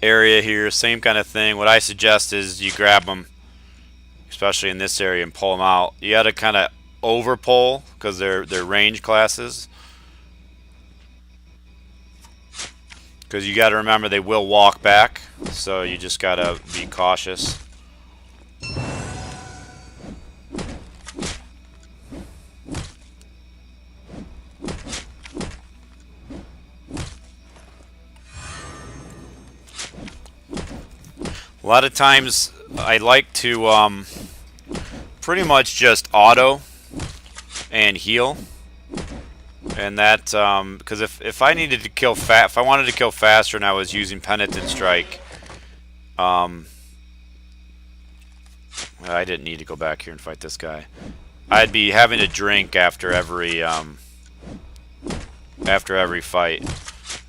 area here. Same kind of thing. What I suggest is you grab them, especially in this area, and pull them out. You got to kind of over pull because they're range classes. Because you got to remember they will walk back, so you just got to be cautious. A lot of times I like to pretty much just auto and heal, and that because if I needed to kill if I wanted to kill faster and I was using Penitent Strike, I didn't need to go back here and fight this guy. I'd be having to drink after every fight.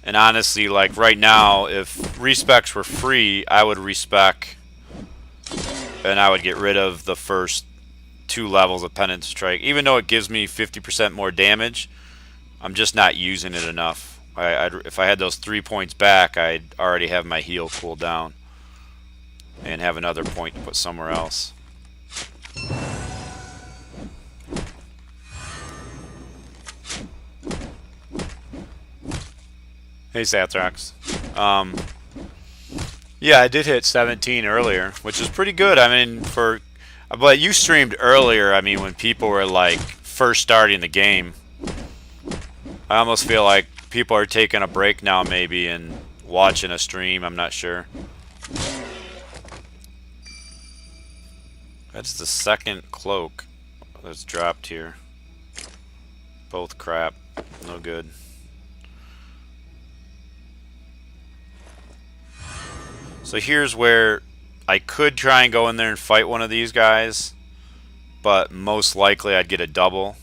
And honestly, like right now, if respecs were free, I would respec, and I would get rid of the first 2 levels of Penitent Strike. Even though it gives me 50% more damage, I'm just not using it enough. If I had those 3 points back, I'd already have my heal cooled down and have another point to put somewhere else. Hey, Sathrax. Yeah, I did hit 17 earlier, which is pretty good. I mean, but you streamed earlier. I mean, when people were like first starting the game. I almost feel like people are taking a break now, maybe, and watching a stream. I'm not sure. That's the second cloak that's dropped here. Both crap. No good. So here's where I could try and go in there and fight one of these guys, but most likely I'd get a double.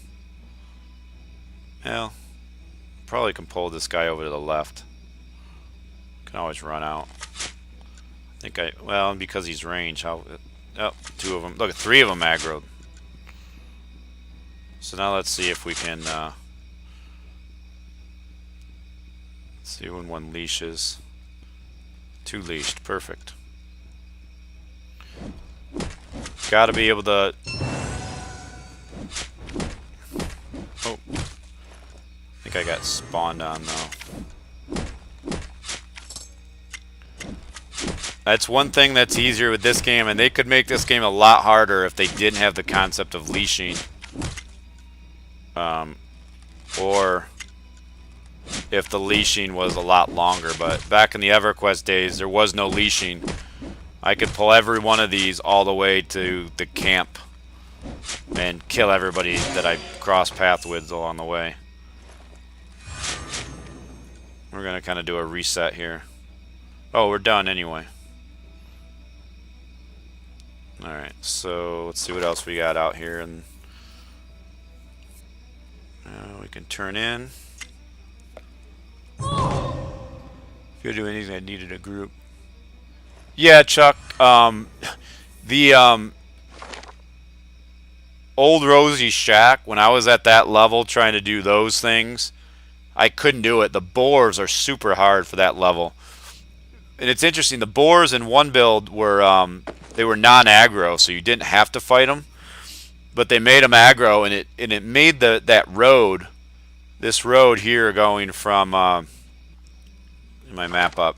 Well, probably can pull this guy over to the left. Can always run out. Well, because he's range, oh, two of them. Look, three of them aggroed. So now let's see if we can see when one leashes. Two leashed, perfect. Gotta be able to. Oh, I think I got spawned on though. That's one thing that's easier with this game, and they could make this game a lot harder if they didn't have the concept of leashing. Or if the leashing was a lot longer. But back in the EverQuest days, there was no leashing. I could pull every one of these all the way to the camp and kill everybody that I cross path with along the way. We're going to kind of do a reset here. Oh, we're done anyway. Alright, so let's see what else we got out here. And we can turn in. If you're doing anything, I needed a group. Yeah, Chuck. The old Rosie Shack, when I was at that level trying to do those things, I couldn't do it. The boars are super hard for that level. And it's interesting, the boars in one build were they were non-aggro, so you didn't have to fight them. But they made them aggro, and it made that road, this road here going from my map up,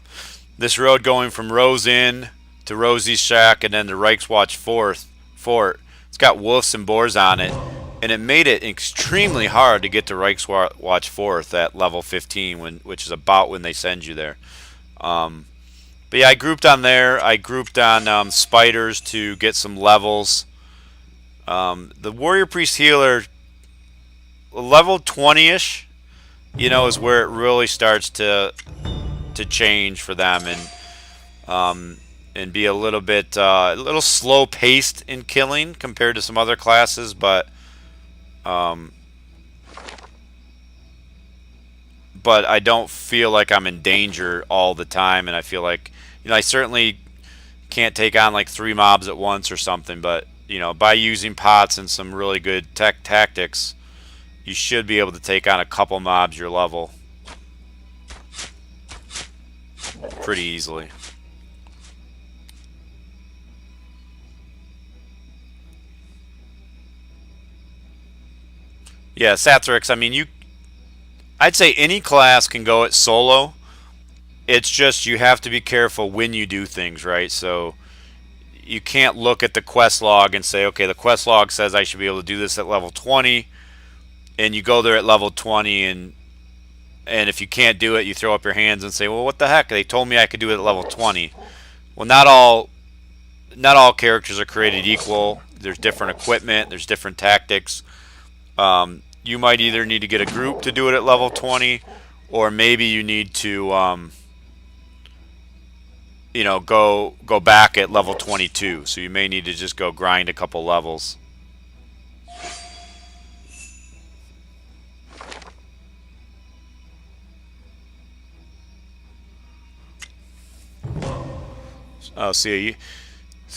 this road going from Rose Inn to Rosie's Shack and then to Reichswatch Fort. It's got wolves and boars on it, and it made it extremely hard to get to Reichswatch Fort at level 15, which is about when they send you there. But yeah, I grouped on there. I grouped on spiders to get some levels. The Warrior Priest Healer, level 20-ish, is where it really starts to change for them and be a little bit a little slow paced in killing compared to some other classes, but I don't feel like I'm in danger all the time, and I feel like I certainly can't take on like 3 mobs at once or something, but by using pots and some really good tactics, you should be able to take on a couple mobs your level pretty easily. Yeah, Sathrix, I mean, I'd say any class can go it solo. It's just you have to be careful when you do things, right? So you can't look at the quest log and say, okay, the quest log says I should be able to do this at level 20, and you go there at level 20, and if you can't do it, you throw up your hands and say, well, what the heck? They told me I could do it at level 20. Well, not all characters are created equal. There's different equipment. There's different tactics. You might either need to get a group to do it at level 20, or maybe you need to go back at level 22. So you may need to just go grind a couple levels. Oh, see,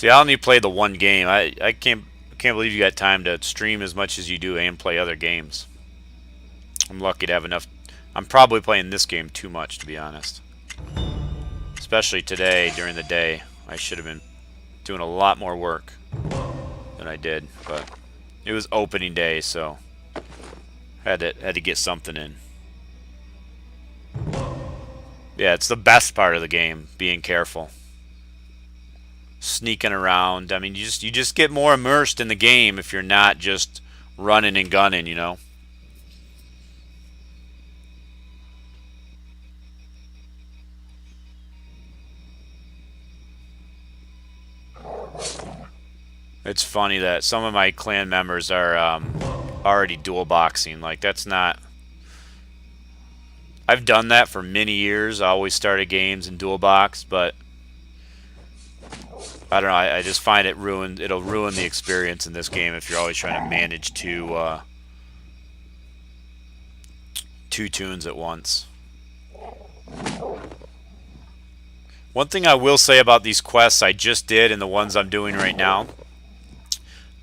I only play the one game. I can't believe you got time to stream as much as you do and play other games. I'm lucky to have enough. I'm probably playing this game too much, to be honest. Especially today during the day. I should have been doing a lot more work than I did, but it was opening day, so had to get something in. Yeah, it's the best part of the game, being careful. Sneaking around. I mean, you just get more immersed in the game if you're not just running and gunning, you know. It's funny that some of my clan members are already dual boxing. Like, that's not. I've done that for many years. I always started games in dual box, but I don't know. I just find it'll ruin the experience in this game if you're always trying to manage two tunes at once. One thing I will say about these quests I just did and the ones I'm doing right now,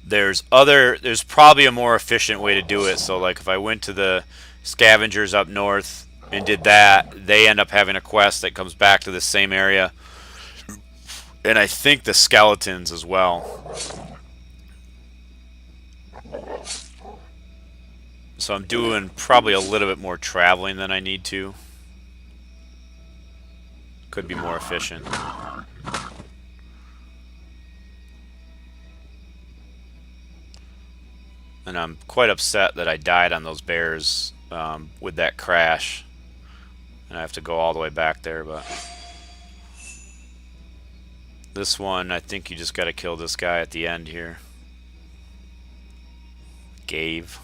there's probably a more efficient way to do it. So like if I went to the scavengers up north and did that, they end up having a quest that comes back to the same area. And I think the skeletons as well. So I'm doing probably a little bit more traveling than I need to. Could be more efficient. And I'm quite upset that I died on those bears with that crash. And I have to go all the way back there, but... This one, I think you just gotta kill this guy at the end here. Gave.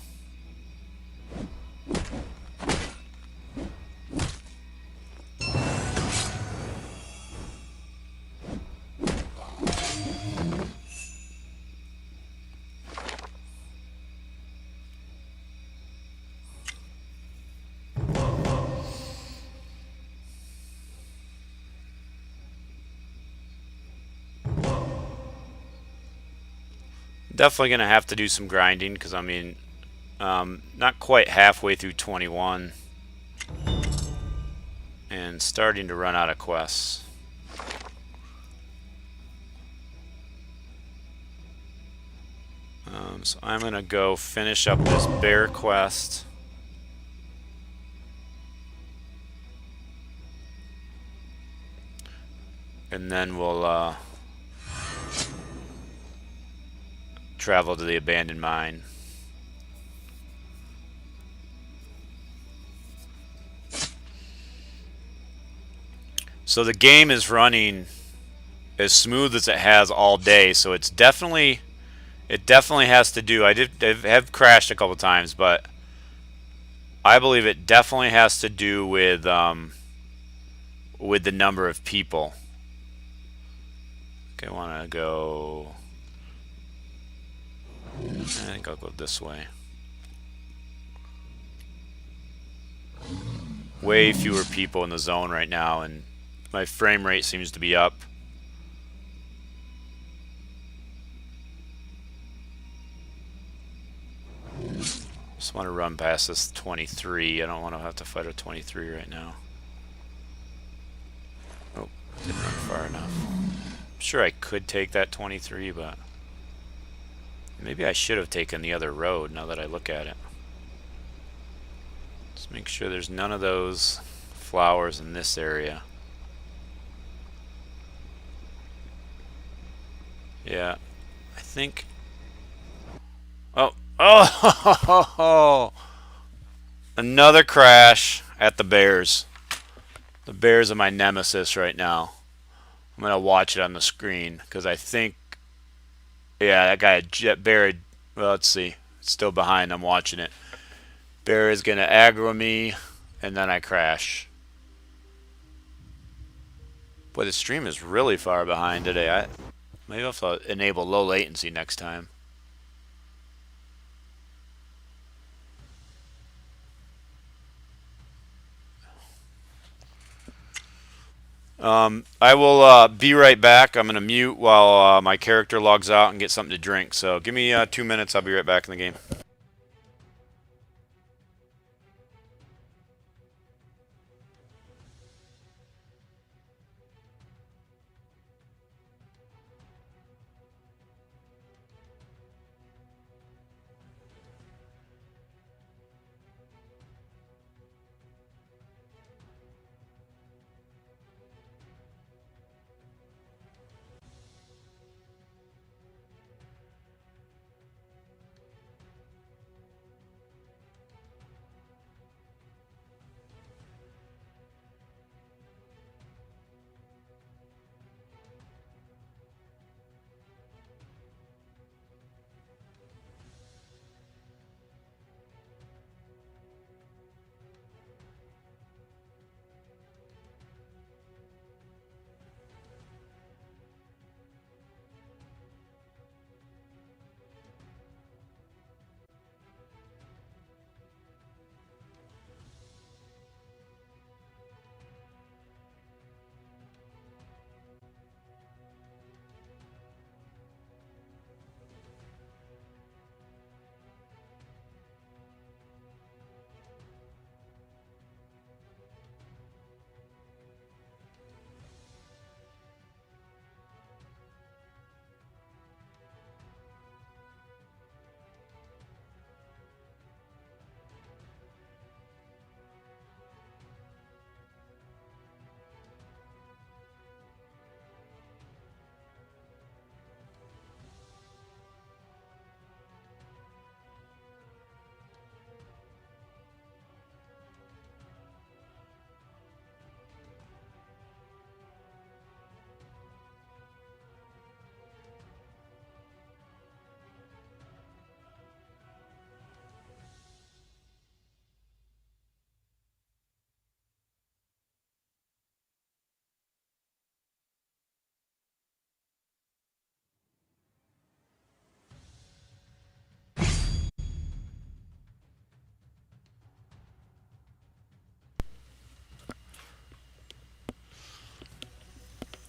Definitely gonna have to do some grinding because I mean, not quite halfway through 21 and starting to run out of quests. So I'm gonna go finish up this bear quest. And then we'll travel to the abandoned mine. So the game is running as smooth as it has all day, so it definitely has to do. I have crashed a couple times, but I believe it definitely has to do with the number of people. Okay, I want to go. I think I'll go this way. Way fewer people in the zone right now, and my frame rate seems to be up. Just want to run past this 23. I don't want to have to fight a 23 right now. Oh, didn't run far enough. I'm sure I could take that 23, but maybe I should have taken the other road now that I look at it. Just make sure there's none of those flowers in this area. Yeah, I think... Oh! Another crash at the bears. The bears are my nemesis right now. I'm going to watch it on the screen because I think... Yeah, that guy, bear... Well, let's see. It's still behind. I'm watching it. Bear is going to aggro me, and then I crash. Boy, the stream is really far behind today. Maybe I'll have to enable low latency next time. I will be right back. I'm going to mute while my character logs out and get something to drink. So give me 2 minutes. I'll be right back in the game.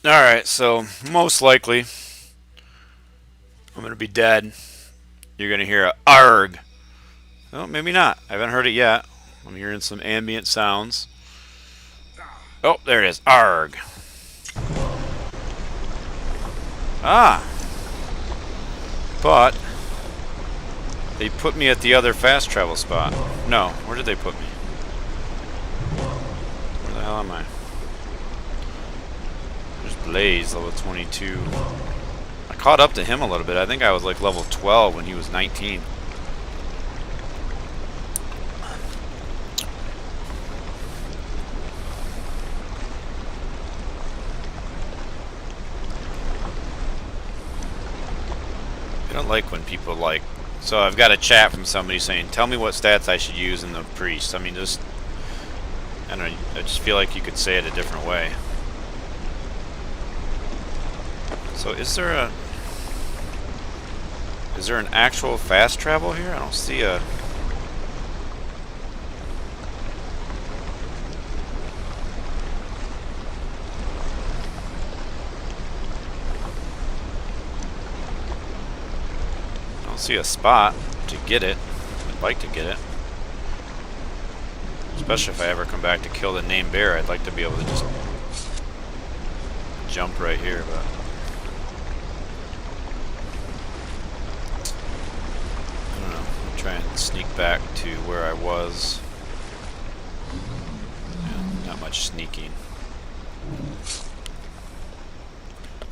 Alright, so most likely I'm gonna be dead. You're gonna hear a ARG. Well, maybe not. I haven't heard it yet. I'm hearing some ambient sounds. Oh, there it is. ARG. Ah. But they put me at the other fast travel spot. No, where did they put me? Where the hell am I? There's Blaze, level 22. I caught up to him a little bit. I think I was like level 12 when he was 19. I don't like when people like... So I've got a chat from somebody saying, tell me what stats I should use in the priest. I mean, just... I don't know, I just feel like you could say it a different way. So is there an actual fast travel here? I don't see a... I don't see a spot to get it. I'd like to get it. Especially if I ever come back to kill the named bear, I'd like to be able to just jump right here, but... I don't know. I'll try and sneak back to where I was. Yeah, not much sneaking.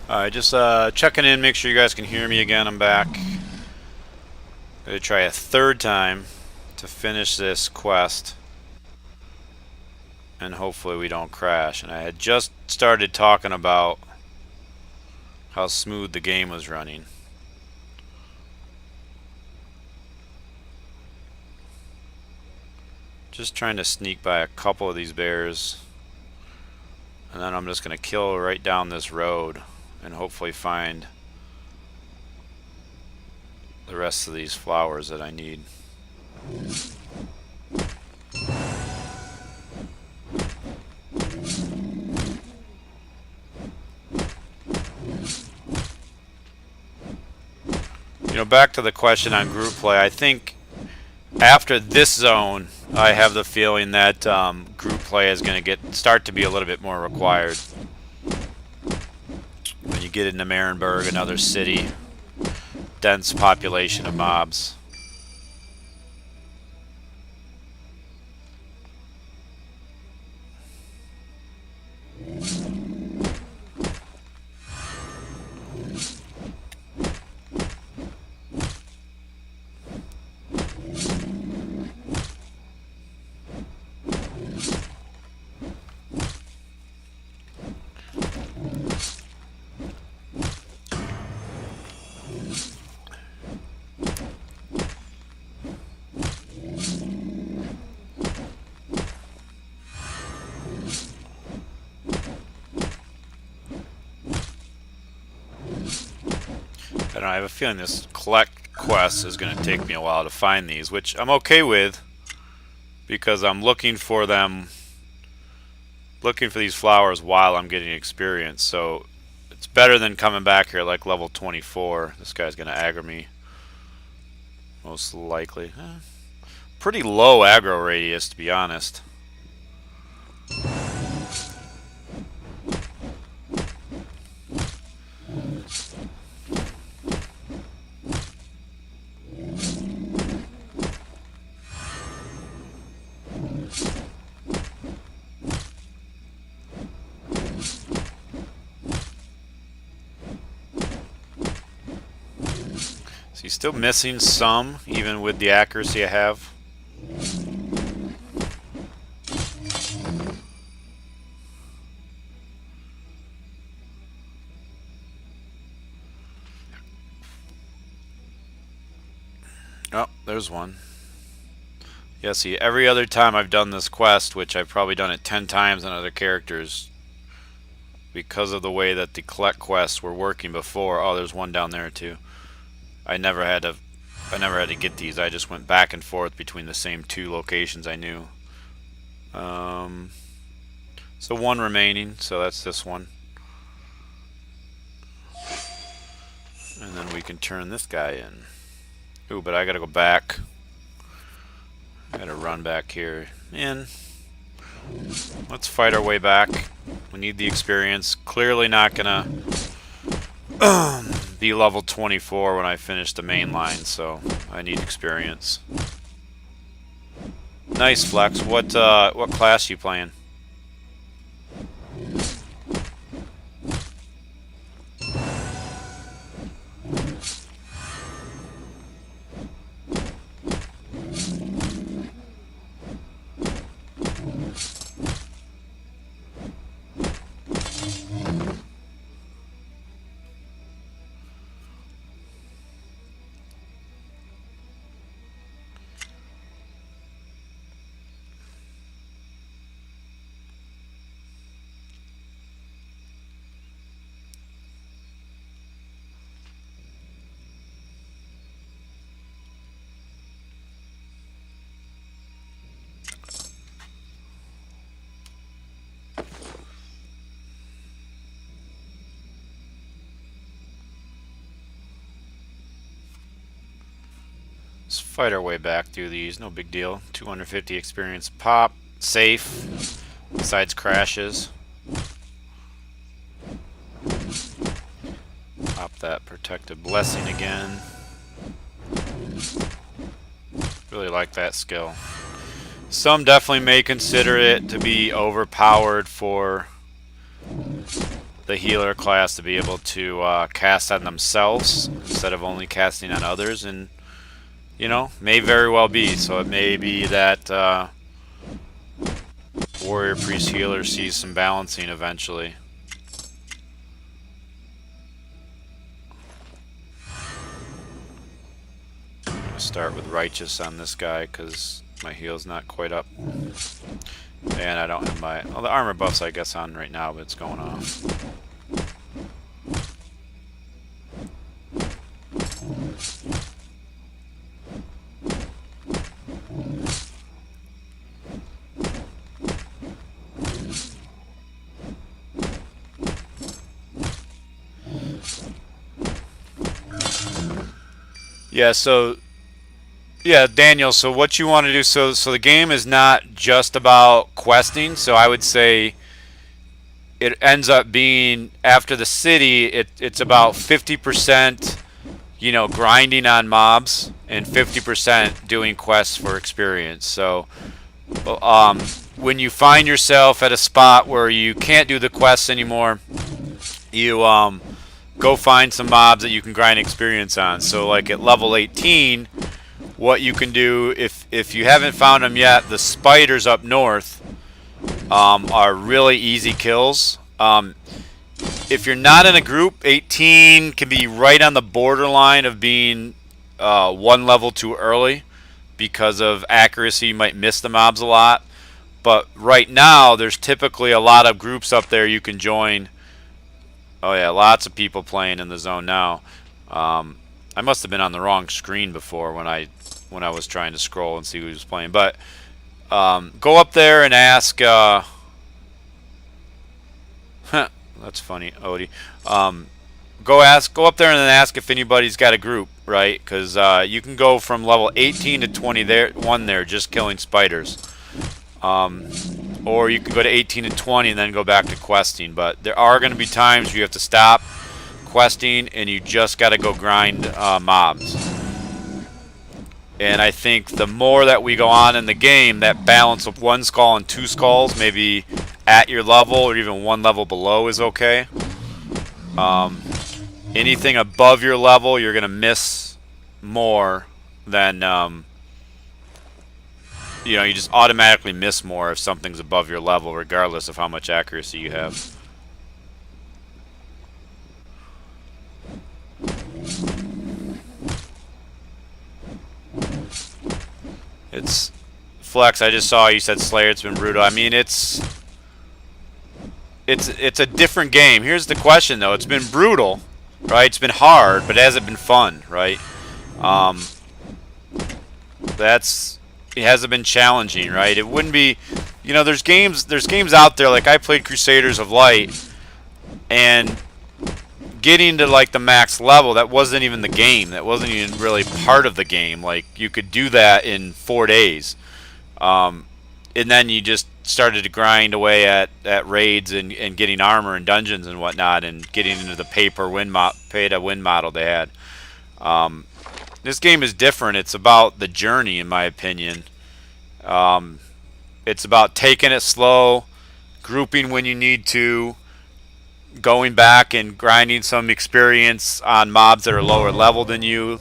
Alright, just checking in, make sure you guys can hear me again. I'm back. Gonna try a third time to finish this quest. And hopefully we don't crash. And I had just started talking about how smooth the game was running. Just trying to sneak by a couple of these bears. And then I'm just going to kill right down this road and hopefully find the rest of these flowers that I need. You know, back to the question on group play, I think after this zone, I have the feeling that group play is going to start to be a little bit more required. When you get into Marienburg, another city, dense population of mobs. I don't know, I have a feeling this collect quest is going to take me a while to find these, which I'm okay with because I'm looking for them, looking for these flowers while I'm getting experience. So it's better than coming back here like level 24. This guy's going to aggro me, most likely. Pretty low aggro radius, to be honest. So he's still missing some, even with the accuracy I have. Oh, there's one. Yeah, see, every other time I've done this quest, which I've probably done it 10 times on other characters, because of the way that the collect quests were working before. Oh, there's one down there too. I never had to get these. I just went back and forth between the same two locations I knew. So one remaining, so that's this one. we can turn this guy in. Ooh, but I gotta go back. I gotta run back here. In. Let's fight our way back. We need the experience. Clearly not gonna be level 24 when I finish the main line, so I need experience. Nice, Flex. What class you playing? Let's fight our way back through these. No big deal. 250 experience pop. Safe. Besides crashes. Pop that protective blessing again. Really like that skill. Some definitely may consider it to be overpowered for the healer class to be able to cast on themselves instead of only casting on others, and you know, may very well be. So it may be that warrior priest healer sees some balancing eventually. I'm gonna start with righteous on this guy because my heal's not quite up, and I don't have my the armor buffs I guess on right now, but it's going off. Yeah, so yeah, Daniel, so what you want to do, so the game is not just about questing, so I would say it ends up being, after the city, it's about 50%, you know, grinding on mobs and 50% doing quests for experience. So when you find yourself at a spot where you can't do the quests anymore, you go find some mobs that you can grind experience on. So like at level 18, what you can do, if you haven't found them yet, the spiders up north are really easy kills. If you're not in a group, 18 can be right on the borderline of being one level too early because of accuracy. You might miss the mobs a lot. But right now, there's typically a lot of groups up there you can join. Oh yeah, lots of people playing in the zone now. I must have been on the wrong screen before when I was trying to scroll and see who was playing. But go up there and ask. That's funny, Odie. Go up there and then ask if anybody's got a group, right? Because you can go from level 18 to 21 there just killing spiders. Or you can go to 18 and 20 and then go back to questing. But there are going to be times where you have to stop questing and you just got to go grind mobs. And I think the more that we go on in the game, that balance of one skull and two skulls, maybe at your level or even one level below, is okay. Anything above your level, you're going to miss more than, you know, you just automatically miss more if something's above your level, regardless of how much accuracy you have. It's Flex. I just saw you said Slayer. It's been brutal. I mean, it's a different game. Here's the question, though. It's been brutal, right? It's been hard, but has it been fun, right? It hasn't been challenging, right? It wouldn't be, you know, there's games out there, like I played Crusaders of Light, and getting to like the max level, that wasn't even the game. That wasn't even really part of the game. Like you could do that in 4 days, and then you just started to grind away at raids and getting armor and dungeons and whatnot, and getting into the pay to win model they had. This game is different. It's about the journey, in my opinion. It's about taking it slow, grouping when you need to, going back and grinding some experience on mobs that are lower level than you.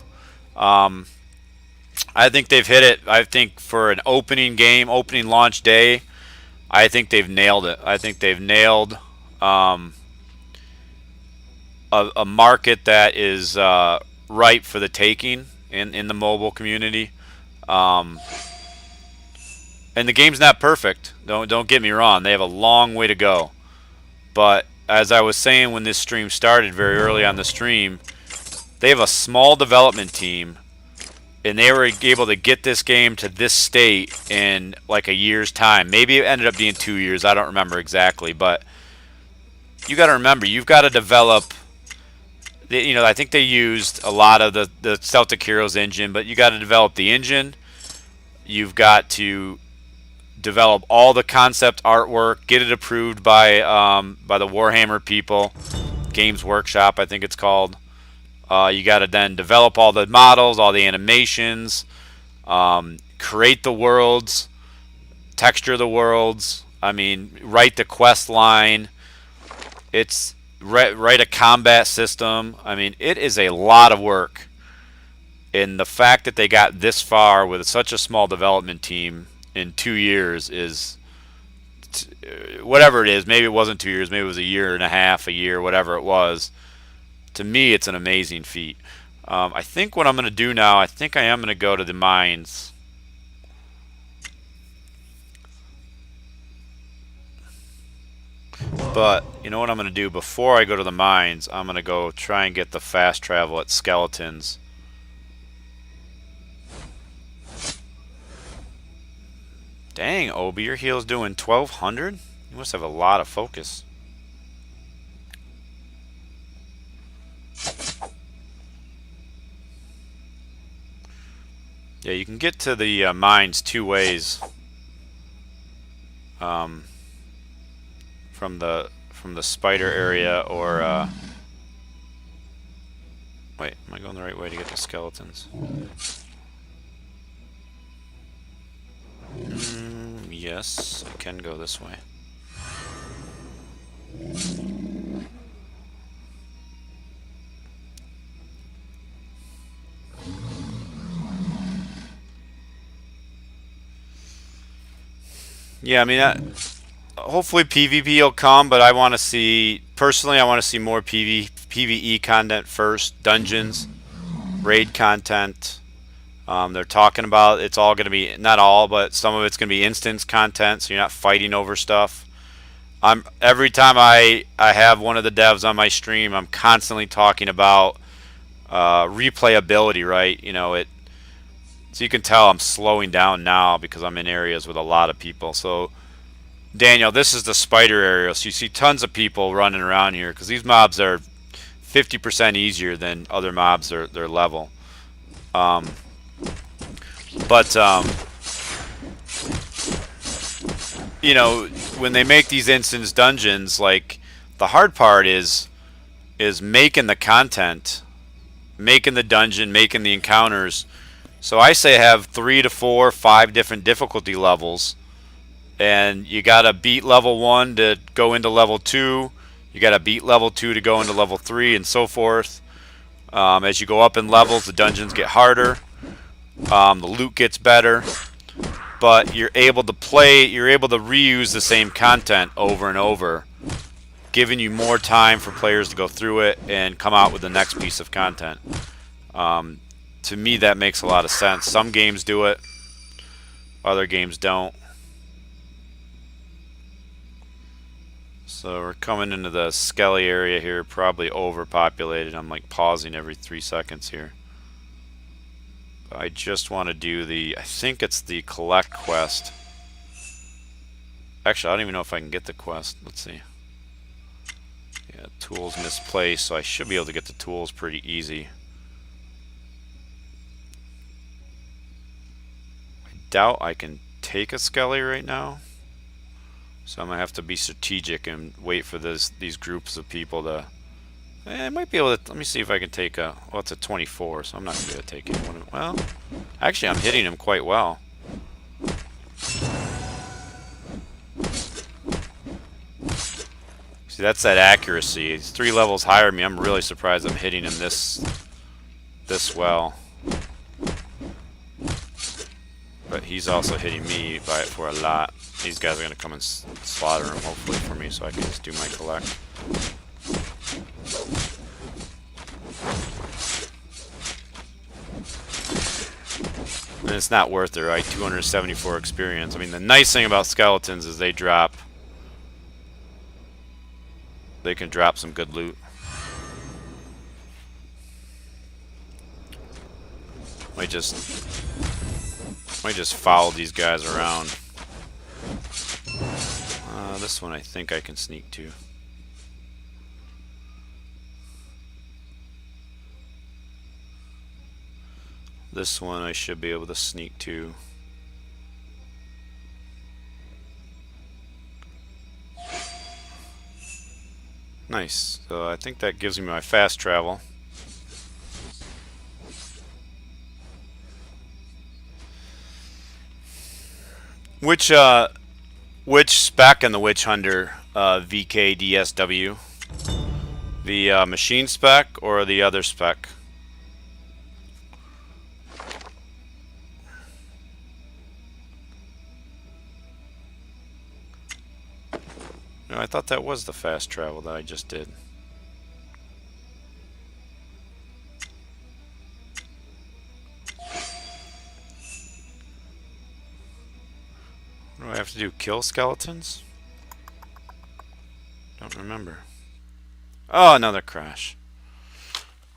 Um, I think they've hit it. I think for an opening game, opening launch day, I think they've nailed it. I think they've nailed um, a market that is ripe for the taking in the mobile community. Um, and the game's not perfect. Don't get me wrong. They have a long way to go. But as I was saying when this stream started, very early on the stream, they have a small development team, and they were able to get this game to this state in like a year's time. Maybe it ended up being 2 years. I don't remember exactly, but you got to remember, you've got to develop. I think they used a lot of the Celtic Heroes engine, but you got to develop the engine. You've got to develop all the concept artwork, get it approved by the Warhammer people, Games Workshop, I think it's called. You got to then develop all the models, all the animations, create the worlds, texture the worlds. I mean, write the quest line. It's write a combat system. I mean, it is a lot of work. And the fact that they got this far with such a small development team in 2 years is whatever it is. Maybe it wasn't 2 years. Maybe it was a year and a half, a year, whatever it was. To me, it's an amazing feat. I think what I'm going to do now, I think I am going to go to the mines. But you know what I'm going to do before I go to the mines? I'm going to go try and get the fast travel at Skeletons. Dang, Obi, your heal's doing 1200? You must have a lot of focus. Yeah, you can get to the mines 2 ways. From the spider area, or wait, am I going the right way to get to Skeletons? Yes, I can go this way. Yeah, I mean, hopefully PvP will come, but I want to see, personally, I want to see more PvE content first. Dungeons, raid content. They're talking about it's all going to be, not all, but some of it's going to be instance content, so you're not fighting over stuff. Every time I have one of the devs on my stream, I'm constantly talking about replayability, right? So you can tell I'm slowing down now because I'm in areas with a lot of people. So Daniel, this is the spider area, so you see tons of people running around here because these mobs are 50% easier than other mobs their level. But when they make these instance dungeons, like, the hard part is making the content, making the dungeon, making the encounters. So I say have 3 to 4, 5 different difficulty levels, and you gotta beat level 1 to go into level 2. You gotta beat level 2 to go into level 3, and so forth. As you go up in levels, the dungeons get harder. The loot gets better, but you're able to reuse the same content over and over, giving you more time for players to go through it and come out with the next piece of content. To me, that makes a lot of sense. Some games do it, other games don't. So we're coming into the Skelly area here, probably overpopulated. I'm like pausing every 3 seconds here. I just want to do I think it's the collect quest. Actually, I don't even know if I can get the quest. Let's see. Yeah, tools misplaced, so I should be able to get the tools pretty easy. I doubt I can take a Skelly right now. So I'm going to have to be strategic and wait for these groups of people to... I might be able to... Let me see if I can take a... Well, it's a 24, so I'm not going to be able to take it. Well, actually, I'm hitting him quite well. See, that's that accuracy. He's 3 levels higher than me. I'm really surprised I'm hitting him this well. But he's also hitting me by it for a lot. These guys are going to come and slaughter him, hopefully, for me, so I can just do my collect. And it's not worth it, right? 274 experience. I mean, the nice thing about skeletons is they drop... They can drop some good loot. Might just follow these guys around. This one I think I can sneak to. This one I should be able to sneak to. Nice. So I think that gives me my fast travel. Which spec in the Witch Hunter VKDSW? The machine spec or the other spec? No, I thought that was the fast travel that I just did. What do I have to do? Kill skeletons? Don't remember. Oh, another crash.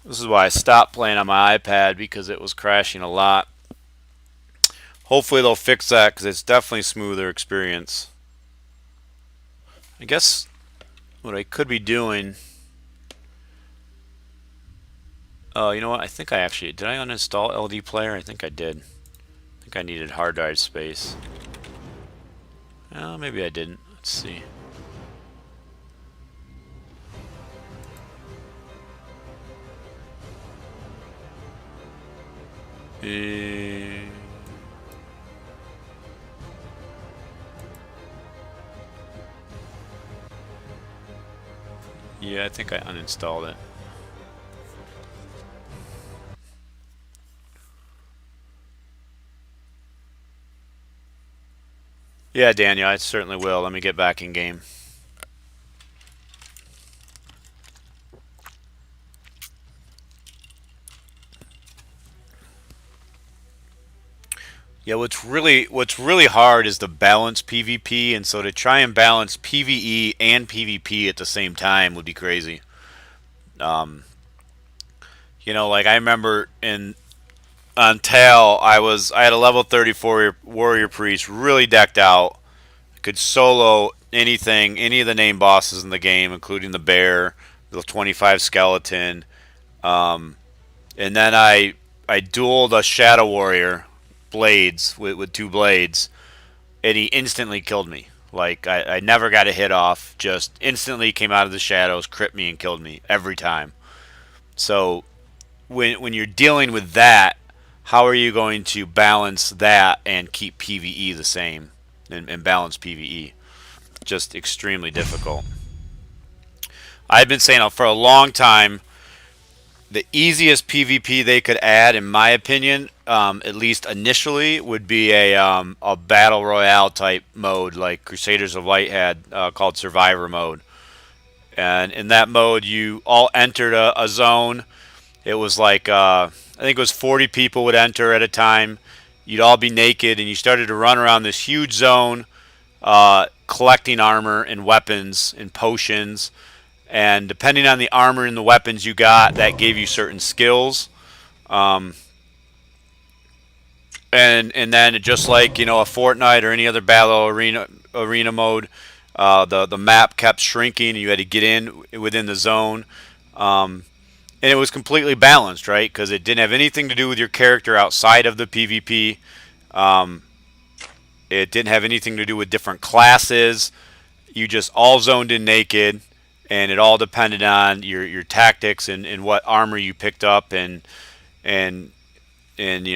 This is why I stopped playing on my iPad, because it was crashing a lot. Hopefully they'll fix that, because it's definitely a smoother experience. I guess what I could be doing... you know what? I think I actually... Did I uninstall LD Player? I think I did. I think I needed hard drive space. Maybe I didn't. Let's see. Yeah, I think I uninstalled it. Yeah, Daniel, I certainly will. Let me get back in game. Yeah, what's really hard is to balance PvP, and so to try and balance PvE and PvP at the same time would be crazy. You know, like I remember on Tal, I had a level 34 warrior priest, really decked out, could solo anything, any of the name bosses in the game, including the bear, the 25 skeleton, and then I dueled a shadow warrior, blades with 2 blades, and he instantly killed me. Like I never got a hit off, just instantly came out of the shadows, crit me, and killed me every time. So when you're dealing with that, how are you going to balance that and keep PvE the same and balance PvE? Just extremely difficult. I've been saying for a long time, the easiest PvP they could add, in my opinion, at least initially, would be a battle royale type mode like Crusaders of Light had, called Survivor mode. And in that mode, you all entered a zone. It was like I think it was 40 people would enter at a time. You'd all be naked, and you started to run around this huge zone, collecting armor and weapons and potions. And depending on the armor and the weapons you got, that gave you certain skills. And then just like, you know, a Fortnite or any other battle arena mode, The map kept shrinking, and you had to get in within the zone. And it was completely balanced, right? Because it didn't have anything to do with your character outside of the PvP. Um, it didn't have anything to do with different classes. You just all zoned in naked, and it all depended on your tactics and what armor you picked up, and you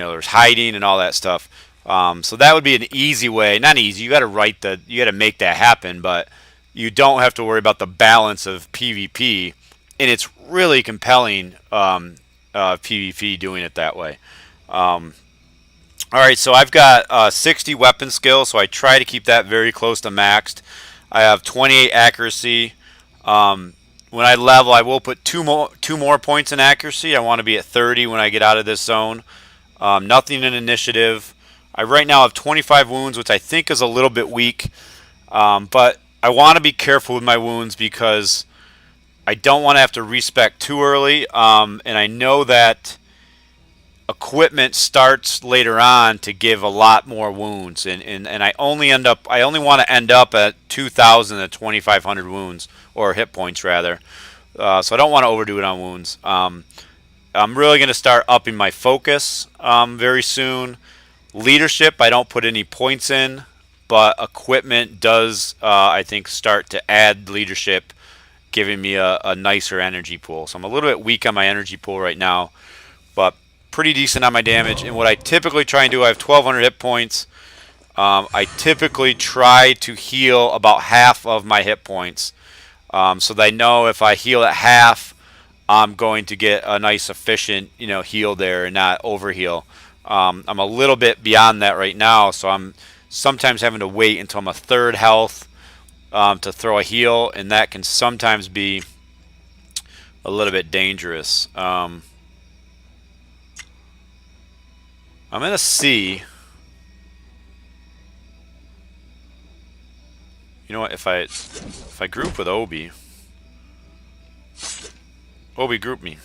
know there's hiding and all that stuff. So that would be an easy way. Not easy. You got to make that happen, but you don't have to worry about the balance of PvP, and it's really compelling PvP doing it that way. All right, so I've got 60 weapon skill, so I try to keep that very close to maxed. I have 28 accuracy. When I level, I will put two more points in accuracy. I want to be at 30 when I get out of this zone. Nothing in initiative. I right now have 25 wounds, which I think is a little bit weak. But I want to be careful with my wounds because I don't want to have to respec too early. And I know that equipment starts later on to give a lot more wounds, and I only want to end up at 2,000 to 2,500 wounds, or hit points rather. So I don't want to overdo it on wounds. I'm really going to start upping my focus very soon. Leadership, I don't put any points in, but equipment does, I think, start to add leadership, giving me a nicer energy pool. So I'm a little bit weak on my energy pool right now, but pretty decent on my damage. And what I typically try and do, I have 1,200 hit points. I typically try to heal about half of my hit points, so that I know if I heal at half, I'm going to get a nice efficient, heal there and not overheal. I'm a little bit beyond that right now, so I'm sometimes having to wait until I'm a third health to throw a heal, and that can sometimes be a little bit dangerous. I'm gonna see. You know what? If I group with Obi group me.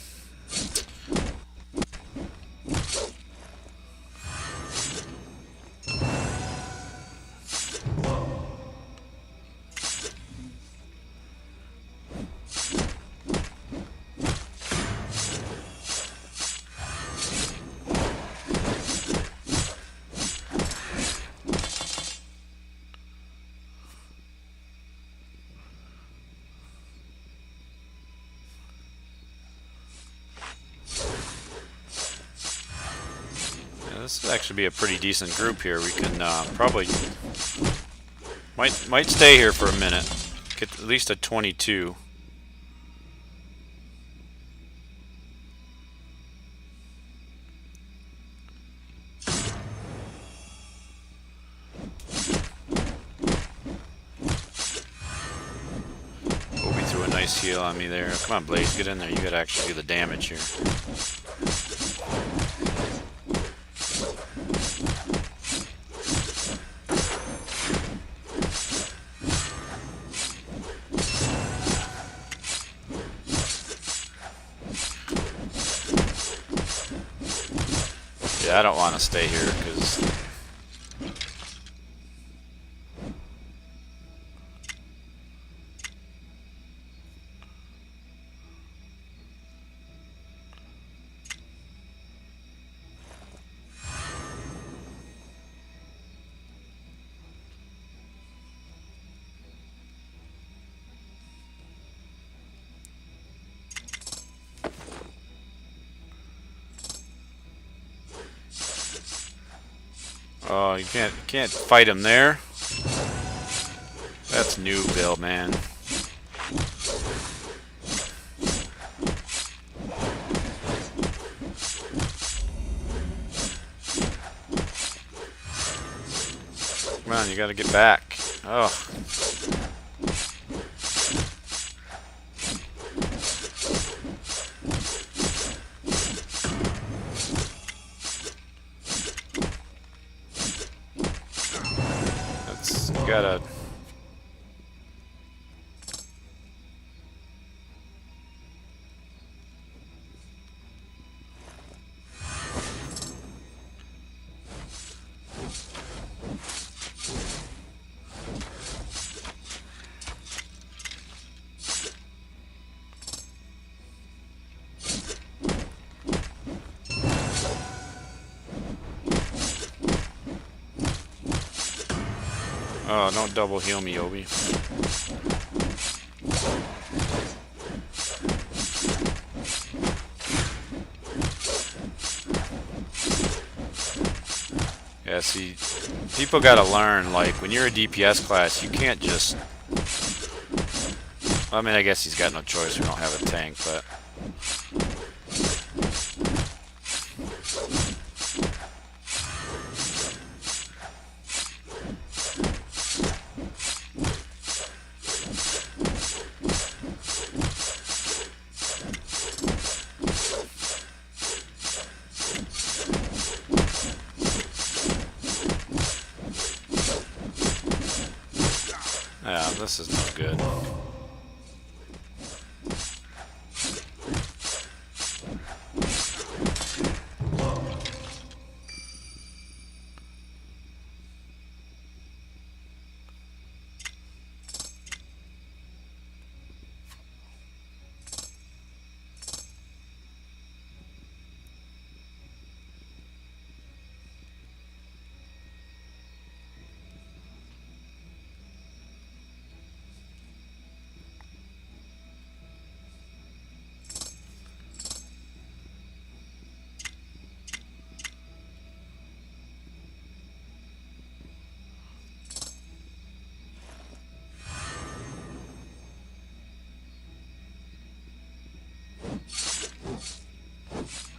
This will actually be a pretty decent group here. We can probably might stay here for a minute. Get at least a 22. Obi threw a nice heal on me there. Come on, Blaze, get in there. You gotta actually do the damage here. Yeah, I don't want to stay here because oh, you can't fight him there. That's new build, man. Come on, you gotta get back. Oh. That's, you gotta... Oh, don't double heal me, Obi. Yeah, see, people gotta learn, like, when you're a DPS class, you can't just... I mean, I guess he's got no choice, we don't have a tank, but... Yeah, this is no good.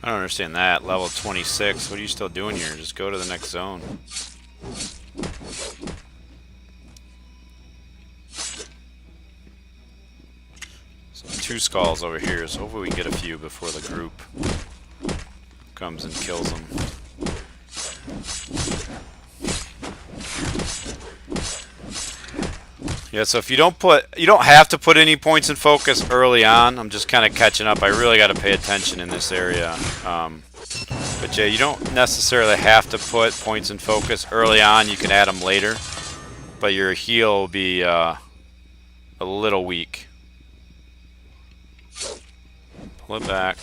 I don't understand that. Level 26. What are you still doing here? Just go to the next zone. So 2 skulls over here, so hopefully we can get a few before the group comes and kills them. Yeah, so if you don't have to put any points in focus early on. I'm just kind of catching up. I really got to pay attention in this area. But yeah, you don't necessarily have to put points in focus early on. You can add them later. But your heal will be a little weak. Pull it back.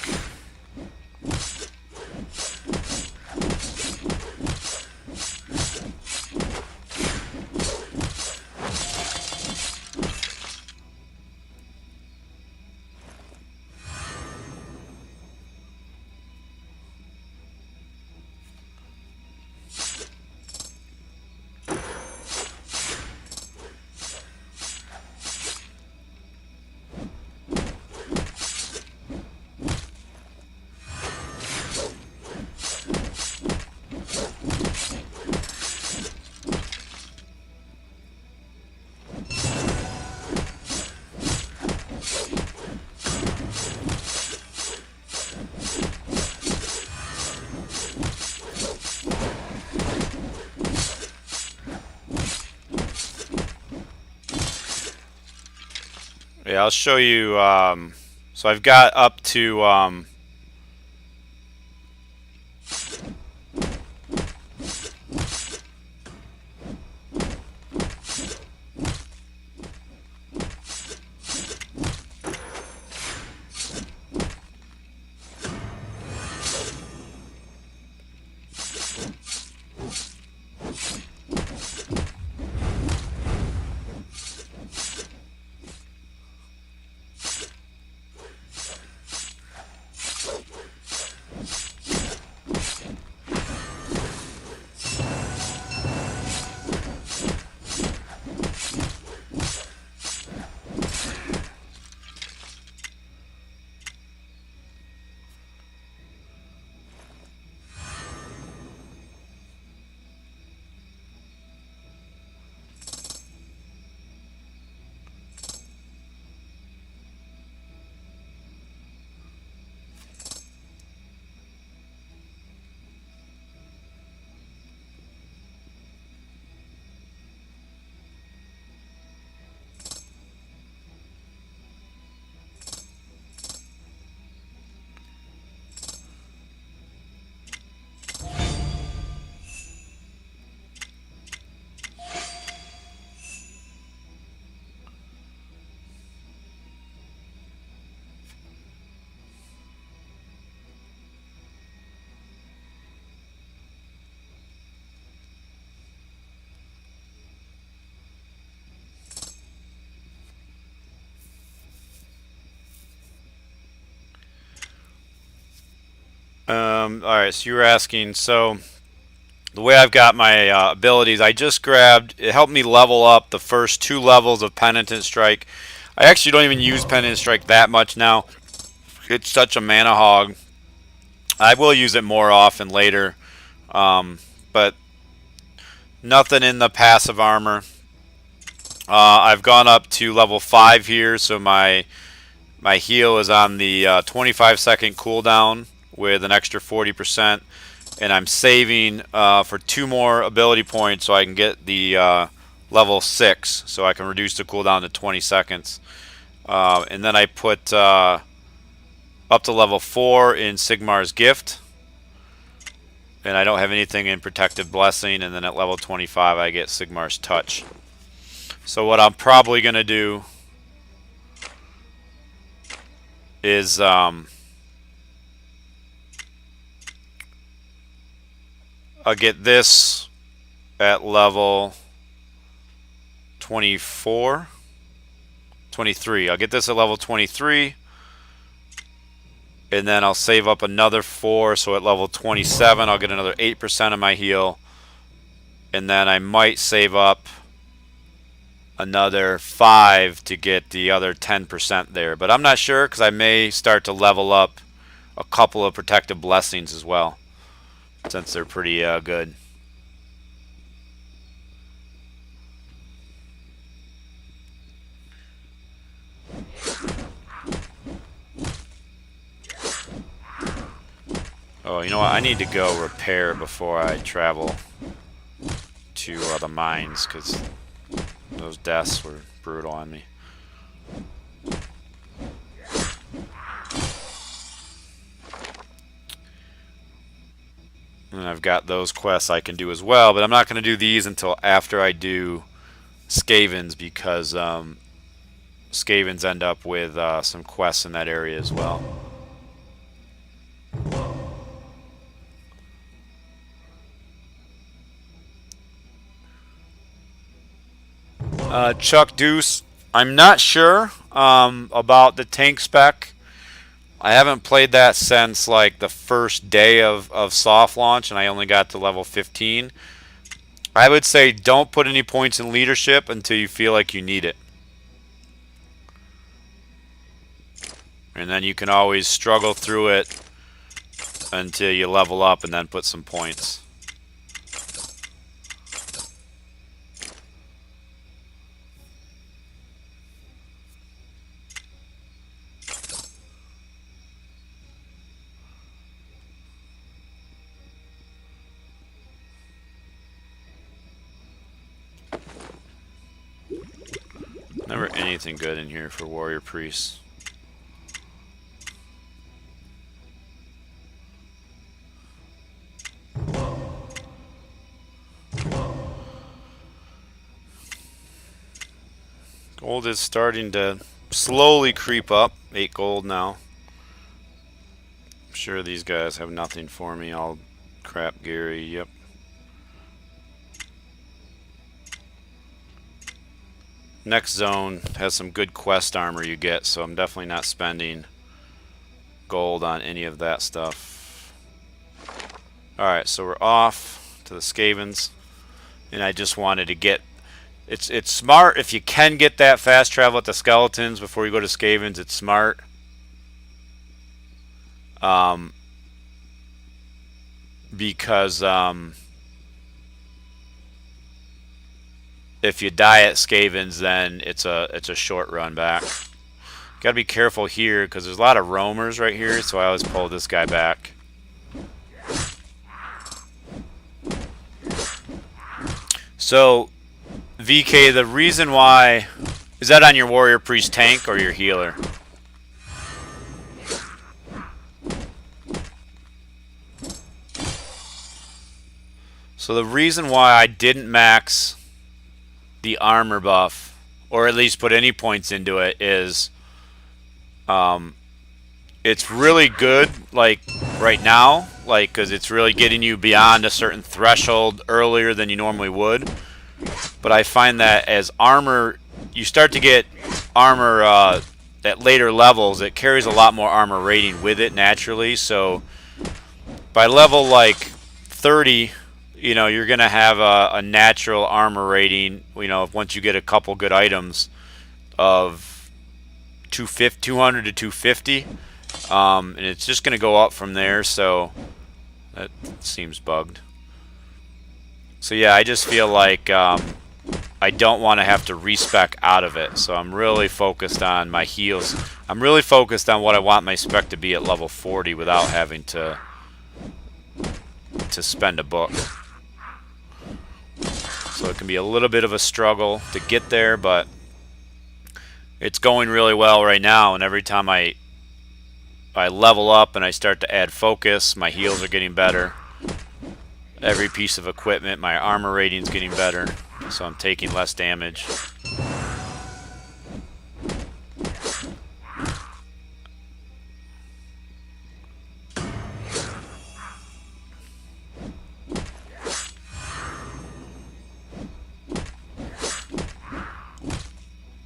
Yeah, I'll show you. So I've got up to Alright, so you were asking, so the way I've got my abilities, I just grabbed, it helped me level up the first 2 levels of Penitent Strike. I actually don't even use Penitent Strike that much now. It's such a mana hog. I will use it more often later, but nothing in the passive armor. I've gone up to level 5 here, so my heal is on the 25-second cooldown with an extra 40%, and I'm saving for 2 more ability points so I can get the level 6, so I can reduce the cooldown to 20 seconds. And then I put up to level 4 in Sigmar's Gift, and I don't have anything in Protective Blessing, and then at level 25 I get Sigmar's Touch. So what I'm probably going to do is I'll get this at level 23. I'll get this at level 23, and then I'll save up another 4, so at level 27 I'll get another 8% of my heal, and then I might save up another 5 to get the other 10% there, but I'm not sure because I may start to level up a couple of Protective Blessings as well, since they're pretty good. Oh, you know what? I need to go repair before I travel to the mines, because those deaths were brutal on me. And I've got those quests I can do as well, but I'm not going to do these until after I do Skavens, because Skavens end up with some quests in that area as well. Chuck Deuce, I'm not sure about the tank spec. I haven't played that since like the first day of soft launch, and I only got to level 15. I would say don't put any points in leadership until you feel like you need it. And then you can always struggle through it until you level up and then put some points. Never anything good in here for warrior priests. Gold is starting to slowly creep up. 8 gold now. I'm sure these guys have nothing for me. I'll crap Gary, yep. Next zone has some good quest armor you get, so I'm definitely not spending gold on any of that stuff. Alright, so we're off to the Skavens, and I just wanted to get... It's smart if you can get that fast travel at the Skeletons before you go to Skavens. It's smart. Because if you die at Skavens, then it's a short run back. Gotta be careful here because there's a lot of roamers right here, so I always pull this guy back. So VK, the reason why is that on your warrior priest tank or your healer? So the reason why I didn't max the armor buff, or at least put any points into it, is it's really good like right now, like because it's really getting you beyond a certain threshold earlier than you normally would. But I find that as armor, you start to get armor at later levels, it carries a lot more armor rating with it naturally. So by level like 30, you know, you're gonna have a natural armor rating. You know, once you get a couple good items of 200 to 250, and it's just gonna go up from there. So that seems bugged. So yeah, I just feel like I don't want to have to respec out of it. So I'm really focused on my heals. I'm really focused on what I want my spec to be at level 40 without having to spend a book. So it can be a little bit of a struggle to get there, but it's going really well right now. And every time I level up and I start to add focus, my heals are getting better. Every piece of equipment, my armor rating's getting better, so I'm taking less damage.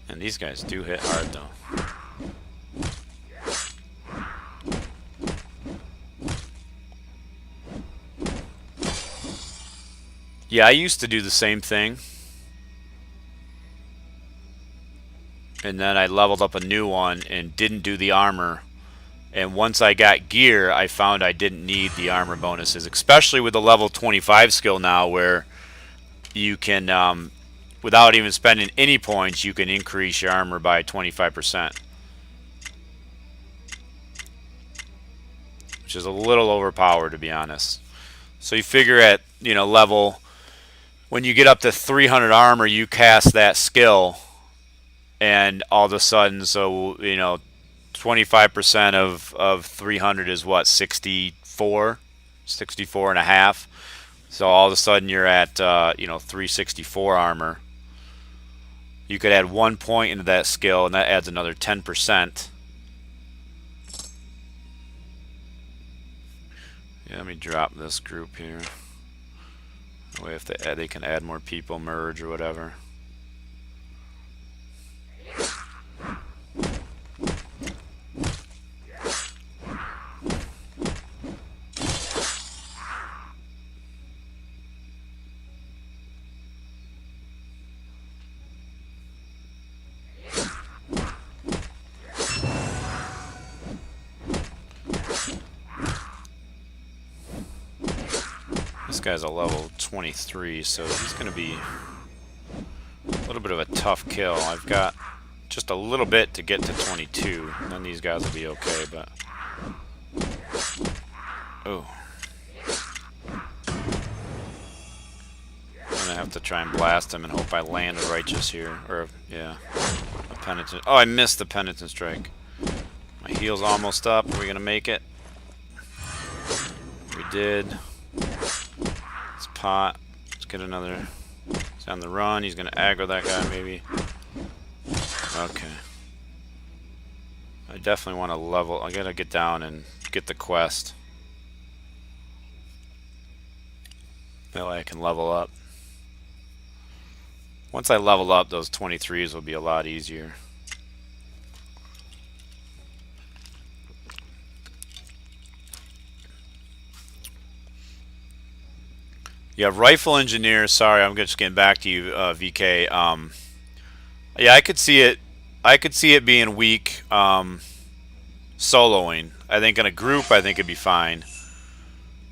And these guys do hit hard though. Yeah, I used to do the same thing. And then I leveled up a new one and didn't do the armor. And once I got gear, I found I didn't need the armor bonuses, especially with the level 25 skill now where you can, without even spending any points, you can increase your armor by 25%. Which is a little overpowered, to be honest. So you figure at, you know, level... When you get up to 300 armor, you cast that skill, and all of a sudden, so, you know, 25% of 300 is what, 64 and a half. So all of a sudden you're at you know, 364 armor. You could add 1 point into that skill, and that adds another 10%. Yeah, let me drop this group here. That way if they can add more people, merge or whatever. This guy's a level 23, so he's going to be a little bit of a tough kill. I've got just a little bit to get to 22. Then these guys will be okay, but... Oh. I'm going to have to try and blast him and hope I land a righteous here. Or, yeah, a penitent. Oh, I missed the penitent strike. My heal's almost up. Are we going to make it? We did. Let's pot. Let's get another... He's on the run. He's going to aggro that guy, maybe. Okay. I definitely want to level. I got to get down and get the quest. That way I can level up. Once I level up, those 23s will be a lot easier. Yeah, rifle engineer. Sorry, I'm just getting back to you, VK. Yeah, I could see it. I could see it being weak soloing. I think in a group, I think it'd be fine.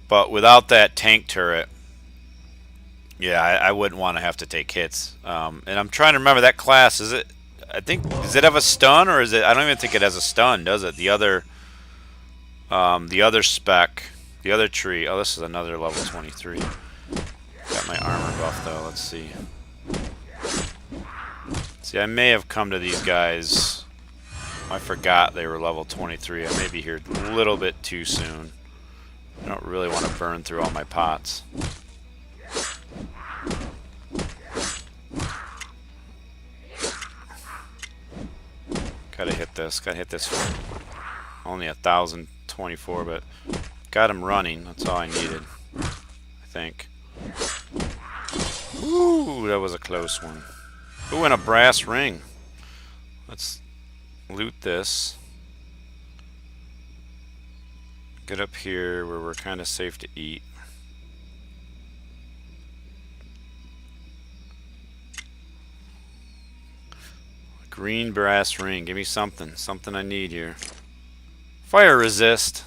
But without that tank turret, yeah, I wouldn't want to have to take hits. And I'm trying to remember that class. Is it? I think, does it have a stun, or is it? I don't even think it has a stun, does it? The other spec, the other tree. Oh, this is another level 23. Got my armor buff though. Let's see. See, I may have come to these guys. I forgot they were level 23. I may be here a little bit too soon. I don't really want to burn through all my pots. Gotta hit this. Gotta hit this. Only 1,024, but got him running. That's all I needed, I think. Ooh, that was a close one. Ooh, and a brass ring. Let's loot this. get up here where we're kind of safe to eat. Green brass ring. Give me something. Something I need here. Fire resist.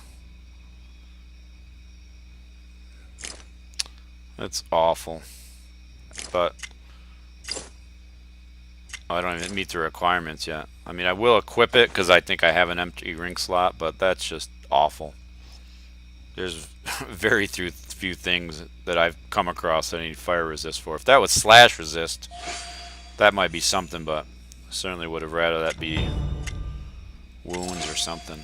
That's awful. But I don't even meet the requirements yet. I mean, I will equip it because I think I have an empty ring slot, but that's just awful. There's very few things that I've come across that I need fire resist for. If that was slash resist, that might be something, but certainly would have rather that be wounds or something.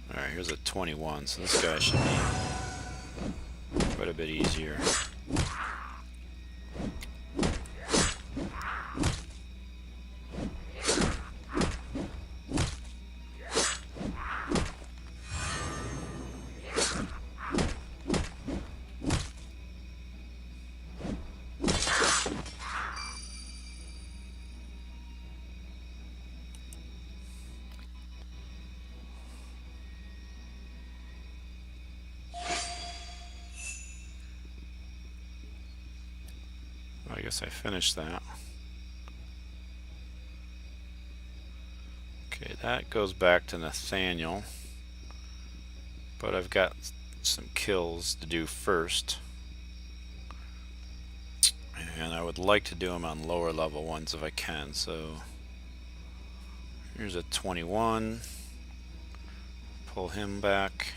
Alright, here's a 21, so this guy should be quite a bit easier. I guess I finished that. Okay, that goes back to Nathaniel. But I've got some kills to do first. And I would like to do them on lower level ones if I can. So here's a 21. Pull him back.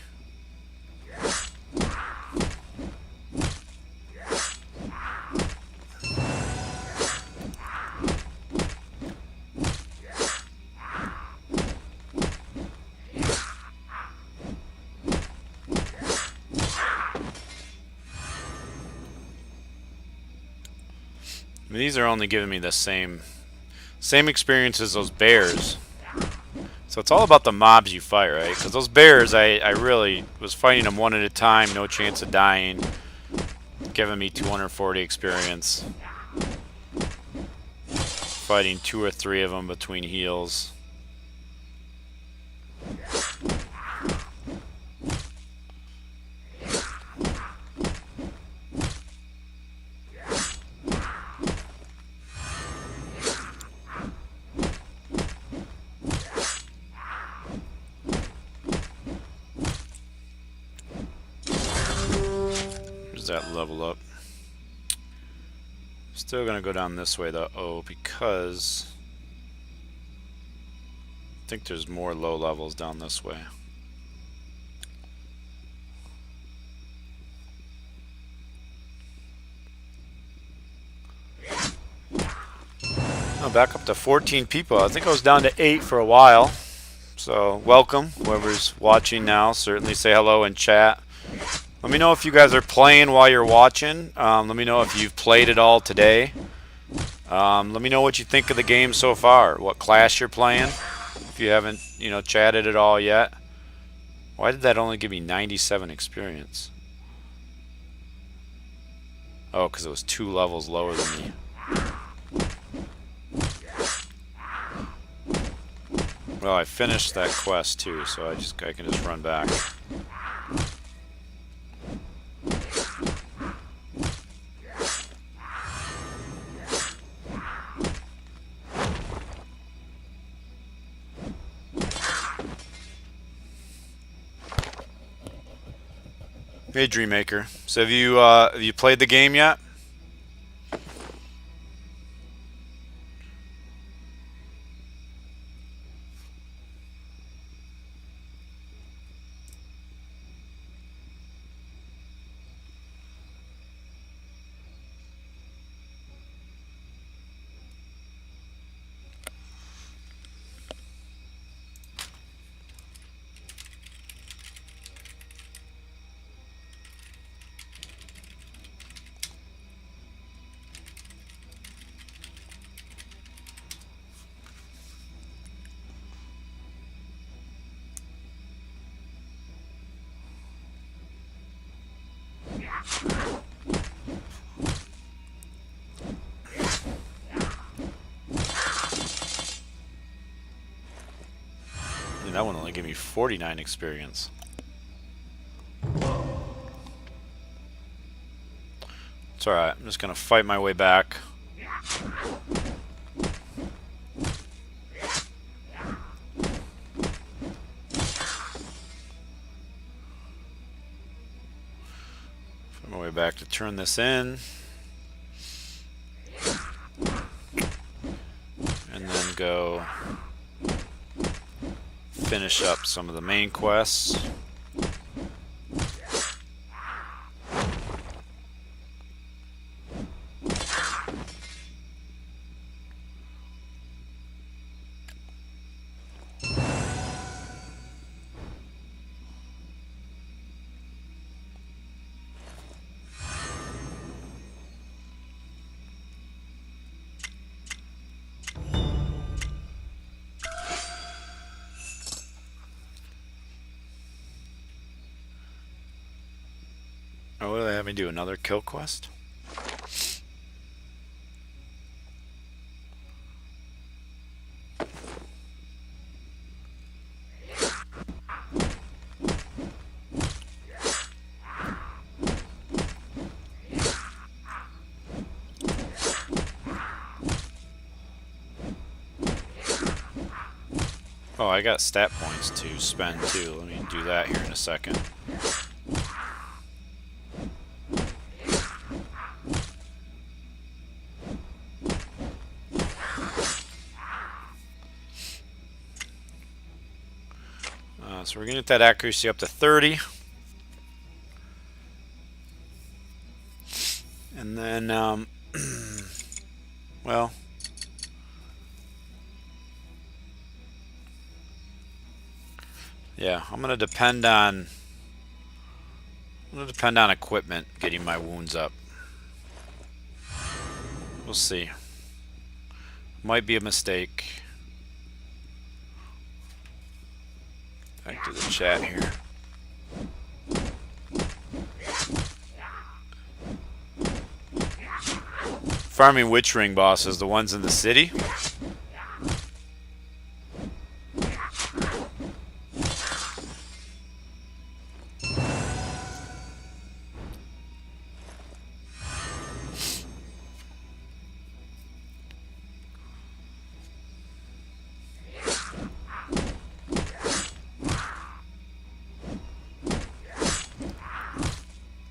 These are only giving me the same experience as those bears. So it's all about the mobs you fight, right? Because those bears, I really was fighting them one at a time, no chance of dying, giving me 240 experience. Fighting 2 or 3 of them between heals. That level up. Still gonna go down this way though. Oh, because I think there's more low levels down this way. Oh, back up to 14 people. I think I was down to 8 for a while. So welcome, whoever's watching now. Certainly say hello in chat. Let me know if you guys are playing while you're watching. Let me know if you've played it all today. Let me know what you think of the game so far. What class you're playing. If you haven't, chatted at all yet. Why did that only give me 97 experience? Oh, because it was 2 levels lower than me. Well, I finished that quest too, so I can just run back. Hey, Dreammaker. So have you played the game yet? that one only gave me 49 experience. It's alright, I'm just gonna fight my way back. Fight my way back to turn this in. And then go finish up some of the main quests. Oh, will they have me do another kill quest? Oh, I got stat points to spend too. Let me do that here in a second. So we're going to get that accuracy up to 30. And then, well, yeah, I'm going to depend on equipment getting my wounds up. We'll see. Might be a mistake. Back to the chat here. Farming witch ring bosses, the ones in the city?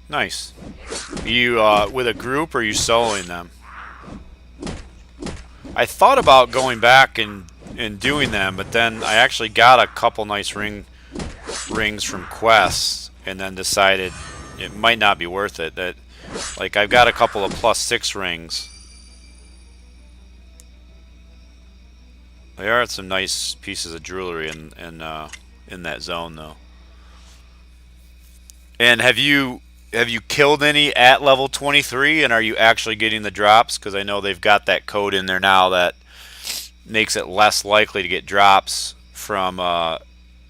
Nice. You with a group, or are you soloing them? I thought about going back and doing them, but then I actually got a couple nice rings from quests, and then decided it might not be worth it. That, like, I've got a couple of +6 rings. They are some nice pieces of jewelry in that zone, though. And have you killed any at level 23, and are you actually getting the drops? Because I know they've got that code in there now that makes it less likely to get drops from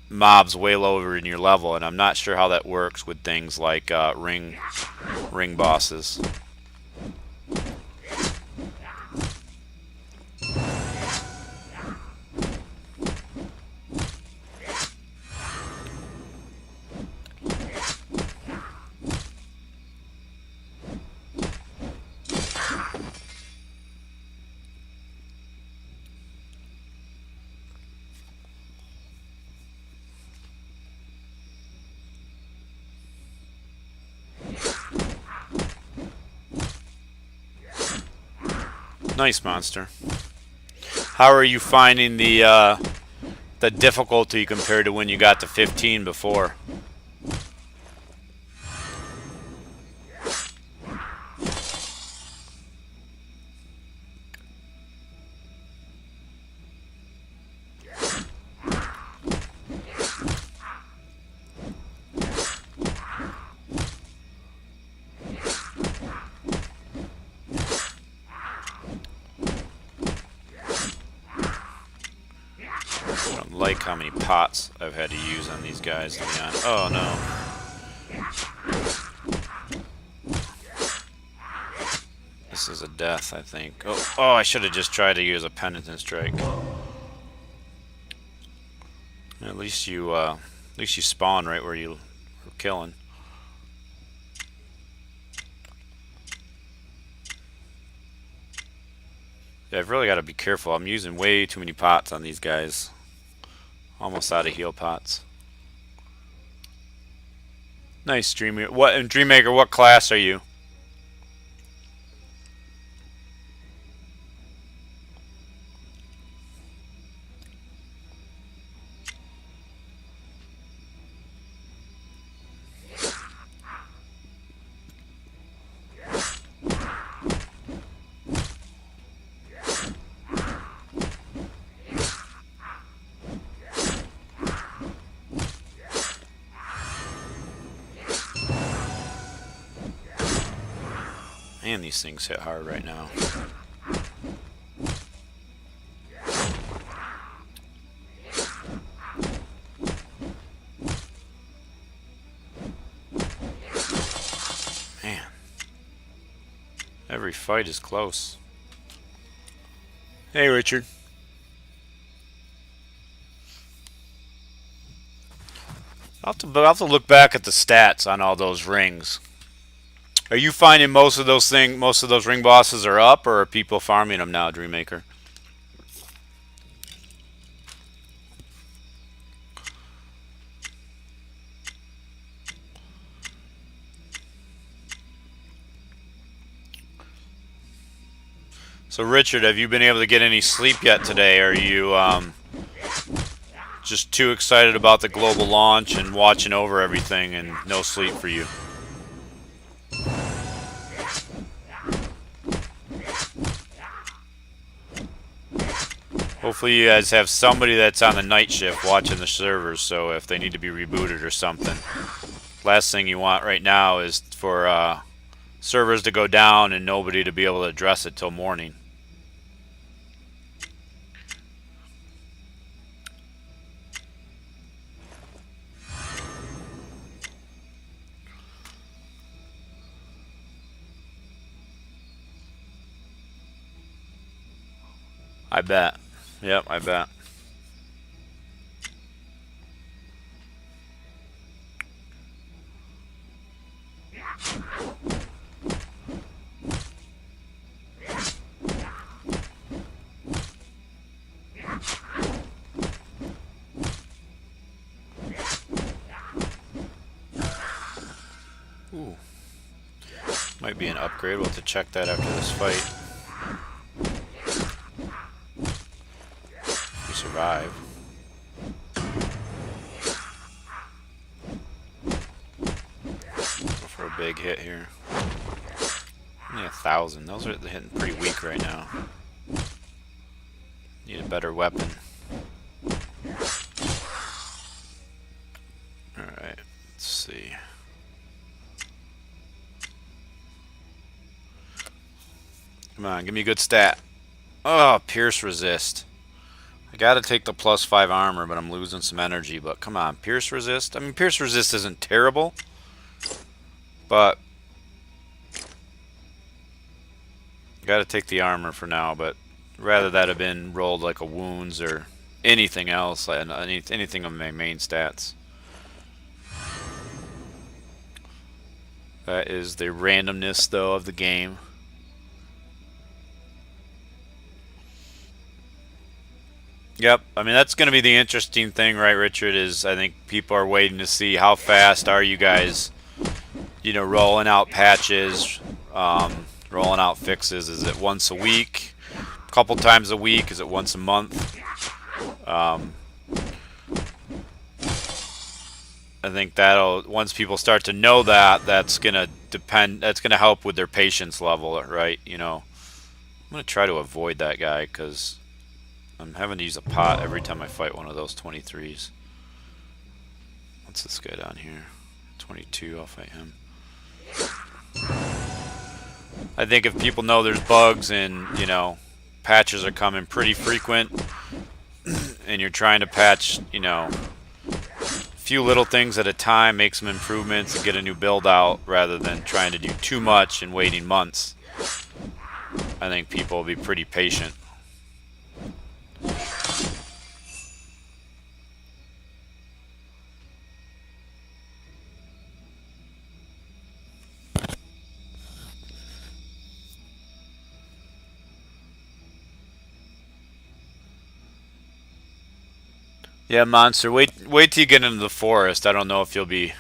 mobs way lower in your level, and I'm not sure how that works with things like ring bosses. Nice, monster. How are you finding the difficulty compared to when you got to 15 before? Like how many pots I've had to use on these guys, to be honest. Oh no. This is a death, I think. Oh, I should have just tried to use a penitent strike. At least you spawn right where you were killing. Yeah, I've really got to be careful. I'm using way too many pots on these guys. Almost out of heal pots. Nice, Dreammaker. Dreammaker, what class are you? Man, these things hit hard right now. Man. Every fight is close. Hey, Richard. I'll have to look back at the stats on all those rings. Are you finding most of those ring bosses are up, or are people farming them now, Dreammaker? So, Richard, have you been able to get any sleep yet today? Or are you just too excited about the global launch and watching over everything and no sleep for you? Hopefully you guys have somebody that's on the night shift watching the servers, so if they need to be rebooted or something. Last thing you want right now is for servers to go down and nobody to be able to address it till morning. I bet. Yep, I bet. Ooh. Might be an upgrade. We'll have to check that after this fight. If we survive. Go for a big hit here. Only 1,000. Those are hitting pretty weak right now. Need a better weapon. Alright, let's see. Come on, give me a good stat. Oh, pierce resist. I gotta take the +5 armor, but I'm losing some energy. But come on, pierce resist. I mean, pierce resist isn't terrible, but gotta take the armor for now. But rather that have been rolled like a wounds or anything else, anything on my main stats. That is the randomness, though, of the game. Yep, I mean that's going to be the interesting thing, right, Richard? Is I think people are waiting to see how fast are you guys, rolling out patches, rolling out fixes. Is it once a week, a couple times a week? Is it once a month? I think that'll once people start to know that's going to depend. That's going to help with their patience level, right? I'm going to try to avoid that guy because I'm having to use a pot every time I fight one of those 23s. What's this guy down here? 22, I'll fight him. I think if people know there's bugs and, patches are coming pretty frequent, and you're trying to patch, a few little things at a time, make some improvements and get a new build out rather than trying to do too much and waiting months, I think people will be pretty patient. Yeah, monster. Wait till you get into the forest. I don't know if you'll be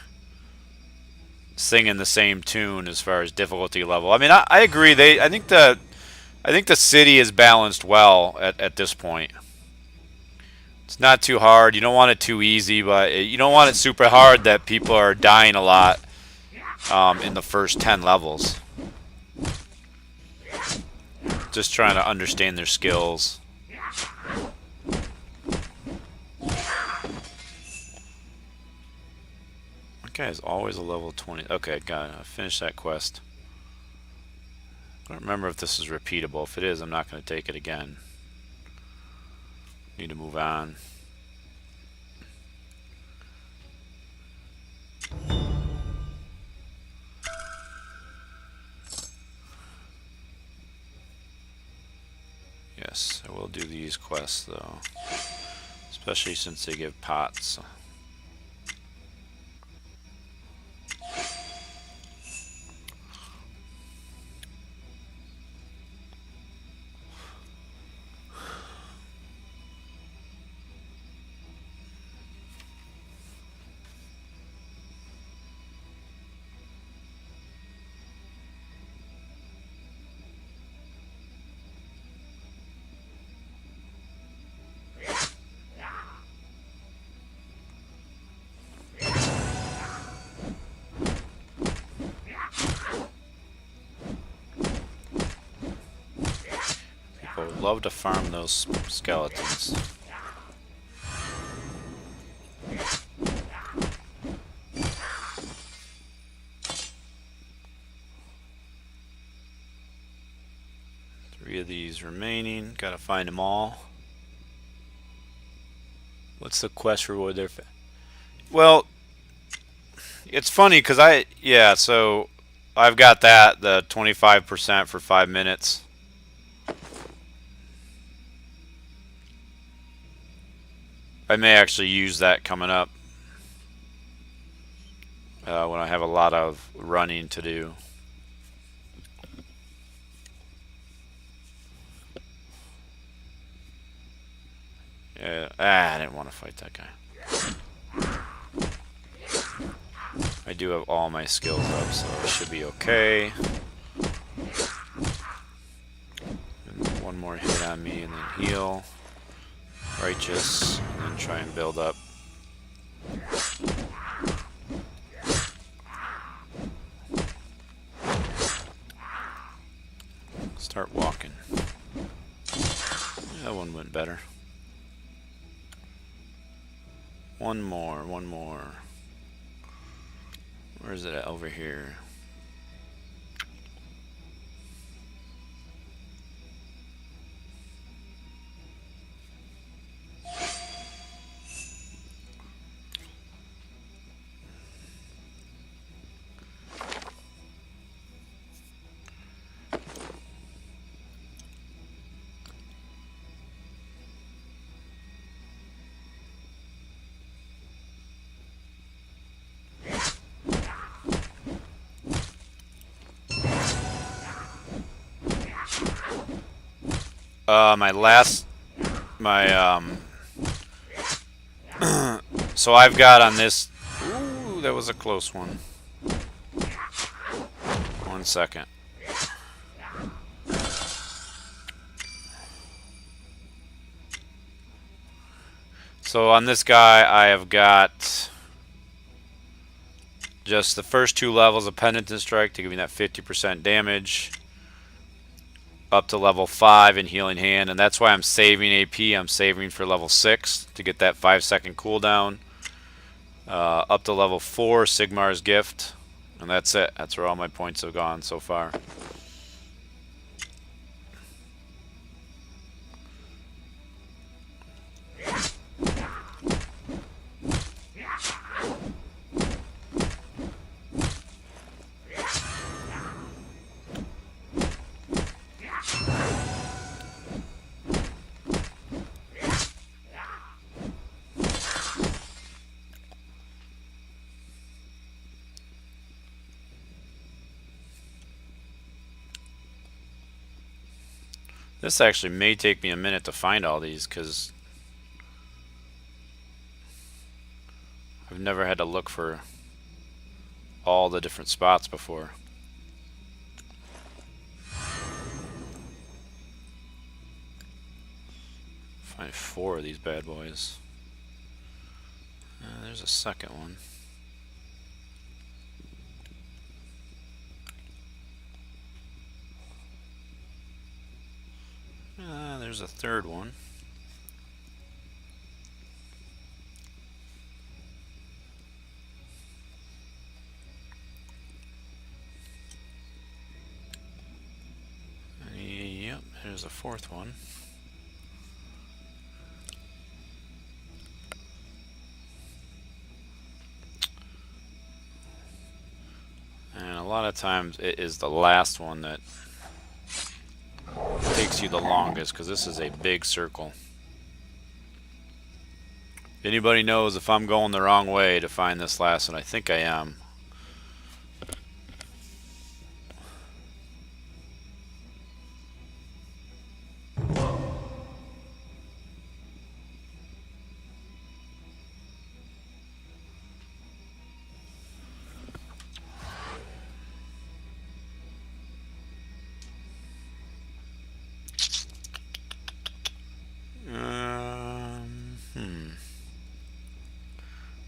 singing the same tune as far as difficulty level. I mean, I agree. I think the city is balanced well at this point. It's not too hard. You don't want it too easy, but you don't want it super hard that people are dying a lot in the first 10 levels. Just trying to understand their skills. Okay, is always a level 20. Okay, got it. I finished that quest. I don't remember if this is repeatable. If it is, I'm not going to take it again. Need to move on. Yes, I will do these quests though. Especially since they give pots. People would love to farm those skeletons. 3 of these remaining. Gotta find them all. What's the quest reward there? Well, it's funny because so I've got that, the 25% for 5 minutes. I may actually use that coming up when I have a lot of running to do. Yeah, I didn't want to fight that guy. I do have all my skills up, so it should be okay. And one more hit on me and then heal. Righteous, and then try and build up. Start walking. That one went better. One more. Where is it at? Over here. So I've got on this. Ooh, that was a close one. 1 second. So on this guy, I have got just the first 2 levels of Penitent Strike to give me that 50% damage. Up to level 5 in Healing Hand, and that's why I'm saving AP. I'm saving for level 6 to get that 5-second cooldown. Up to level 4, Sigmar's Gift, and that's it. That's where all my points have gone so far. This actually may take me a minute to find all these because I've never had to look for all the different spots before. Find 4 of these bad boys. There's a second one. There's a third one. Yep, there's a fourth one. And a lot of times it is the last one that takes you the longest, because this is a big circle. Anybody knows if I'm going the wrong way to find this last one? I think I am.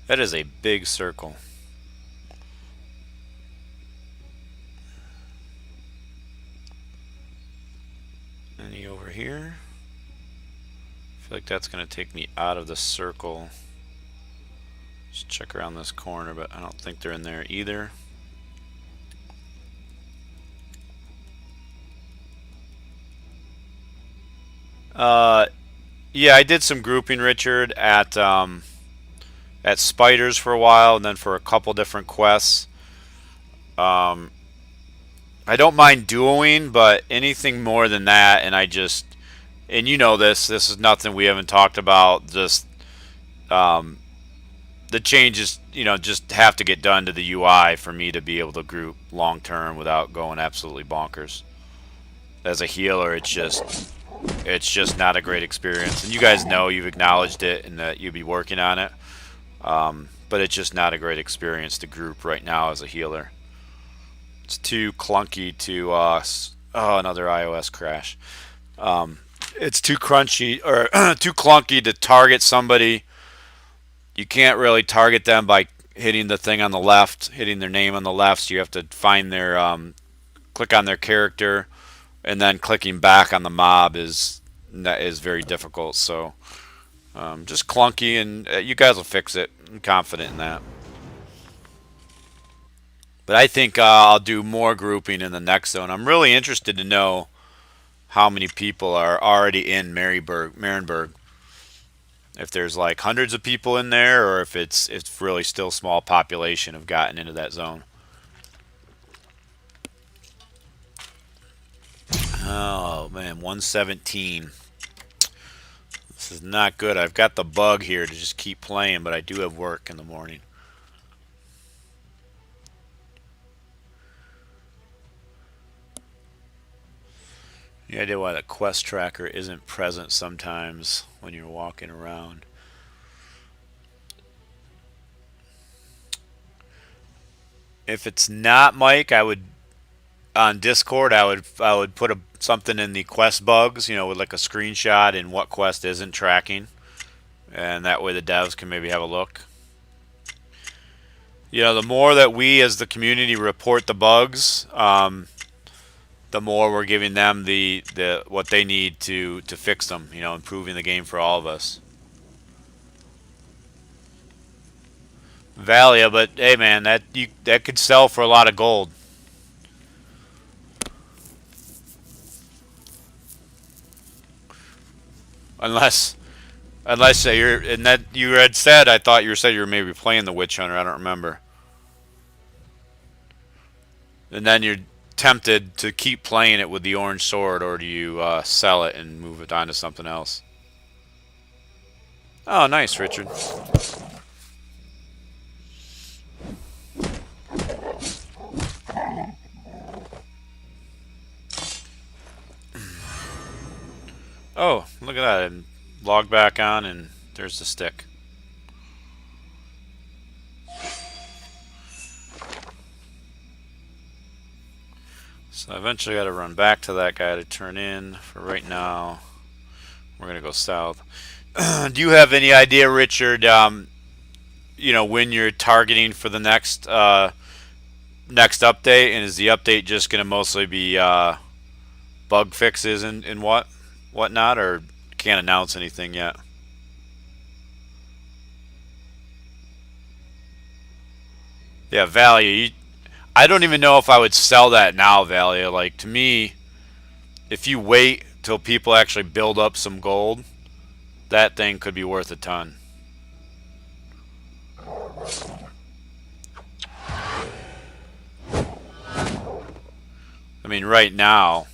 That is a big circle. Any over here? I feel like that's going to take me out of the circle. Just check around this corner, but I don't think they're in there either. Yeah, I did some grouping, Richard, at Spiders for a while, and then for a couple different quests. I don't mind dueling, but anything more than that, and you know this is nothing we haven't talked about. Just the changes, just have to get done to the UI for me to be able to group long term without going absolutely bonkers. As a healer, it's just not a great experience, and you guys know, you've acknowledged it and that you'll be working on it. But it's just not a great experience to group right now as a healer. It's too clunky to another iOS crash. It's too crunchy or too clunky to target somebody. You can't really target them by hitting the thing on the left, hitting their name on the left. So you have to find their click on their character, and then clicking back on the mob is very difficult. So just clunky, and you guys will fix it. I'm confident in that. But I think I'll do more grouping in the next zone. I'm really interested to know how many people are already in Marienburg. If there's like hundreds of people in there, or if it's really still small population have gotten into that zone. Oh man, 117. This is not good. I've got the bug here to just keep playing, but I do have work in the morning. The idea why the quest tracker isn't present sometimes when you're walking around. If it's not Mike, I would on Discord. I would put something in the quest bugs, with like a screenshot and what quest isn't tracking, and that way the devs can maybe have a look. The more that we as the community report the bugs, the more we're giving them the what they need to fix them. Improving the game for all of us. Valia, but hey man, that could sell for a lot of gold. Unless you're, and that you had said, I thought you said you were maybe playing the Witch Hunter. I don't remember. And then you're tempted to keep playing it with the orange sword, or do you sell it and move it on to something else? Oh, nice, Richard. Oh, look at that. And log back on, and there's the stick. So I eventually got to run back to that guy to turn in. For right now, we're going to go south. Do you have any idea, Richard, when you're targeting for the next update? And is the update just going to mostly be bug fixes and whatnot, or can't announce anything yet? Yeah, value. I don't even know if I would sell that now, value. Like, to me, if you wait till people actually build up some gold, that thing could be worth a ton. I mean, right now.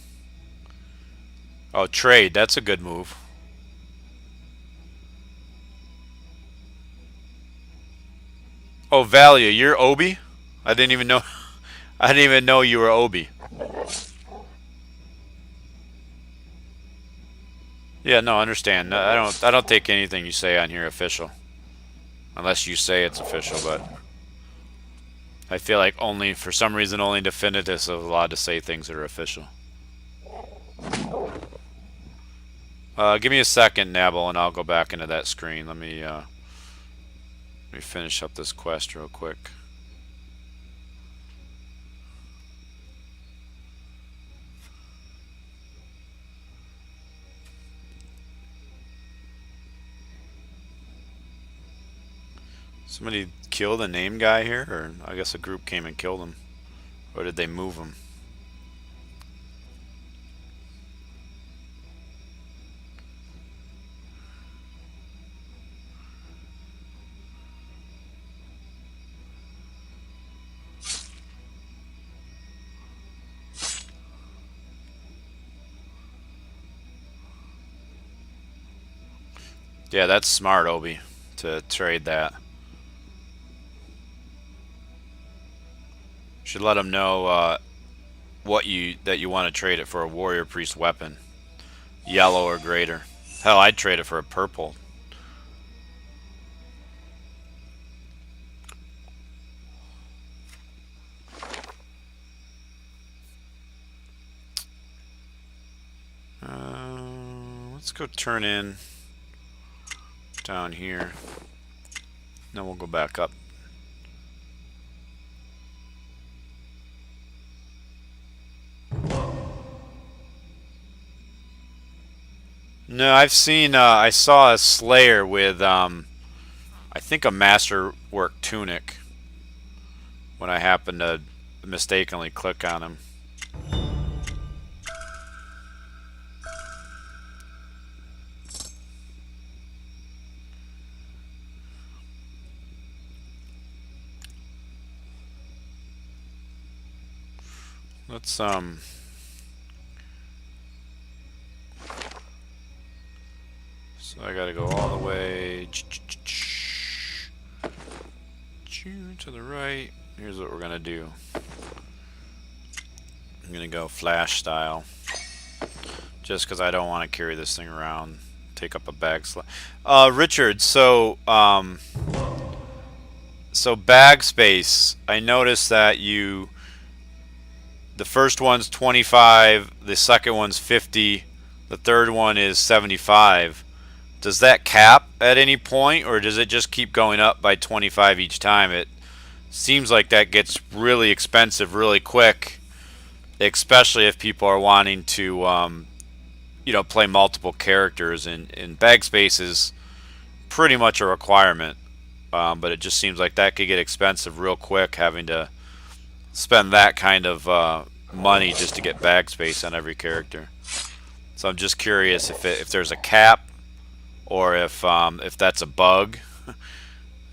Oh, trade. That's a good move. Oh, value. You're Obi? I didn't even know. I didn't even know you were Obi. Yeah, no, I understand. I don't take anything you say on here official, unless you say it's official. But I feel like only for some reason only Definitives are allowed to say things that are official. Give me a second, Nabble, and I'll go back into that screen. Let me finish up this quest real quick. Somebody kill the name guy here, or I guess a group came and killed him, or did they move him? Yeah, that's smart, Obi, to trade that. Should let them know that you want to trade it for a warrior priest weapon, yellow or greater. Hell, I'd trade it for a purple. Let's go turn in down here. Then we'll go back up. No, I've seen. I saw a Slayer with, I think, a masterwork tunic when I happened to mistakenly click on him. Let's So I gotta go all the way to the right. Here's what we're gonna do. I'm gonna go flash style, just because I don't want to carry this thing around, take up a bag slot. Richard, so bag space. I noticed that the first one's 25, the second one's 50, the third one is 75. Does that cap at any point, or does it just keep going up by 25 each time? It seems like that gets really expensive really quick, especially if people are wanting to, play multiple characters. And bag space is pretty much a requirement, but it just seems like that could get expensive real quick, having to spend that kind of money just to get bag space on every character. So I'm just curious if there's a cap, or if that's a bug.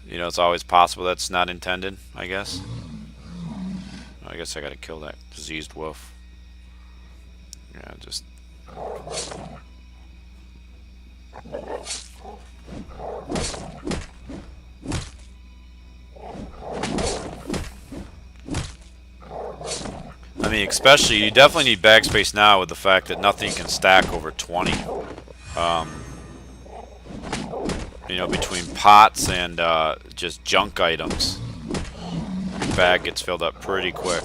It's always possible that's not intended, I guess. I guess I gotta kill that diseased wolf. Yeah, just... I mean, especially, you definitely need bag space now with the fact that nothing can stack over 20. Between pots and just junk items, your bag gets filled up pretty quick.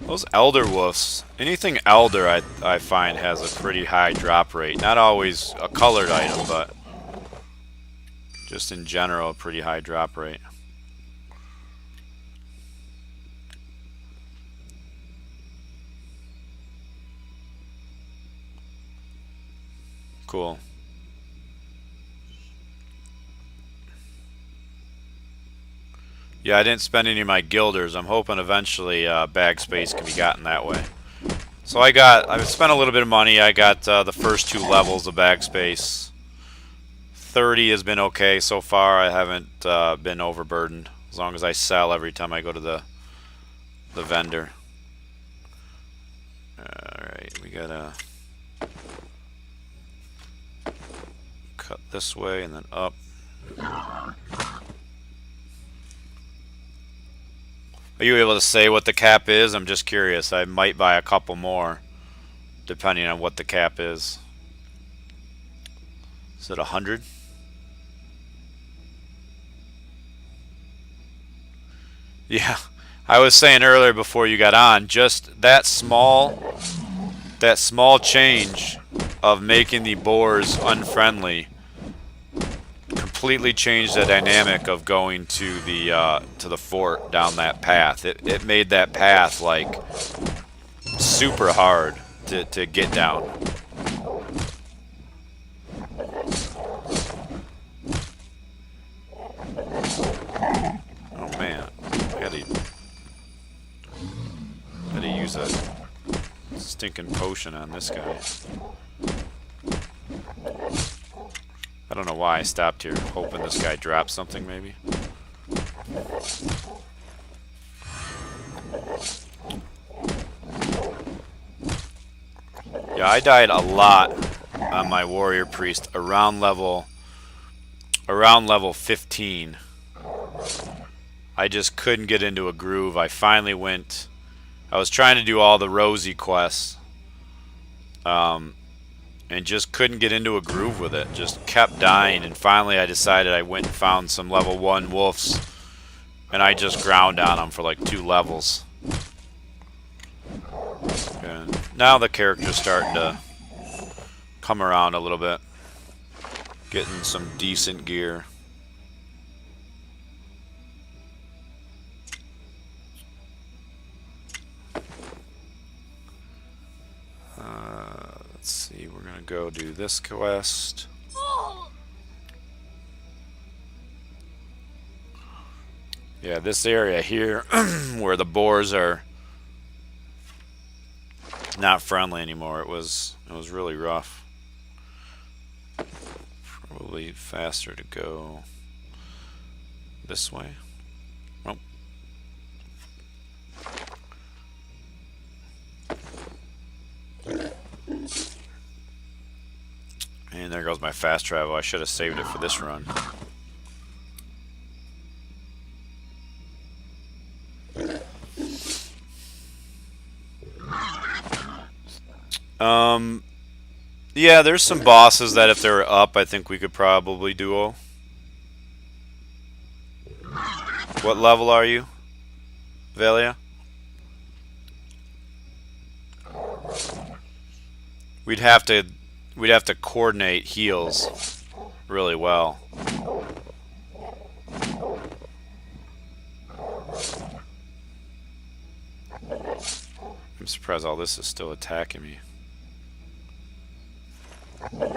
Those elder wolves, anything elder I find has a pretty high drop rate. Not always a colored item, but just in general a pretty high drop rate. Cool. Yeah, I didn't spend any of my guilders. I'm hoping eventually bag space can be gotten that way. So I've spent a little bit of money. I got the first 2 levels of bag space. 30 has been okay so far. I haven't been overburdened as long as I sell every time I go to the vendor. Alright, we gotta cut this way and then up. Are you able to say what the cap is? I'm just curious. I might buy a couple more, depending on what the cap is. Is it 100? Yeah, I was saying earlier before you got on, just that small change of making the boars unfriendly completely changed the dynamic of going to the fort down that path. It made that path like super hard to get down. Oh man, I gotta use a stinking potion on this guy. I don't know why I stopped here, hoping this guy drops something maybe. Yeah, I died a lot on my warrior priest around level 15. I just couldn't get into a groove. I was trying to do all the rosy quests. And just couldn't get into a groove with it. Just kept dying, and finally I decided I went and found some level 1 wolves, and I just ground on them for like 2 levels. And now the character's starting to come around a little bit, getting some decent gear. Let's see, we're gonna go do this quest. Yeah, this area here where the boars are not friendly anymore. It was really rough. Probably faster to go this way. Oh. And there goes my fast travel. I should have saved it for this run. Yeah, there's some bosses that if they were up, I think we could probably duo. What level are you, Velia? We'd have to coordinate heals really well. I'm surprised all this is still attacking me. Did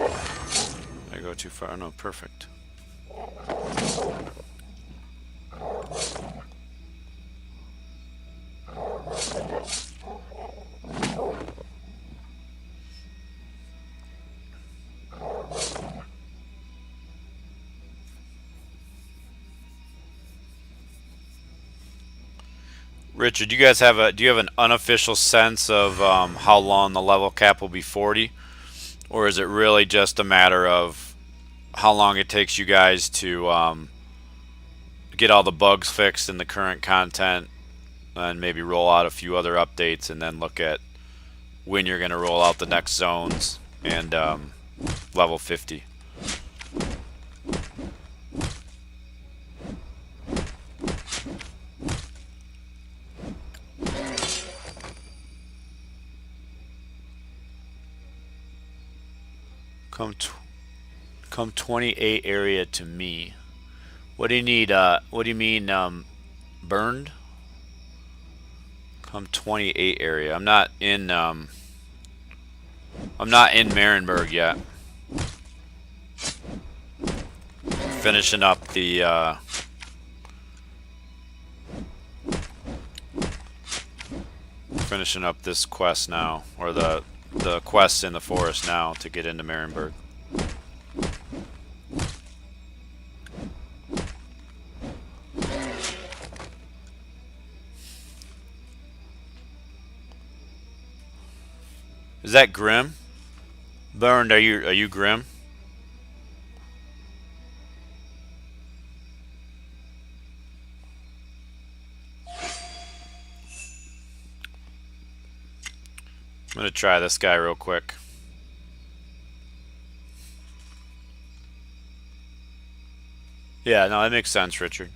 I go too far? Oh, no, perfect. Richard, do you have an unofficial sense of how long the level cap will be 40? Or is it really just a matter of how long it takes you guys to get all the bugs fixed in the current content and maybe roll out a few other updates and then look at when you're going to roll out the next zones and level 50. Come 28 area to me. What do you need? What do you mean, burned? Come 28 area. I'm not in Marienburg yet. Finishing up the finishing up this quest now, or the quests in the forest now to get into Marienburg. Is that Grim? Burned, are you Grim? I'm gonna try this guy real quick. Yeah, no, that makes sense, Richard.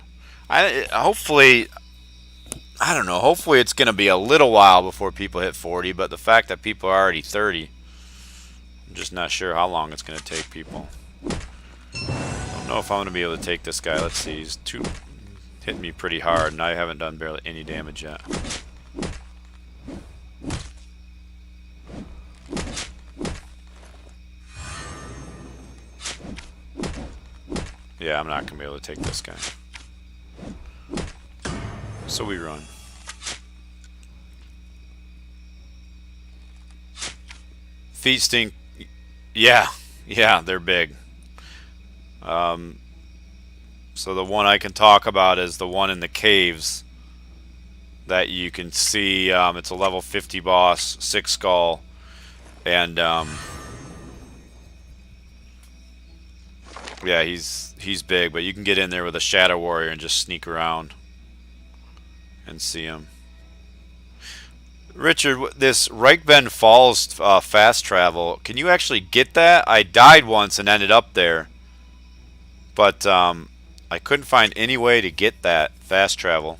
Hopefully, I don't know. Hopefully, it's gonna be a little while before people hit 40. But the fact that people are already 30, I'm just not sure how long it's gonna take people. I don't know if I'm gonna be able to take this guy. Let's see. He's hitting me pretty hard, and I haven't done barely any damage yet. Yeah, I'm not gonna be able to take this guy. So we run. Feet stink. Yeah, they're big. So the one I can talk about is the one in the caves that you can see. It's a level 50 boss, 6 skull, and yeah, he's big, but you can get in there with a shadow warrior and just sneak around and see him. Richard, this Reichbend Falls fast travel, can you actually get that? I died once and ended up there, but I couldn't find any way to get that fast travel.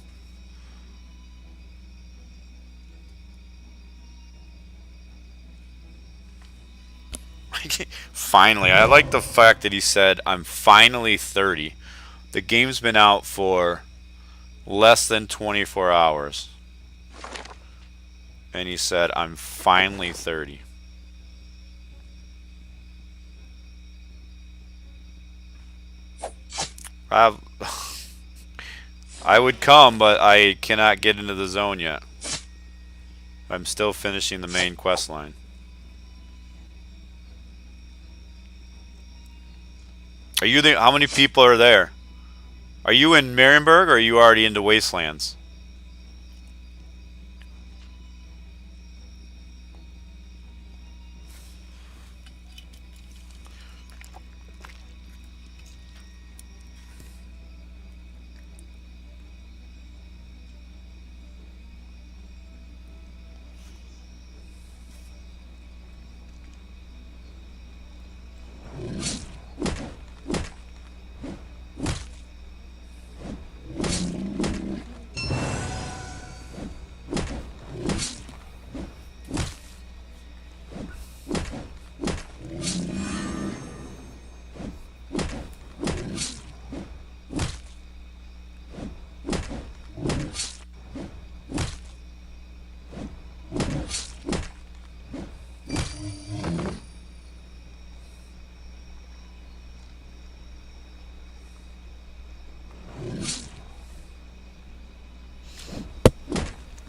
Finally, I like the fact that he said, I'm finally 30. The game's been out for less than 24 hours. And he said, I'm finally 30. I would come, but I cannot get into the zone yet. I'm still finishing the main quest line. Are you the? How many people are there? Are you in Marienburg, or are you already into Wastelands?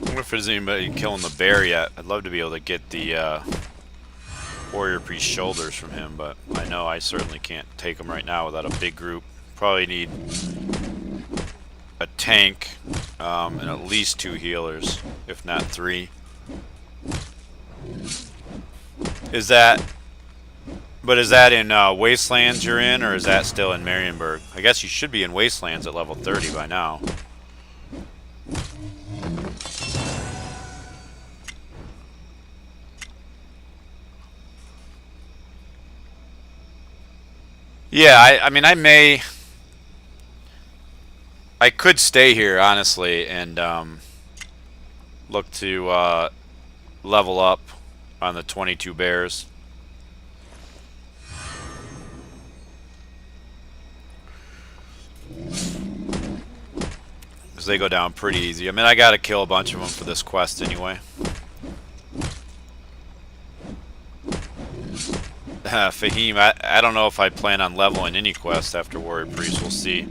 I wonder if there's anybody killing the bear yet. I'd love to be able to get the warrior priest shoulders from him, but I know I certainly can't take them right now without a big group. Probably need a tank and at least 2 healers, if not 3. Is that in Wastelands you're in, or is that still in Marienburg? I guess you should be in Wastelands at level 30 by now. Yeah, I mean, I could stay here honestly and look to level up on the 22 bears. Because they go down pretty easy. I mean, I gotta kill a bunch of them for this quest anyway. Fahim, I don't know if I plan on leveling any quest after Warrior Priest. We'll see.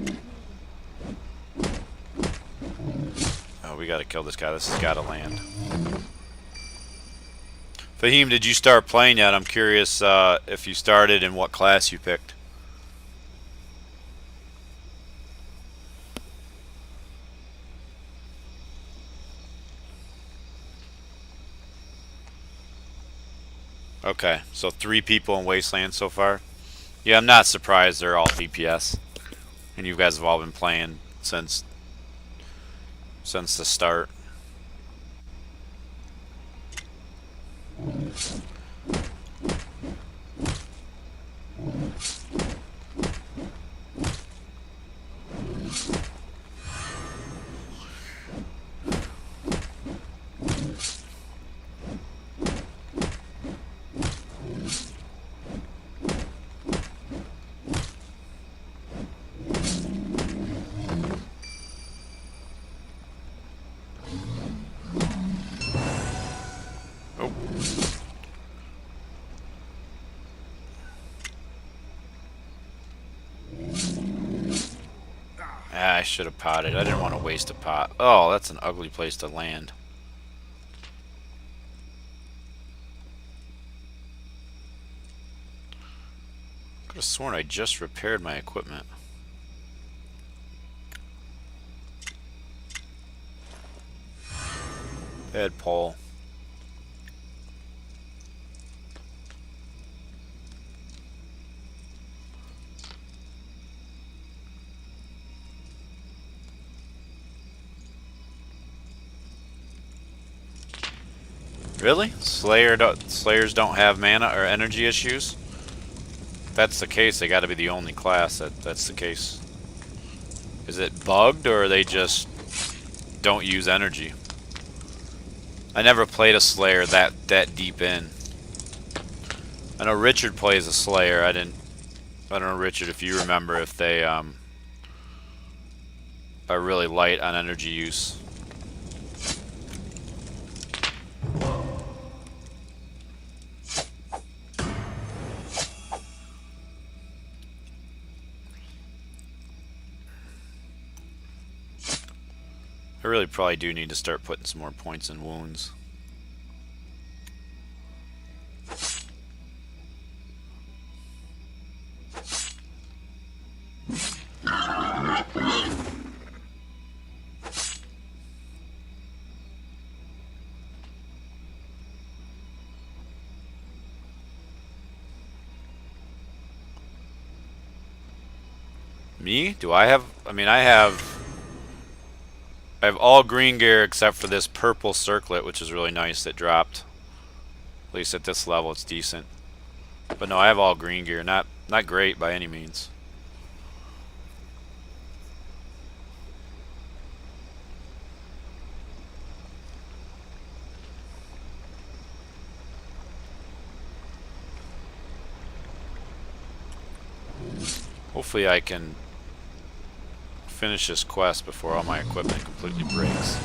Oh, we gotta kill this guy. This has gotta land. Fahim, did you start playing yet? I'm curious if you started and what class you picked. Okay, so 3 people in Wasteland so far. Yeah, I'm not surprised they're all DPS. And you guys have all been playing since the start. Oh. Ah, I should have potted. I didn't want to waste a pot. Oh, that's an ugly place to land. Could have sworn I just repaired my equipment. Bad pole. Really? Slayers don't have mana or energy issues? If that's the case, they got to be the only class that's the case. Is it bugged or they just don't use energy? I never played a Slayer that deep in. I know Richard plays a Slayer. I don't know, Richard, if you remember if they are really light on energy use. I really probably do need to start putting some more points in wounds. Me? Do I have... I mean, I have all green gear except for this purple circlet, which is really nice that dropped. At least at this level, it's decent. But no, I have all green gear. Not great by any means. Hopefully I can finish this quest before all my equipment completely breaks.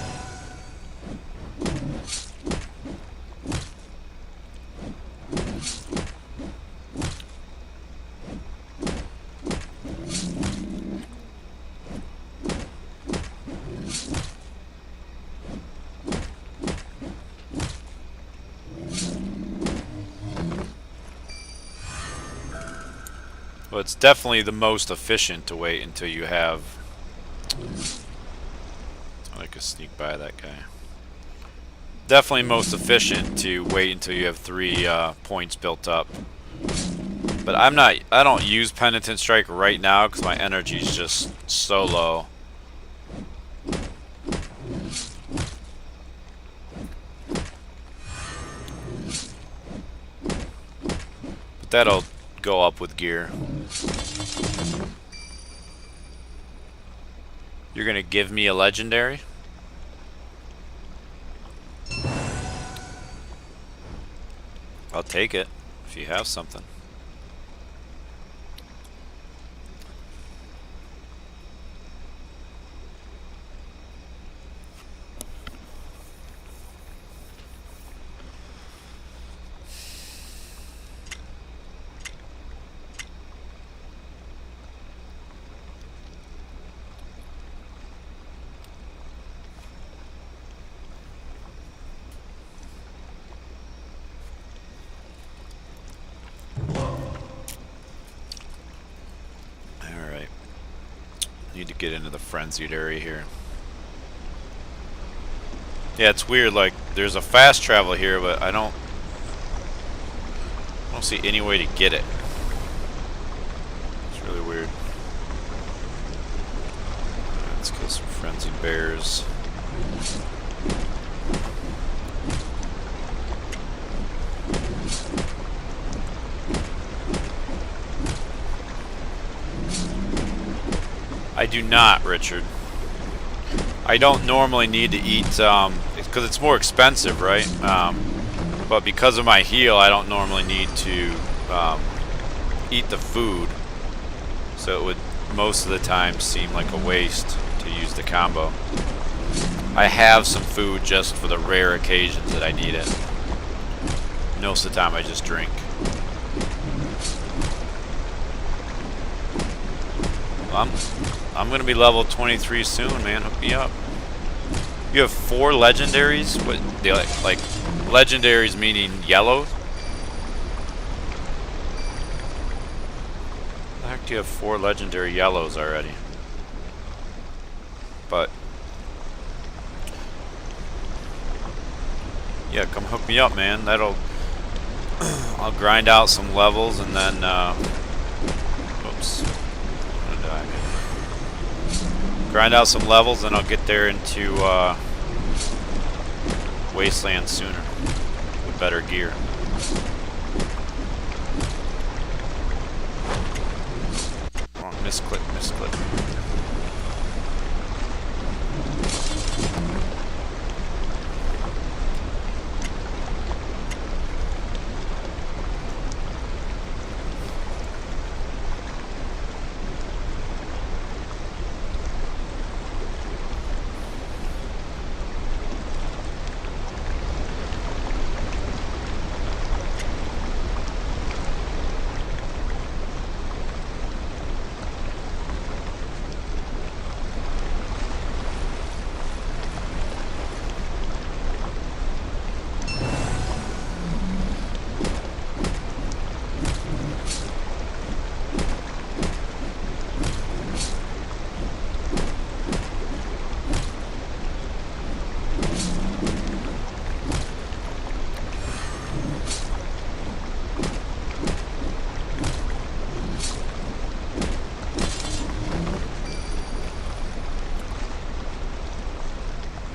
Well, it's definitely the most efficient to wait until you have... I could sneak by that guy. Definitely most efficient to wait until you have 3 points built up. But I don't use Penitent Strike right now because my energy is just so low. But that'll go up with gear. You're gonna give me a legendary? I'll take it if you have something. Need to get into the frenzied area here. Yeah, it's weird, like, there's a fast travel here, but I don't see any way to get it. It's really weird. Let's kill some frenzied bears. I do not, Richard. I don't normally need to eat, because it's more expensive, right? But because of my heal, I don't normally need to eat the food. So it would most of the time seem like a waste to use the combo. I have some food just for the rare occasions that I need it. Most of the time I just drink. I'm gonna be level 23 soon, man. Hook me up. You have 4 legendaries? What? They like legendaries meaning yellow? The heck do you have 4 legendary yellows already? But yeah, come hook me up, man. That'll I'll grind out some levels and then oops. Grind out some levels and I'll get there into Wasteland sooner with better gear. Wrong, misclick, misclick.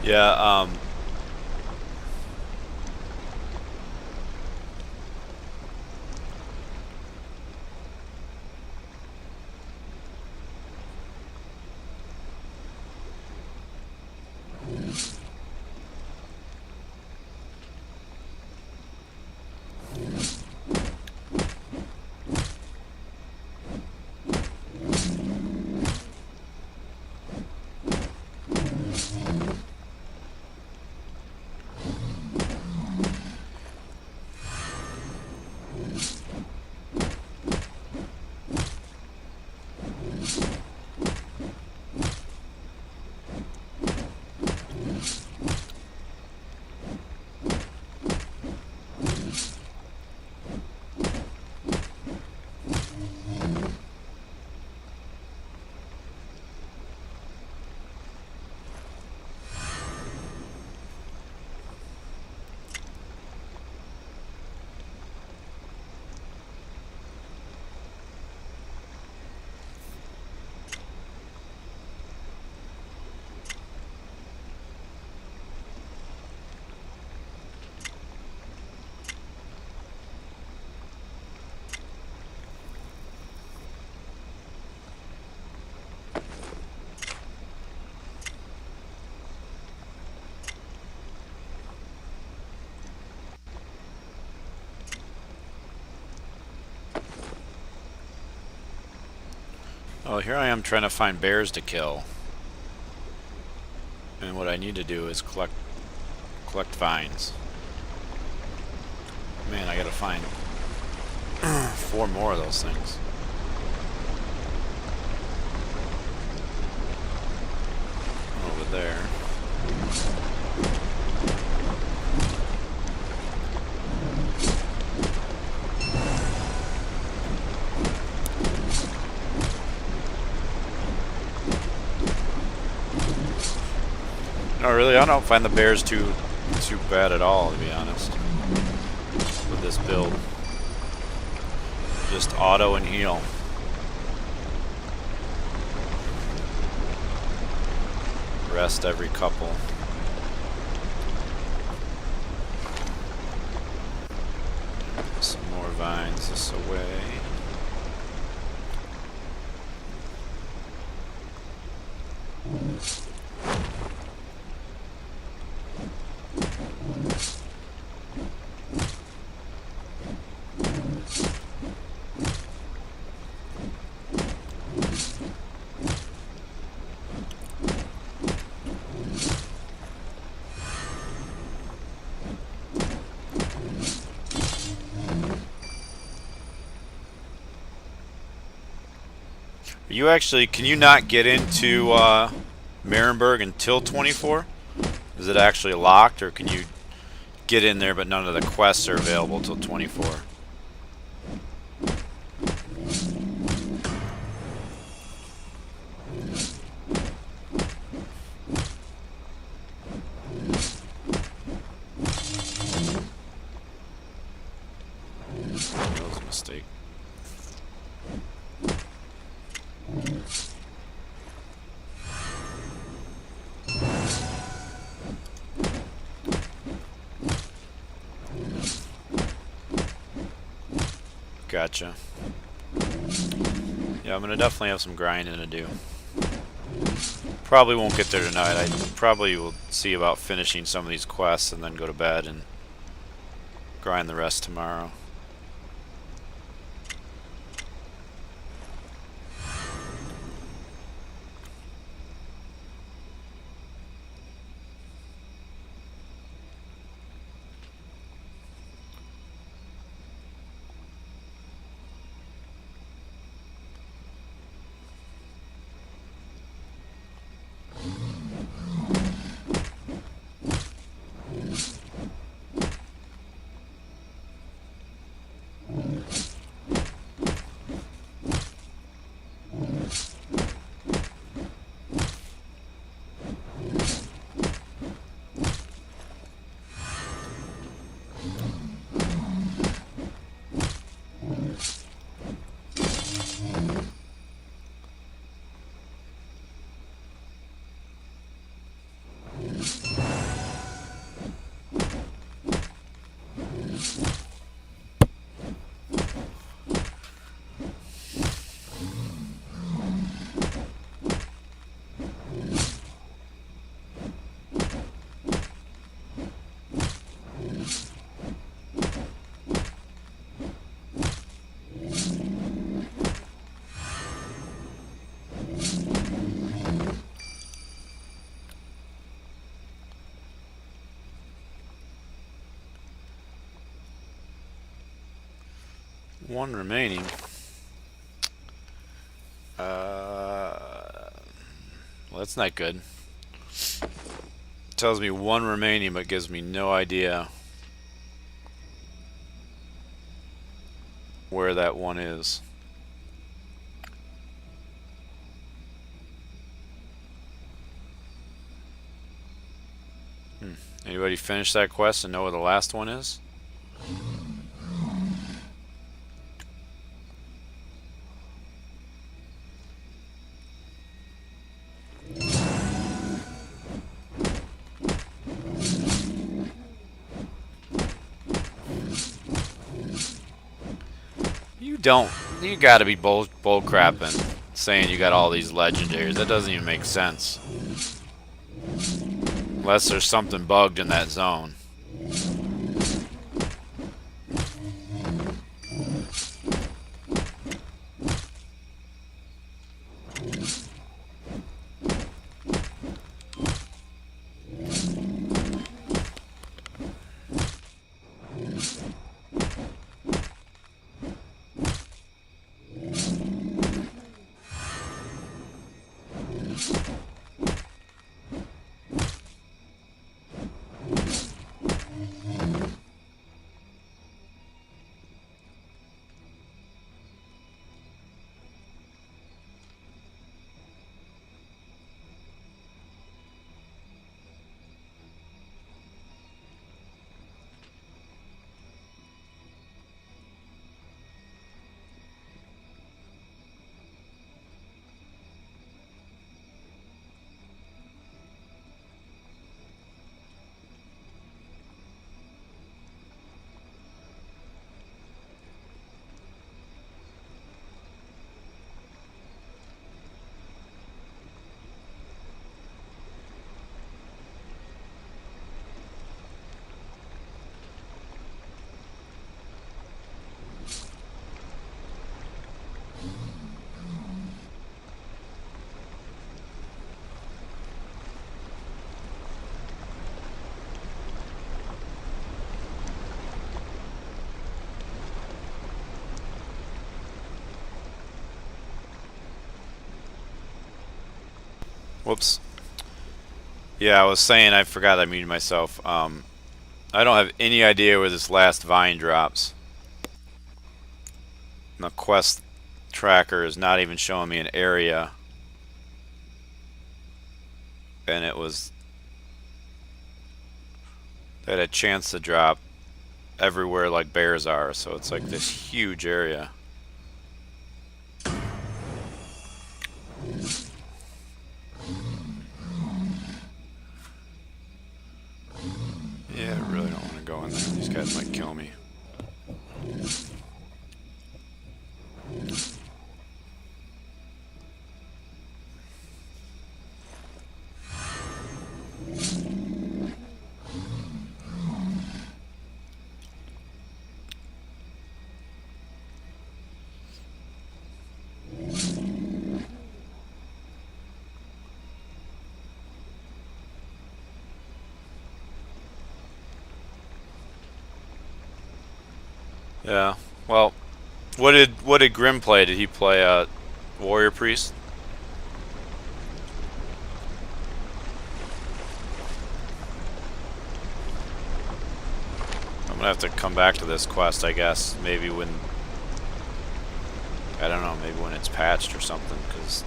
Yeah, Oh, here I am trying to find bears to kill. And what I need to do is collect vines. Man, I gotta find 4 more of those things. Over there. No, really, I don't find the bears too bad at all, to be honest. With this build, just auto and heal. Rest every couple. Some more vines this away. You actually, can you not get into Marienburg until 24? Is it actually locked, or can you get in there but none of the quests are available till 24? That was a mistake. Gotcha. Yeah, I'm gonna definitely have some grinding to do. Probably won't get there tonight. I probably will see about finishing some of these quests and then go to bed and grind the rest tomorrow. One remaining. Well, that's not good. Tells me one remaining, but gives me no idea where that one is. Anybody finish that quest and know where the last one is? You gotta be bull crapping saying you got all these legendaries. That doesn't even make sense. Unless there's something bugged in that zone. Whoops. Yeah, I was saying I forgot I muted myself. I don't have any idea where this last vine drops. The quest tracker is not even showing me an area. And it was... They had a chance to drop everywhere like bears are, so it's like this huge area. Yeah, I really don't want to go in there. These guys might kill me. Yeah. Well, what did Grim play? Did he play Warrior Priest? I'm gonna have to come back to this quest, I guess. Maybe when, I don't know, maybe when it's patched or something, because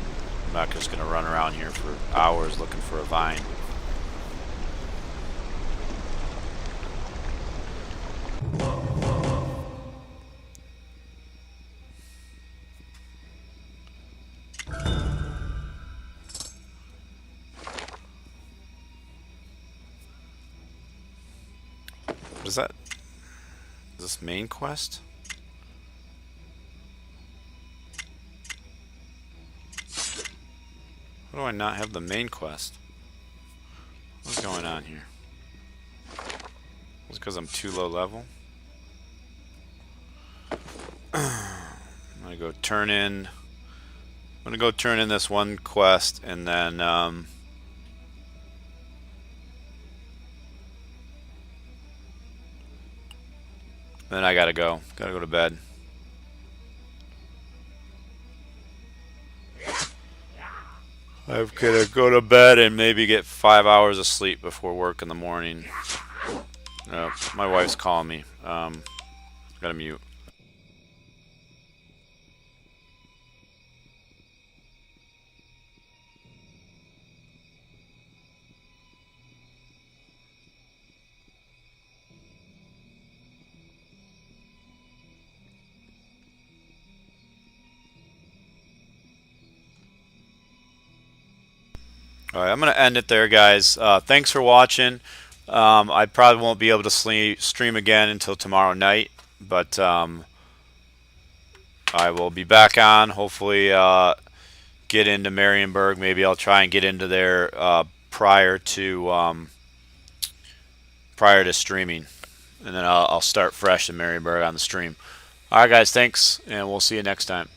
I'm not just gonna run around here for hours looking for a vine. What is that? Is this main quest? Why do I not have the main quest? What's going on here? It's because I'm too low level. I'm gonna go turn in. I'm gonna go turn in this one quest, and then I gotta go. Gotta go to bed. I'm gonna go to bed and maybe get 5 hours of sleep before work in the morning. My wife's calling me. Gotta mute. All right, I'm gonna end it there, guys. Thanks for watching. I probably won't be able to stream again until tomorrow night, but I will be back on. Hopefully, get into Marienburg. Maybe I'll try and get into there prior to streaming, and then I'll start fresh in Marienburg on the stream. All right, guys. Thanks, and we'll see you next time.